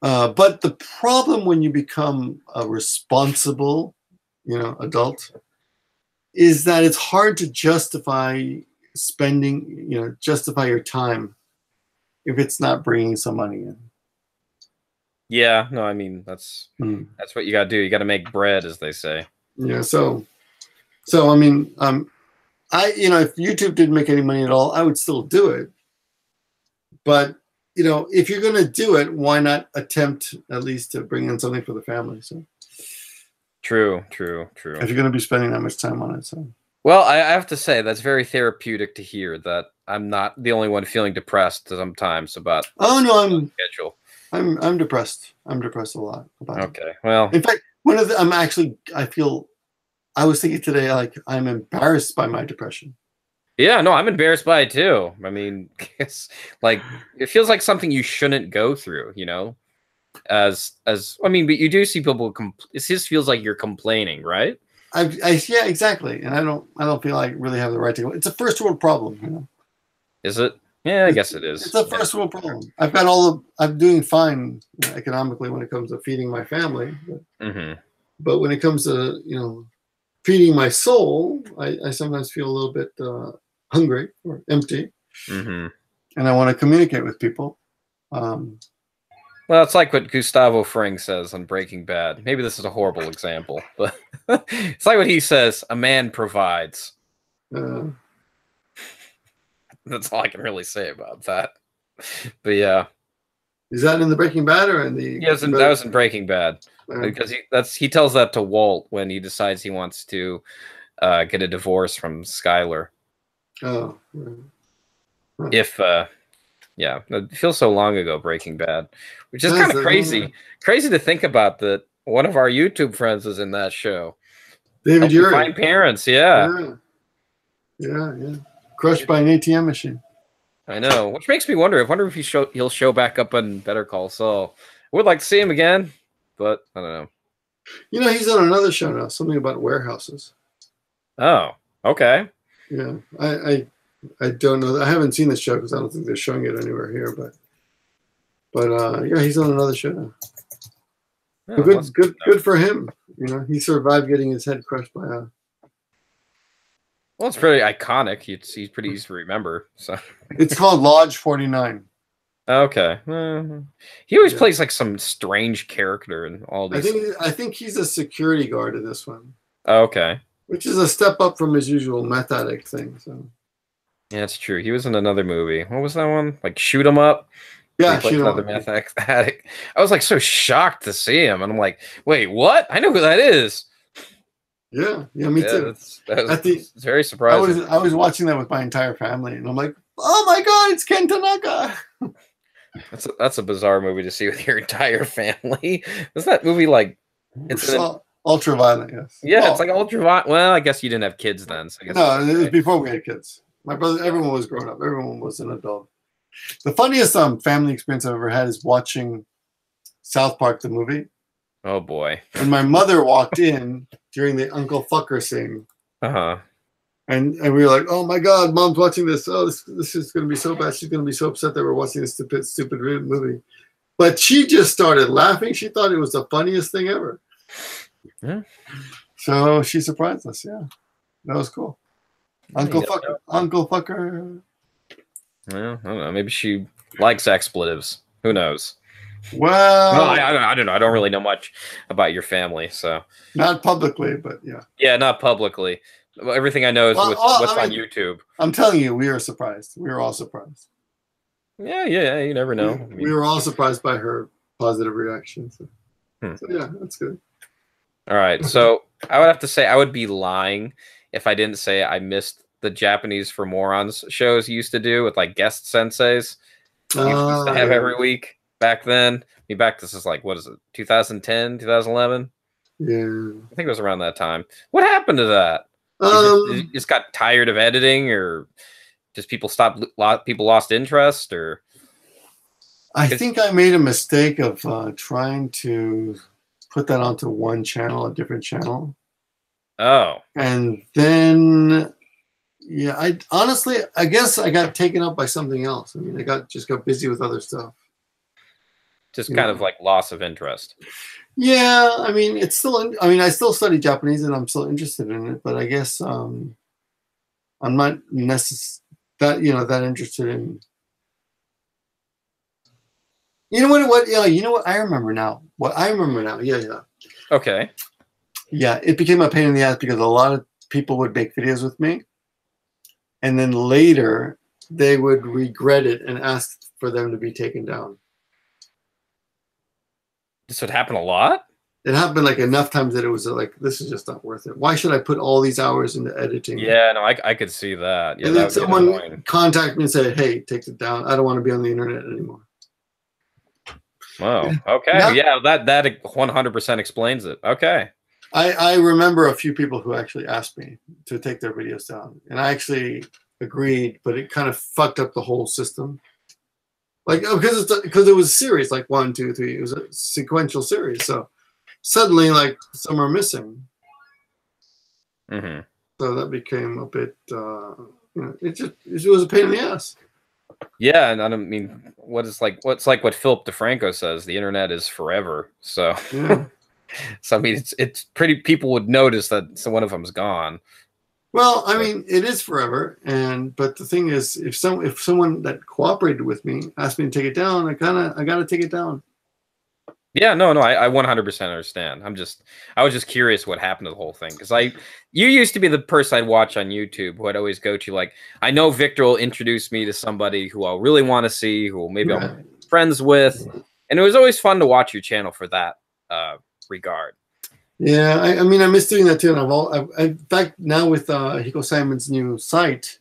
[SPEAKER 3] But the problem when you become a responsible, adult, is that it's hard to justify spending, justify your time if it's not bringing some money in.
[SPEAKER 1] Yeah, no, I mean that's what you got to do. You got to make bread, as they say.
[SPEAKER 3] Yeah. So I mean, if YouTube didn't make any money at all, I would still do it. But if you're going to do it, why not attempt at least to bring in something for the family? So. True. If you're going to be spending that much time on it, so.
[SPEAKER 1] Well, I have to say that's very therapeutic to hear that I'm not the only one feeling depressed sometimes about.
[SPEAKER 3] Oh no,
[SPEAKER 1] schedule.
[SPEAKER 3] I'm depressed. I'm depressed a lot about
[SPEAKER 1] Okay. Well,
[SPEAKER 3] in fact, I was thinking today, like I'm embarrassed by my depression.
[SPEAKER 1] Yeah, no, I'm embarrassed by it too. I mean, it's like it feels like something you shouldn't go through, But you do see people. It just feels like you're complaining, right?
[SPEAKER 3] Yeah, exactly. And I don't feel like I really have the right to go. It's a first world problem,
[SPEAKER 1] Is it? Yeah, I guess it is.
[SPEAKER 3] It's a first world problem. I've got all the. I'm doing fine economically when it comes to feeding my family, but when it comes to feeding my soul, I sometimes feel a little bit hungry or empty, and I want to communicate with people.
[SPEAKER 1] Well, it's like what Gustavo Fring says on Breaking Bad. Maybe this is a horrible example, but it's like what he says: "A man provides." That's all I can really say about that. But yeah,
[SPEAKER 3] is that in the Breaking Bad or in the?
[SPEAKER 1] Yes, that was in Breaking Bad because he tells that to Walt when he decides he wants to get a divorce from Skylar.
[SPEAKER 3] Oh,
[SPEAKER 1] if yeah, it feels so long ago, Breaking Bad, which is kind of crazy. Crazy to think about that one of our YouTube friends was in that show.
[SPEAKER 3] David Urey.
[SPEAKER 1] Find parents, yeah.
[SPEAKER 3] Crushed by an ATM machine.
[SPEAKER 1] I know, which makes me wonder. I wonder if he'll show back up on Better Call Saul. I would like to see him again, but I don't know.
[SPEAKER 3] He's on another show now, something about warehouses.
[SPEAKER 1] Oh, okay.
[SPEAKER 3] Yeah, I don't know. I haven't seen this show because I don't think they're showing it anywhere here. But yeah, he's on another show now. Oh, good for him. He survived getting his head crushed by a.
[SPEAKER 1] Well, it's pretty iconic. He's pretty easy to remember. So
[SPEAKER 3] it's called Lodge 49.
[SPEAKER 1] Okay. He always plays like some strange character in all these.
[SPEAKER 3] I think he's a security guard in this one.
[SPEAKER 1] Okay.
[SPEAKER 3] Which is a step up from his usual meth addict thing. So.
[SPEAKER 1] Yeah, it's true. He was in another movie. What was that one? Like Shoot 'Em Up?
[SPEAKER 3] Yeah,
[SPEAKER 1] Shoot 'Em Up. Meth addict. I was like so shocked to see him, and I'm like, wait, what? I know who that is.
[SPEAKER 3] Yeah, me too.
[SPEAKER 1] It's very surprising.
[SPEAKER 3] I was watching that with my entire family, and I'm like, oh my god, it's Ken Tanaka.
[SPEAKER 1] That's a bizarre movie to see with your entire family. Is that movie like
[SPEAKER 3] it's ultra-violent? Yes.
[SPEAKER 1] Yeah, it's like ultra-violent. Well, I guess you didn't have kids then. So I guess
[SPEAKER 3] no, it was before we had kids. My brother, everyone was grown up. Everyone was an adult. The funniest family experience I've ever had is watching South Park the movie.
[SPEAKER 1] Oh boy!
[SPEAKER 3] And my mother walked in during the Uncle Fucker scene. And we were like, "Oh my God, Mom's watching this! Oh, this is going to be so bad. She's going to be so upset that we're watching this stupid movie." But she just started laughing. She thought it was the funniest thing ever.
[SPEAKER 1] Yeah.
[SPEAKER 3] So she surprised us. Yeah, that was cool. Uncle Fucker.
[SPEAKER 1] Well, I don't know. Maybe she likes expletives. Who knows?
[SPEAKER 3] Well,
[SPEAKER 1] I don't know. I don't really know much about your family, so
[SPEAKER 3] not publicly, but yeah.
[SPEAKER 1] Yeah, not publicly. Everything I know is what's on YouTube.
[SPEAKER 3] I'm telling you, we are surprised. We were all surprised.
[SPEAKER 1] Yeah. You never know.
[SPEAKER 3] We were all surprised by her positive reaction. So yeah, that's good.
[SPEAKER 1] All right. So I would have to say I would be lying if I didn't say I missed the Japanese for Morons shows you used to do with like guest senseis. You used to have every week. Back then, this is like, what is it, 2010, 2011?
[SPEAKER 3] Yeah.
[SPEAKER 1] I think it was around that time. What happened to that? You just got tired of editing, or just people lost interest, or?
[SPEAKER 3] I think I made a mistake of trying to put that onto one channel, a different channel.
[SPEAKER 1] Oh. And
[SPEAKER 3] then, yeah, I guess I got taken up by something else. I mean, just got busy with other stuff.
[SPEAKER 1] Just kind of like loss of interest.
[SPEAKER 3] Yeah, I mean, it's still. I mean, I still study Japanese, and I'm still interested in it. But I guess I'm not that interested in. You know what? Yeah, you know what? I remember now. Yeah.
[SPEAKER 1] Okay.
[SPEAKER 3] Yeah, it became a pain in the ass because a lot of people would make videos with me, and then later they would regret it and ask for them to be taken down.
[SPEAKER 1] This would happen a lot?
[SPEAKER 3] It happened like enough times that it was like, this is just not worth it. Why should I put all these hours into editing?
[SPEAKER 1] Yeah, no, I could see that. Yeah,
[SPEAKER 3] and then someone contact me and say, hey, take it down. I don't want to be on the internet anymore.
[SPEAKER 1] Wow. Okay. Yeah, that 100% explains it. Okay.
[SPEAKER 3] I remember a few people who actually asked me to take their videos down. And I actually agreed, but it kind of fucked up the whole system. Like, because it was a series, like 1, 2, 3. It was a sequential series. So suddenly, like, some are missing.
[SPEAKER 1] Mm-hmm.
[SPEAKER 3] So that became a bit, it was a pain in the ass.
[SPEAKER 1] Yeah, and I don't mean what's like what Philip DeFranco says, the internet is forever. So
[SPEAKER 3] Yeah.
[SPEAKER 1] so I mean it's pretty people would notice that one of them's gone.
[SPEAKER 3] Well, I mean, it is forever, but the thing is, if someone that cooperated with me asked me to take it down, I got to take it down.
[SPEAKER 1] Yeah, no, I 100% understand. I was just curious what happened to the whole thing because you used to be the person I'd watch on YouTube who I'd always go to. Like, I know Victor will introduce me to somebody who I'll really want to see, who maybe I'm friends with, and it was always fun to watch your channel for that regard.
[SPEAKER 3] Yeah, I mean, I miss doing that too. And in fact, now with Hiko Simon's new site,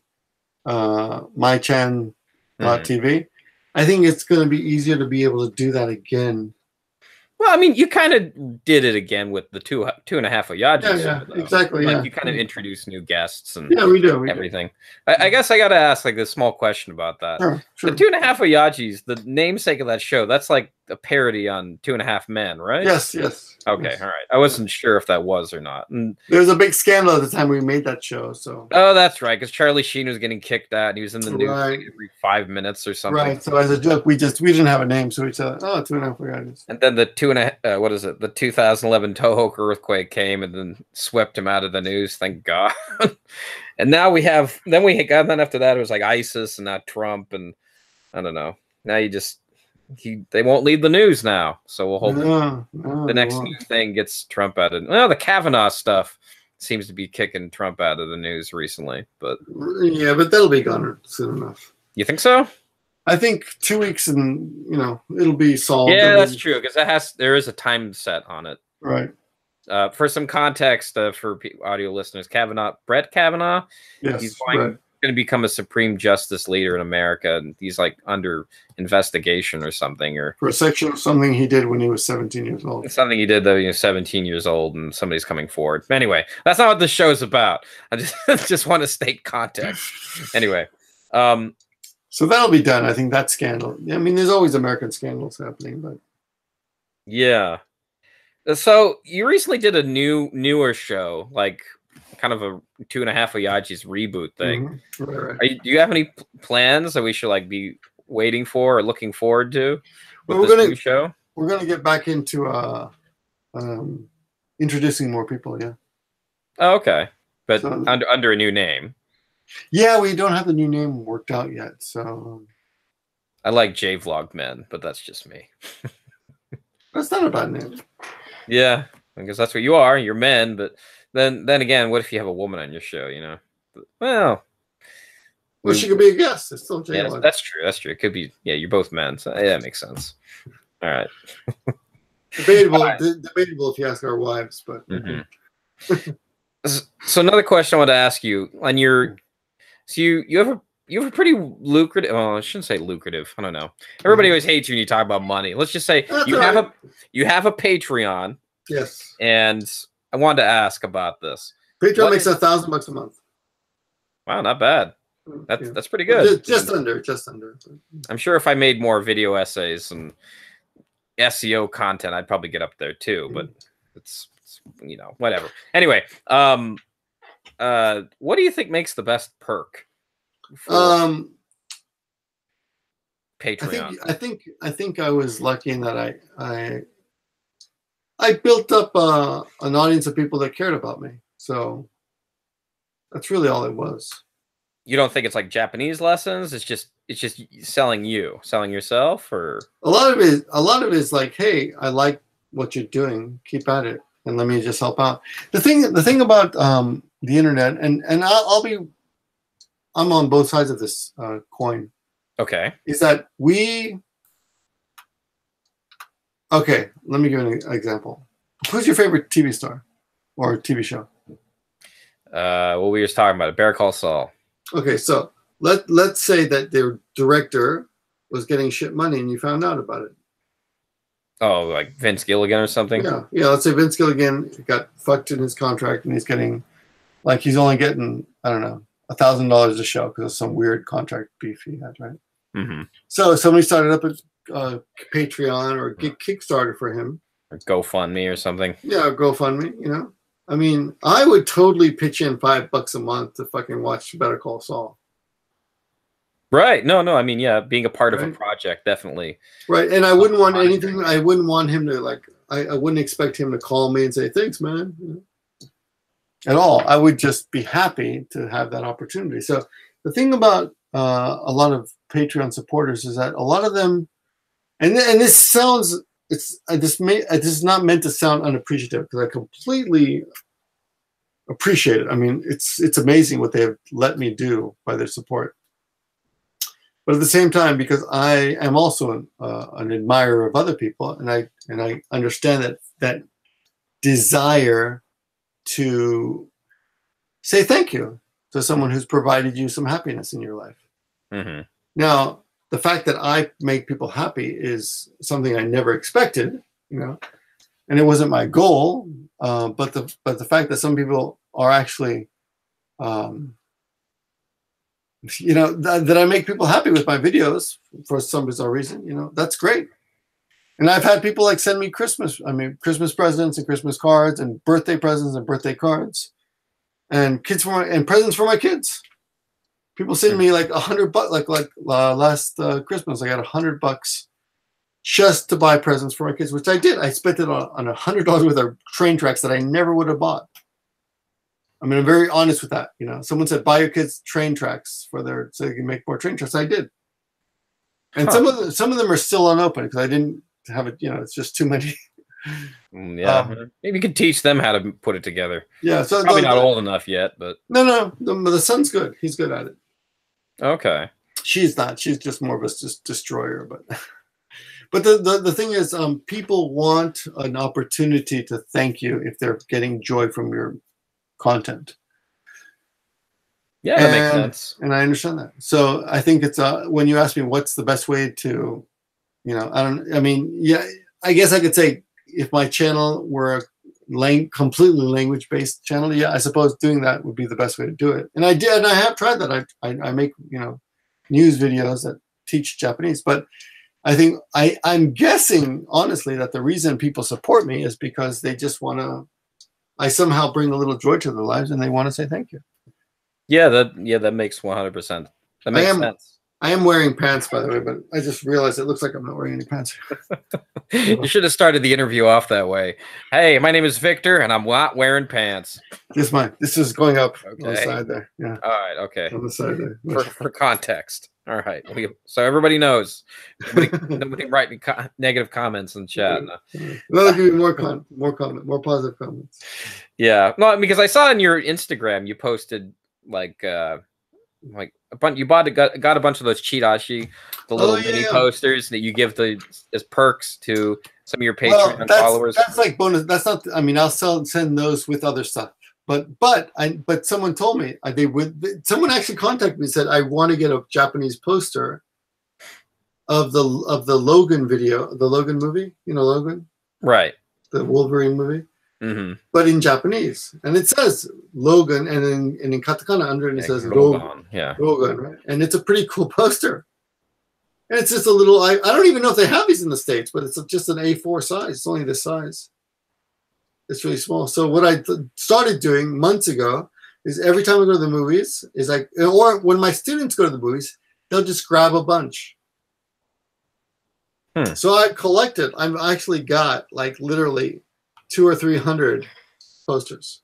[SPEAKER 3] mychan.tv, I think it's going to be easier to be able to do that again.
[SPEAKER 1] Well, I mean, you kind of did it again with the two and a half Oyaji.
[SPEAKER 3] Yeah, exactly.
[SPEAKER 1] Like
[SPEAKER 3] yeah.
[SPEAKER 1] you kind of introduce new guests and
[SPEAKER 3] we do
[SPEAKER 1] everything. I guess I got to ask like a small question about that.
[SPEAKER 3] Sure.
[SPEAKER 1] The 2.5 Oyajis, the namesake of that show, that's like a parody on 2.5 Men, right?
[SPEAKER 3] Yes.
[SPEAKER 1] Okay,
[SPEAKER 3] yes.
[SPEAKER 1] all right. I wasn't sure if that was or not. And
[SPEAKER 3] there was a big scandal at the time we made that show. So.
[SPEAKER 1] Oh, that's right, because Charlie Sheen was getting kicked out, and he was in the news like every 5 minutes or something.
[SPEAKER 3] Right. So as a joke, we didn't have a name, so we said, 2.5 Oyajis.
[SPEAKER 1] And then the 2.5, what is it? The 2011 Tohoku earthquake came and then swept him out of the news. Thank God. And now we have. Then after that it was like ISIS and now Trump, and I don't know. Now they won't lead the news now. So we'll hope the next new thing gets Trump out of. Well, the Kavanaugh stuff seems to be kicking Trump out of the news recently, but
[SPEAKER 3] yeah, but that'll be gone soon enough.
[SPEAKER 1] You think so?
[SPEAKER 3] I think 2 weeks and it'll be solved.
[SPEAKER 1] Yeah, that's true because there is a time set on it.
[SPEAKER 3] Right.
[SPEAKER 1] For some context for audio listeners, Brett Kavanaugh,
[SPEAKER 3] yes,
[SPEAKER 1] he's going to become a Supreme Justice leader in America, and he's like under investigation or something, or
[SPEAKER 3] for a section of something he did when he was 17 years old.
[SPEAKER 1] Something he did though he was 17 years old, and somebody's coming forward. Anyway, that's not what the show's about. I just want to state context. Anyway,
[SPEAKER 3] so that'll be done. I think that scandal. I mean, there's always American scandals happening, but
[SPEAKER 1] yeah. So you recently did a newer show, like kind of a 2.5 Oyaji's reboot thing.
[SPEAKER 3] Right.
[SPEAKER 1] Do you have any plans that we should like be waiting for or looking forward to with
[SPEAKER 3] this
[SPEAKER 1] new show?
[SPEAKER 3] We're gonna get back into introducing more people. Yeah.
[SPEAKER 1] Oh, okay, but so, under a new name.
[SPEAKER 3] Yeah, we don't have the new name worked out yet. So
[SPEAKER 1] I like J-Vlogman, but that's just me.
[SPEAKER 3] That's not a bad name.
[SPEAKER 1] Yeah, because that's what you are. You're men, but then again, what if you have a woman on your show? Well,
[SPEAKER 3] she could be a guest. It's still
[SPEAKER 1] yeah, that's true. That's true. It could be. Yeah, you're both men, so yeah, that makes sense. All right.
[SPEAKER 3] Debatable if you ask our wives, but.
[SPEAKER 1] So another question I want to ask you on your, so you have a pretty lucrative. Well, I shouldn't say lucrative. I don't know. Everybody always hates you when you talk about money. Let's just say you have a Patreon.
[SPEAKER 3] Yes.
[SPEAKER 1] And I wanted to ask about this.
[SPEAKER 3] Patreon makes $1,000 a month.
[SPEAKER 1] Wow, not bad. That's pretty good.
[SPEAKER 3] Just under.
[SPEAKER 1] I'm sure if I made more video essays and SEO content, I'd probably get up there too. But it's whatever. Anyway, what do you think makes the best perk? Patreon.
[SPEAKER 3] I think I was lucky in that I built up an audience of people that cared about me. So that's really all it was.
[SPEAKER 1] You don't think it's like Japanese lessons? It's just selling yourself, or
[SPEAKER 3] a lot of it is like, hey, I like what you're doing. Keep at it, and let me just help out. The thing about the internet, and I'm on both sides of this coin.
[SPEAKER 1] Okay.
[SPEAKER 3] Is that okay, let me give you an example. Who's your favorite TV star or TV show?
[SPEAKER 1] Well, we were just talking about it. Better Call Saul.
[SPEAKER 3] Okay, so let's say that their director was getting shit money and you found out about it.
[SPEAKER 1] Oh, like Vince Gilligan or something?
[SPEAKER 3] Yeah. Let's say Vince Gilligan got fucked in his contract and he's only getting, I don't know, $1,000 a show because of some weird contract beef he had, right?
[SPEAKER 1] Mm-hmm.
[SPEAKER 3] So somebody started up a Patreon or a Kickstarter for him.
[SPEAKER 1] Or GoFundMe or something.
[SPEAKER 3] Yeah, GoFundMe, I mean, I would totally pitch in $5 a month to fucking watch Better Call Saul.
[SPEAKER 1] Right. No, no. I mean, yeah, being a part of a
[SPEAKER 3] Right.
[SPEAKER 1] project, definitely.
[SPEAKER 3] Right. And I wouldn't want anything. I wouldn't want him to like. I wouldn't expect him to call me and say thanks, man. At all. I would just be happy to have that opportunity. So the thing about a lot of Patreon supporters is that a lot of them, and this sounds, this is not meant to sound unappreciative, because I completely appreciate it. I mean, it's amazing what they have let me do by their support. But at the same time, because I am also an admirer of other people, and I understand that desire to say thank you to someone who's provided you some happiness in your life.
[SPEAKER 1] Mm-hmm.
[SPEAKER 3] Now, the fact that I make people happy is something I never expected, and it wasn't my goal. But the fact that some people are actually, that I make people happy with my videos for some bizarre reason, that's great. And I've had people like send me Christmas presents and Christmas cards and birthday presents and birthday cards, and presents for my kids. People send me like $100, like last Christmas, I got $100 just to buy presents for my kids, which I did. I spent it on $100 worth of train tracks that I never would have bought. I mean, I'm very honest with that. Someone said buy your kids train tracks so they can make more train tracks. I did, and some of them are still unopened because I didn't have it. It's just too many.
[SPEAKER 1] Yeah, maybe you could teach them how to put it together.
[SPEAKER 3] Yeah, so
[SPEAKER 1] probably not old enough yet, but
[SPEAKER 3] no, the son's good. He's good at it.
[SPEAKER 1] Okay,
[SPEAKER 3] she's not. She's just more of a destroyer. But the thing is, people want an opportunity to thank you if they're getting joy from your content.
[SPEAKER 1] Yeah, that makes sense.
[SPEAKER 3] And I understand that. So I think it's when you ask me what's the best way to, I guess I could say if my channel were a completely language-based channel, yeah, I suppose doing that would be the best way to do it. And I did, and I have tried that. I make news videos that teach Japanese, but I think I'm guessing honestly that the reason people support me is because they just want to. I somehow bring a little joy to their lives, and they want to say thank you.
[SPEAKER 1] Yeah, that makes 100%. That makes sense.
[SPEAKER 3] I am wearing pants, by the way, but I just realized it looks like I'm not wearing any pants.
[SPEAKER 1] You should have started the interview off that way. Hey, my name is Victor, and I'm not wearing pants.
[SPEAKER 3] This is going up on the side there. Yeah.
[SPEAKER 1] All right. Okay.
[SPEAKER 3] On the side there.
[SPEAKER 1] For context. All right. So everybody knows. Nobody write negative comments in chat.
[SPEAKER 3] That'll give you more positive comments.
[SPEAKER 1] Yeah. No, because I saw on your Instagram you posted like a bunch. You got a bunch of those Chirashi, the little mini posters that you give as perks to some of your Patreon followers.
[SPEAKER 3] That's like bonus. That's not. I mean, I'll send those with other stuff. But someone told me someone actually contacted me and said I want to get a Japanese poster of the Logan video, the Logan movie, Logan,
[SPEAKER 1] right?
[SPEAKER 3] The Wolverine movie,
[SPEAKER 1] mm-hmm.
[SPEAKER 3] But in Japanese, and it says Logan, and in katakana under it says Logan, Logan, right? And it's a pretty cool poster. And it's just a little. I don't even know if they have these in the States, but it's just an A4 size. It's only this size. It's really small. So what I started doing months ago is every time I go to the movies, or when my students go to the movies, they'll just grab a bunch. So I collected. I've actually got like literally 200 or 300 posters.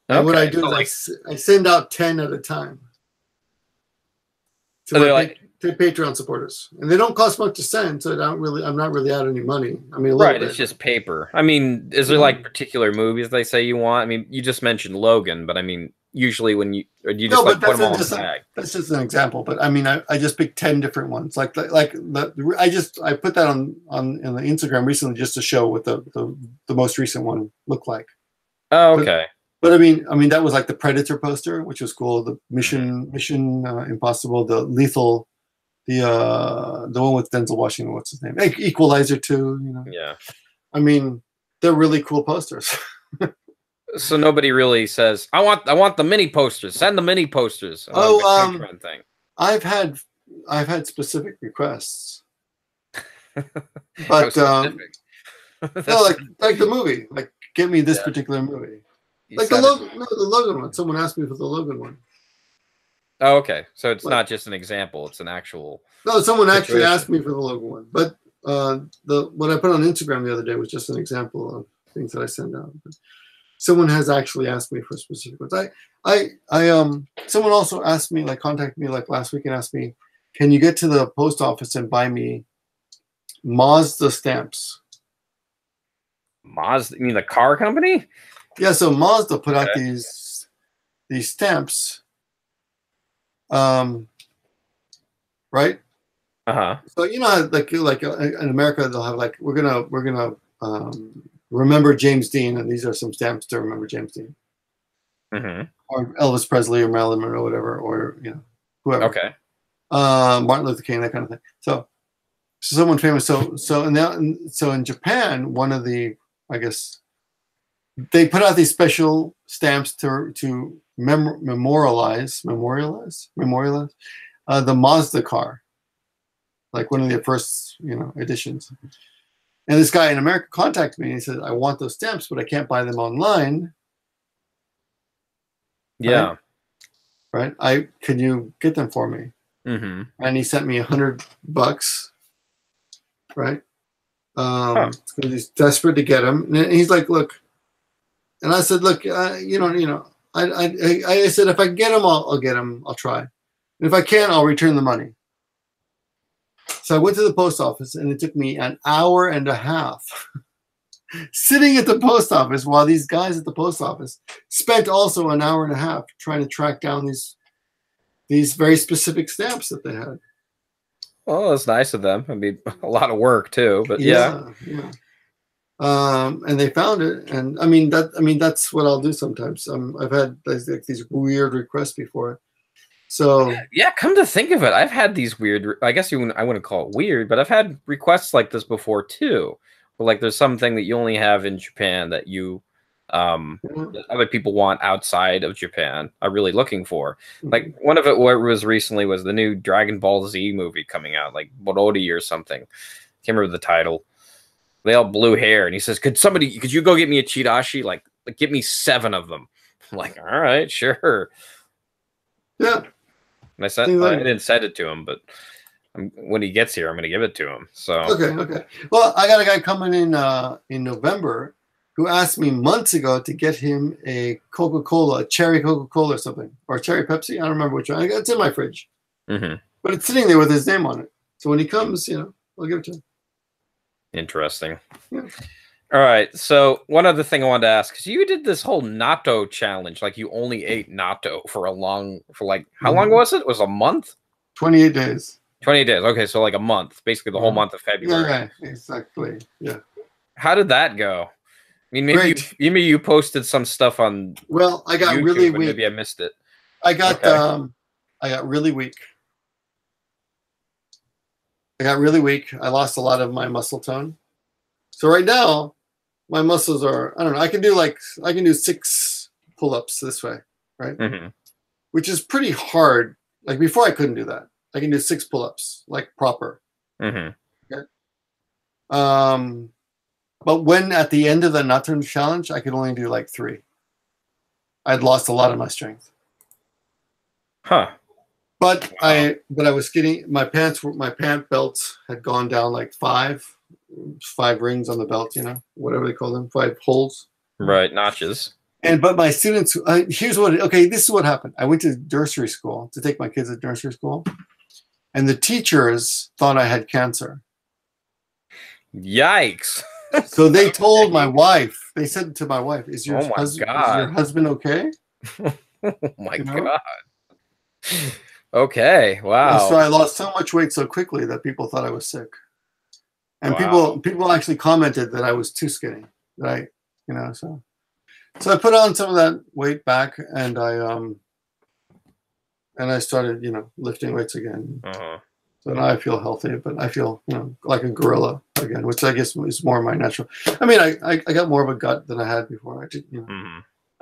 [SPEAKER 3] And what I do is I send out 10 at a time to Patreon supporters, and they don't cost much to send, so I'm not really out any money. I mean,
[SPEAKER 1] it's just paper. I mean, is there like particular movies they say you want? I mean, you just mentioned Logan, but I mean, usually when you put them all in the bag. That's
[SPEAKER 3] just an example, but I mean, I just picked 10 different ones. I put that on the Instagram recently just to show what the most recent one looked like.
[SPEAKER 1] Oh, okay.
[SPEAKER 3] But I mean that was like the Predator poster, which was cool. The Mission Impossible, the Lethal. The one with Denzel Washington, what's his name? Equalizer 2,
[SPEAKER 1] Yeah.
[SPEAKER 3] I mean, they're really cool posters.
[SPEAKER 1] So nobody really says, I want the mini posters. Send the mini posters.
[SPEAKER 3] Thing. I've had specific requests. But no, like the movie. Like get me this particular movie. Like the Logan one. Someone asked me for the Logan one.
[SPEAKER 1] Oh, okay. So it's
[SPEAKER 3] But-
[SPEAKER 1] not just an example; it's an actual.
[SPEAKER 3] No, someone actually
[SPEAKER 1] situation.
[SPEAKER 3] asked me for the logo one, but what I put on Instagram the other day was just an example of things that I send out. But someone has actually asked me for specific ones. Someone also asked me, like, contacted me like last week and asked me, can you get to the post office and buy me Mazda stamps?
[SPEAKER 1] Mazda? You mean the car company?
[SPEAKER 3] Yeah, so Mazda put out these stamps. Right?
[SPEAKER 1] Uh-huh.
[SPEAKER 3] So you know, like in America, they'll have like we're gonna remember James Dean, and these are some stamps to remember James Dean, or Elvis Presley, or Marilyn Monroe, or whatever, or you know, whoever.
[SPEAKER 1] Okay.
[SPEAKER 3] Martin Luther King, that kind of thing. So someone famous. So in Japan, one of the, I guess, they put out these special stamps to memorialize the Mazda car, like one of the first, you know, editions. And this guy in America contacted me and he said, I want those stamps, but I can't buy them online.
[SPEAKER 1] Yeah.
[SPEAKER 3] Right? Can you get them for me? And he sent me $100, right? He's desperate to get them. And he's like, look, and I said, look, I said, if I can get them, I'll get them. I'll try. And if I can't, I'll return the money. So I went to the post office, and it took me an hour and a half sitting at the post office while these guys at the post office spent also an hour and a half trying to track down these very specific stamps that they had.
[SPEAKER 1] Well, that's nice of them. I mean, a lot of work too, but yeah.
[SPEAKER 3] And they found it, and that's what I'll do sometimes. I've had these weird requests before. So
[SPEAKER 1] yeah, come to think of it, I've had these weird, I guess I wouldn't call it weird, but I've had requests like this before too. But like there's something that you only have in Japan that you that other people want outside of Japan are really looking for. Like one of it was recently was the new Dragon Ball Z movie coming out, like Borodi or something. Can't remember the title. They all blue hair, and he says, could you go get me a Chirashi? Like get me 7 of them. I'm like, all right, sure.
[SPEAKER 3] Yeah.
[SPEAKER 1] And I didn't send it to him, but when he gets here, I'm going to give it to him. So
[SPEAKER 3] okay. Well, I got a guy coming in November who asked me months ago to get him a Coca-Cola, a cherry Coca-Cola or something, or cherry Pepsi. I don't remember which one. It's in my fridge, but it's sitting there with his name on it. So when he comes, you know, I'll give it to him.
[SPEAKER 1] Interesting.
[SPEAKER 3] Yeah.
[SPEAKER 1] All right. So one other thing I wanted to ask, because you did this whole natto challenge, like you only ate natto for how long was it? It was a month?
[SPEAKER 3] 28 days.
[SPEAKER 1] 28 days. Okay, so like a month, basically the whole month of February.
[SPEAKER 3] Yeah, exactly. Yeah.
[SPEAKER 1] How did that go? I mean, maybe you posted some stuff on.
[SPEAKER 3] Well, I got
[SPEAKER 1] YouTube,
[SPEAKER 3] really weak.
[SPEAKER 1] Maybe I missed it.
[SPEAKER 3] I got really weak. I lost a lot of my muscle tone. So right now, my muscles are, I don't know, I can do 6 pull-ups this way, right? Which is pretty hard. Like before I couldn't do that. I can do 6 pull-ups, like proper. Okay. But when at the end of the Natto challenge, I could only do like 3. I'd lost a lot of my strength.
[SPEAKER 1] Huh.
[SPEAKER 3] But I was getting my pant belts had gone down like 5 rings on the belt, you know, whatever they call them, 5 holes.
[SPEAKER 1] Right, notches.
[SPEAKER 3] But my students, this is what happened. I went to nursery school to take my kids to nursery school, and the teachers thought I had cancer.
[SPEAKER 1] Yikes.
[SPEAKER 3] So they told my wife, they said to my wife, is your husband okay?
[SPEAKER 1] Oh my God. Okay. Wow.
[SPEAKER 3] And so I lost so much weight so quickly that people thought I was sick. And people actually commented that I was too skinny. Right? You know, so I put on some of that weight back, and I started, you know, lifting weights again. So now I feel healthy, but I feel, you know, like a gorilla again, which I guess is more my natural. I mean, I got more of a gut than I had before. I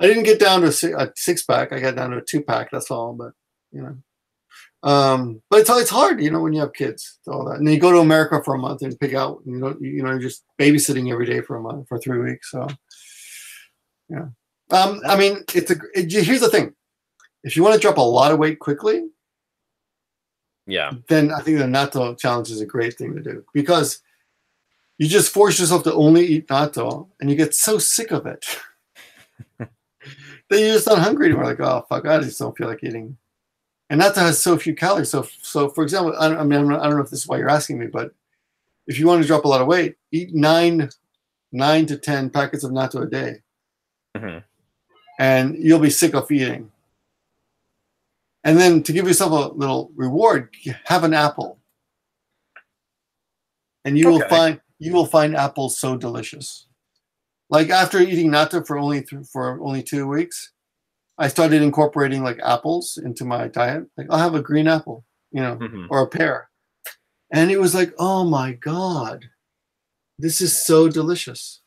[SPEAKER 3] didn't get down to a 6-pack. I got down to a 2-pack. That's all. But you know, but it's hard, you know, when you have kids, all that, and then you go to America for a month and pick out, you know, you're just babysitting every day for a month, for 3 weeks. So yeah, I mean, here's the thing. if you want to drop a lot of weight quickly,
[SPEAKER 1] Yeah.
[SPEAKER 3] then I think the natto challenge is a great thing to do, because you just force yourself to only eat natto and you get so sick of it. Then you're just not hungry anymore. Like, oh, fuck, I just don't feel like eating. And natto has so few calories. So for example, I don't know if this is why you're asking me, but if you want to drop a lot of weight, eat 9 to 10 packets of natto a day.
[SPEAKER 1] Mm-hmm.
[SPEAKER 3] And you'll be sick of eating. And then to give yourself a little reward, have an apple. And you will find apples so delicious. Like after eating natto for only 2 weeks, I started incorporating like apples into my diet. Like I'll have a green apple, or a pear. And it was like, oh my God, this is so delicious.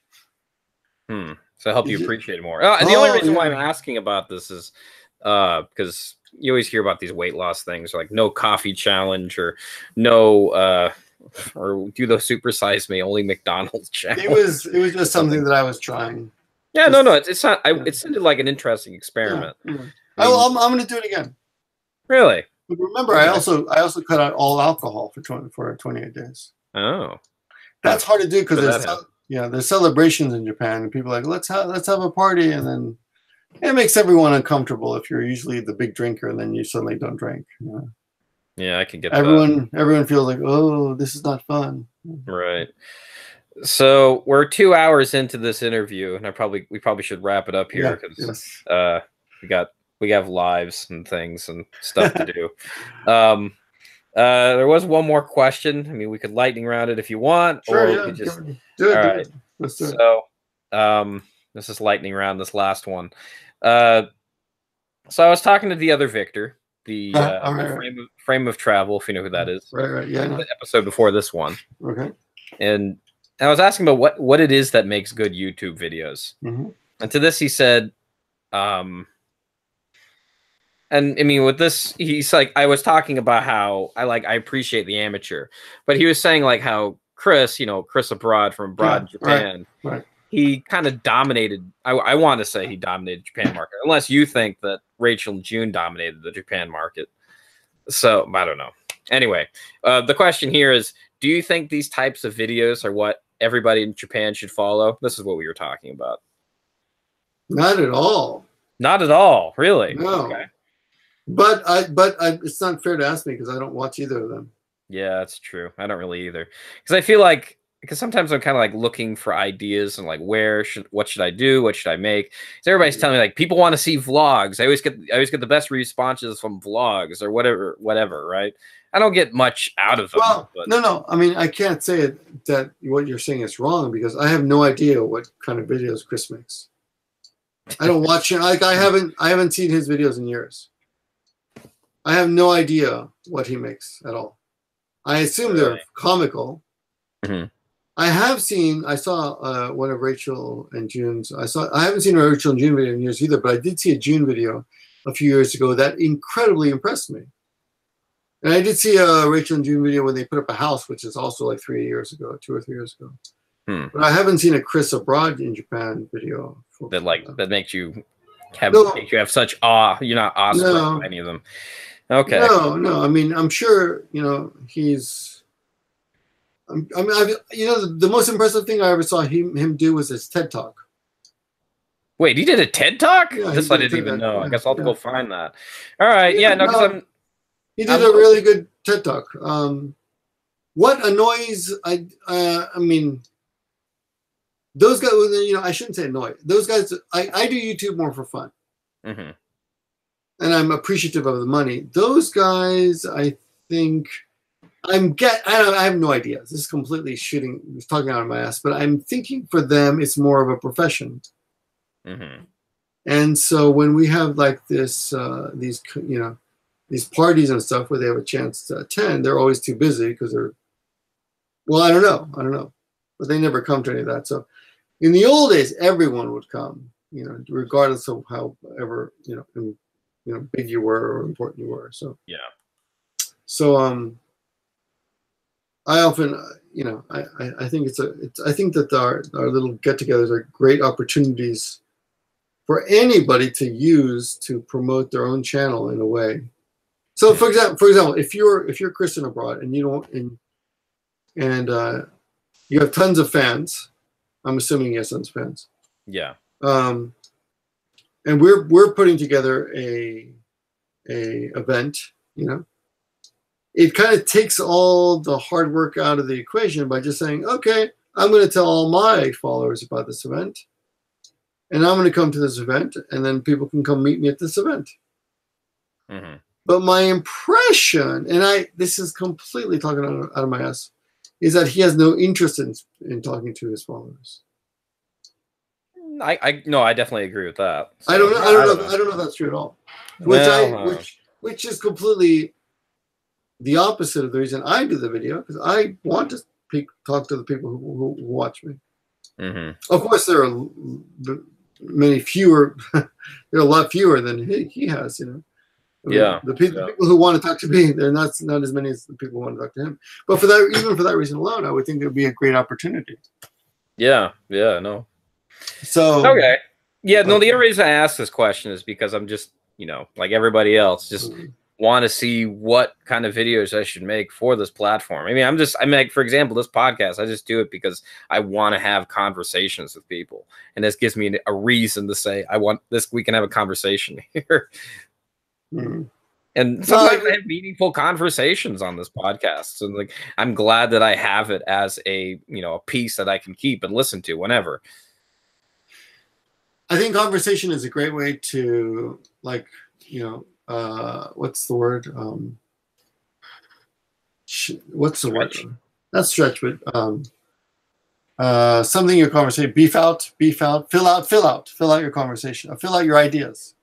[SPEAKER 1] So help you appreciate it more. The only reason why I'm asking about this is because you always hear about these weight loss things, like no coffee challenge or no or do the Super Size Me, only McDonald's challenge.
[SPEAKER 3] It was just something that I was trying.
[SPEAKER 1] Yeah, no, it's not. It sounded like an interesting experiment.
[SPEAKER 3] Yeah. I'm going to do it again.
[SPEAKER 1] Really?
[SPEAKER 3] But remember, I also cut out all alcohol for 28 days.
[SPEAKER 1] Oh,
[SPEAKER 3] that's hard to do because there's celebrations in Japan, and people are like, let's have a party, and then it makes everyone uncomfortable if you're usually the big drinker, and then you suddenly don't drink.
[SPEAKER 1] Yeah, I can get
[SPEAKER 3] everyone feels like, oh, this is not fun.
[SPEAKER 1] Right. So we're 2 hours into this interview, and we probably should wrap it up here because we have lives and things and stuff to do. There was one more question. I mean, we could lightning round it if you want,
[SPEAKER 3] sure,
[SPEAKER 1] or we could just
[SPEAKER 3] do it.
[SPEAKER 1] All right.
[SPEAKER 3] Let's do it.
[SPEAKER 1] So, this is lightning round. This last one. So I was talking to the other Victor, the frame of travel, if you know who that is.
[SPEAKER 3] Right. Yeah.
[SPEAKER 1] The episode before this one.
[SPEAKER 3] Okay.
[SPEAKER 1] And I was asking about what it is that makes good YouTube videos.
[SPEAKER 3] Mm-hmm.
[SPEAKER 1] And to this he said, and I mean, with this, he's like, I was talking about how I appreciate the amateur, but he was saying like how Chris abroad from abroad in Japan,
[SPEAKER 3] right.
[SPEAKER 1] He kind of dominated. I want to say he dominated the Japan market, unless you think that Rachel and June dominated the Japan market. So I don't know. Anyway, the question here is, do you think these types of videos are what everybody in Japan should follow? This is what we were talking about.
[SPEAKER 3] Not at all.
[SPEAKER 1] Not at all, really.
[SPEAKER 3] No.
[SPEAKER 1] Okay.
[SPEAKER 3] But it's not fair to ask me because I don't watch either of them.
[SPEAKER 1] Yeah, that's true. I don't really either, because I feel like sometimes I'm kind of like looking for ideas and like what should I do? What should I make? So everybody's telling me like people want to see vlogs. I always get the best responses from vlogs or whatever, right? I don't get much out of them.
[SPEAKER 3] Well, no. I mean, I can't say that what you're saying is wrong because I have no idea what kind of videos Chris makes. I don't watch it. Like I haven't seen his videos in years. I have no idea what he makes at all. I assume they're comical.
[SPEAKER 1] Mm-hmm.
[SPEAKER 3] I saw one of Rachel and June's. I haven't seen a Rachel and June video in years either, but I did see a June video a few years ago that incredibly impressed me. And I did see a Rachel and June video when they put up a house, which is also like 2 or 3 years ago. But I haven't seen a Chris abroad in Japan video
[SPEAKER 1] that makes you have such awe. You're not awestruck by any of them. Okay.
[SPEAKER 3] No. I mean, I'm sure he's. The most impressive thing I ever saw him do was his TED Talk.
[SPEAKER 1] Wait, he did a TED Talk?
[SPEAKER 3] Yeah,
[SPEAKER 1] this I didn't even know. I guess I'll have to go find that. All right. Yeah, no, because
[SPEAKER 3] he did a really good TED Talk. What annoys I mean, those guys. I shouldn't say annoy. Those guys. I do YouTube more for fun,
[SPEAKER 1] and
[SPEAKER 3] I'm appreciative of the money. Those guys, I think. I have no idea. This is completely talking out of my ass, but I'm thinking for them it's more of a profession. And so when we have like these parties and stuff where they have a chance to attend, they're always too busy because I don't know, but they never come to any of that. So in the old days, everyone would come, regardless of however big you were or important you were. So
[SPEAKER 1] yeah.
[SPEAKER 3] So I often, I think I think that our little get-togethers are great opportunities for anybody to use to promote their own channel in a way. So, for example, if you're Christian abroad and you don't and you have tons of fans, I'm assuming you have tons of fans.
[SPEAKER 1] Yeah.
[SPEAKER 3] And we're putting together a event, you know. It kind of takes all the hard work out of the equation by just saying, okay, I'm going to tell all my followers about this event, and I'm going to come to this event, and then people can come meet me at this event.
[SPEAKER 1] Mm-hmm.
[SPEAKER 3] But my impression, and this is completely talking out of my ass, is that he has no interest in talking to his followers.
[SPEAKER 1] I definitely agree with that. So,
[SPEAKER 3] I don't know if that's true at all. Which is completely the opposite of the reason I do the video, because I want to talk to the people who watch me.
[SPEAKER 1] Mm-hmm.
[SPEAKER 3] Of course, there are many fewer. There are a lot fewer than he has. You know. I mean, the people who want to talk to me, they're not as many as the people who want to talk to him. But even for that reason alone, I would think it would be a great opportunity.
[SPEAKER 1] Yeah. No.
[SPEAKER 3] So
[SPEAKER 1] okay. Yeah. No. The only reason I ask this question is because I'm just, like everybody else, just want to see what kind of videos I should make for this platform. I mean, for example, this podcast, I just do it because I want to have conversations with people. And this gives me a reason to say, we can have a conversation here.
[SPEAKER 3] Mm-hmm.
[SPEAKER 1] And sometimes I have meaningful conversations on this podcast. And like, I'm glad that I have it as a piece that I can keep and listen to whenever.
[SPEAKER 3] I think conversation is a great way to what's the word? What's the word? Not stretch, but something in your conversation. Beef out, fill out your conversation. Fill out your ideas.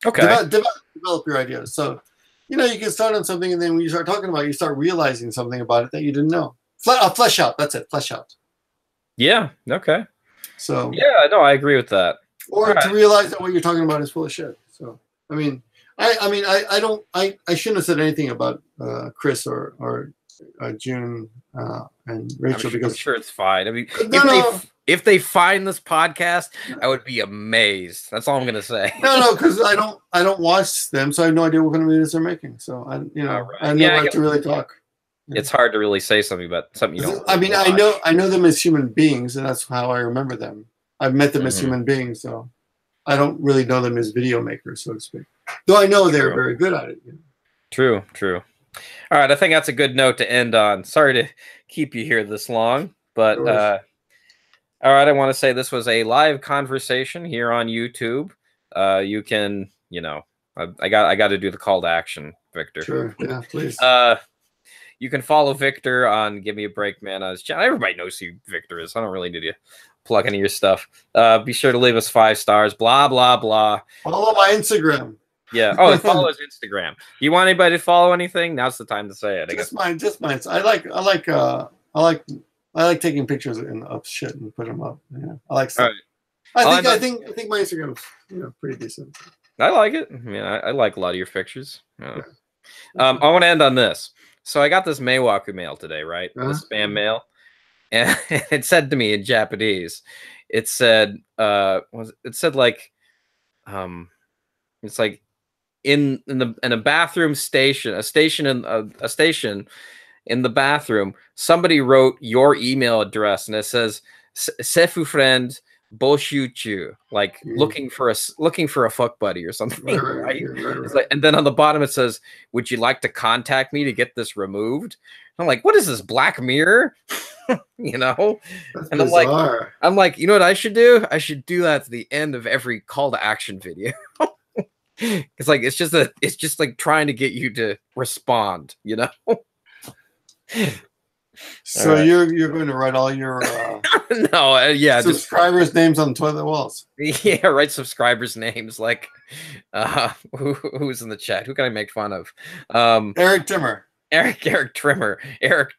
[SPEAKER 1] Okay.
[SPEAKER 3] Develop your ideas. So, you can start on something, and then when you start talking about it, you start realizing something about it that you didn't know. Flesh out. That's it. Flesh out.
[SPEAKER 1] Yeah. Okay.
[SPEAKER 3] So.
[SPEAKER 1] Yeah. No, I agree with that.
[SPEAKER 3] Or to realize that what you're talking about is full of shit. So, I shouldn't have said anything about Chris or June and Rachel because
[SPEAKER 1] I'm sure it's fine. I mean, if they find this podcast, I would be amazed. That's all I'm gonna say.
[SPEAKER 3] No, because I don't watch them, so I have no idea what kind of videos they're making. So I have no right to really talk.
[SPEAKER 1] It's hard to really say something about something you don't.
[SPEAKER 3] I mean, watch. I know them as human beings, and that's how I remember them. I've met them as human beings, so I don't really know them as video makers, so to speak. Though I know they're very good at it.
[SPEAKER 1] True. All right, I think that's a good note to end on. Sorry to keep you here this long, but all right, I want to say this was a live conversation here on YouTube. You can, I got to do the call to action, Victor.
[SPEAKER 3] Sure, yeah, please.
[SPEAKER 1] You can follow Victor on Gimmeabreakman on his channel. Everybody knows who Victor is. I don't really need to plug any of your stuff. Be sure to leave us 5 stars. Blah blah blah.
[SPEAKER 3] Follow my Instagram.
[SPEAKER 1] Yeah. Oh, follow his Instagram. You want anybody to follow anything? Now's the time to say it.
[SPEAKER 3] Just mine. I like taking pictures of shit and put them up. Yeah, I like stuff. Right. I think my Instagram is pretty decent.
[SPEAKER 1] I like it. I mean, I like a lot of your pictures. Yeah. I want to end on this. So I got this Meiwaku mail today, right? The spam mail, and it said to me in Japanese. It said, it's like in a bathroom station, a station in the bathroom. Somebody wrote your email address, and it says "Sefu friend Boshuchu," like looking for a fuck buddy or something, right? It's like, and then on the bottom it says, "Would you like to contact me to get this removed?" I'm like, what is this, Black Mirror? That's and
[SPEAKER 3] bizarre.
[SPEAKER 1] I'm like, you know what I should do? I should do that to the end of every call to action video. It's just like trying to get you to respond,
[SPEAKER 3] So right. You're going to write all your subscribers' names on toilet walls.
[SPEAKER 1] Yeah, write subscribers' names like who's in the chat? Who can I make fun of?
[SPEAKER 3] Eric Trimmer.
[SPEAKER 1] Eric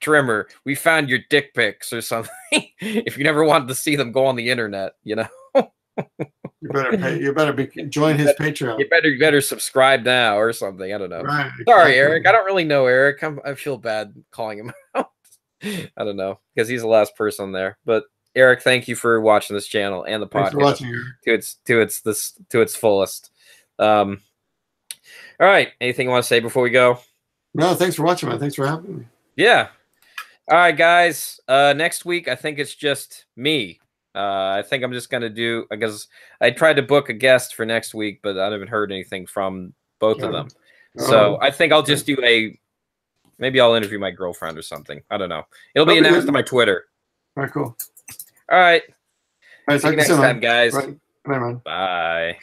[SPEAKER 1] Trimmer. We found your dick pics or something. If you never wanted to see them, go on the internet.
[SPEAKER 3] You better pay. You better join his Patreon.
[SPEAKER 1] You better subscribe now or something. I don't know.
[SPEAKER 3] Right,
[SPEAKER 1] Sorry, Eric. I don't really know Eric. I feel bad calling him out. I don't know because he's the last person there. But Eric, thank you for watching this channel and the
[SPEAKER 3] Thanks for
[SPEAKER 1] podcast
[SPEAKER 3] watching.
[SPEAKER 1] to its fullest. All right. Anything you want to say before we go?
[SPEAKER 3] No, thanks for watching, man. Thanks for having me.
[SPEAKER 1] Yeah. All right, guys. Next week, I think it's just me. I think I'm just gonna do, because I tried to book a guest for next week, but I haven't heard anything from both of them. So I think I'll just do maybe I'll interview my girlfriend or something. I don't know. It'll be announced on my Twitter.
[SPEAKER 3] All right, cool.
[SPEAKER 1] All right.
[SPEAKER 3] All right,
[SPEAKER 1] See you next time, guys.
[SPEAKER 3] Right. Bye, man.
[SPEAKER 1] Bye.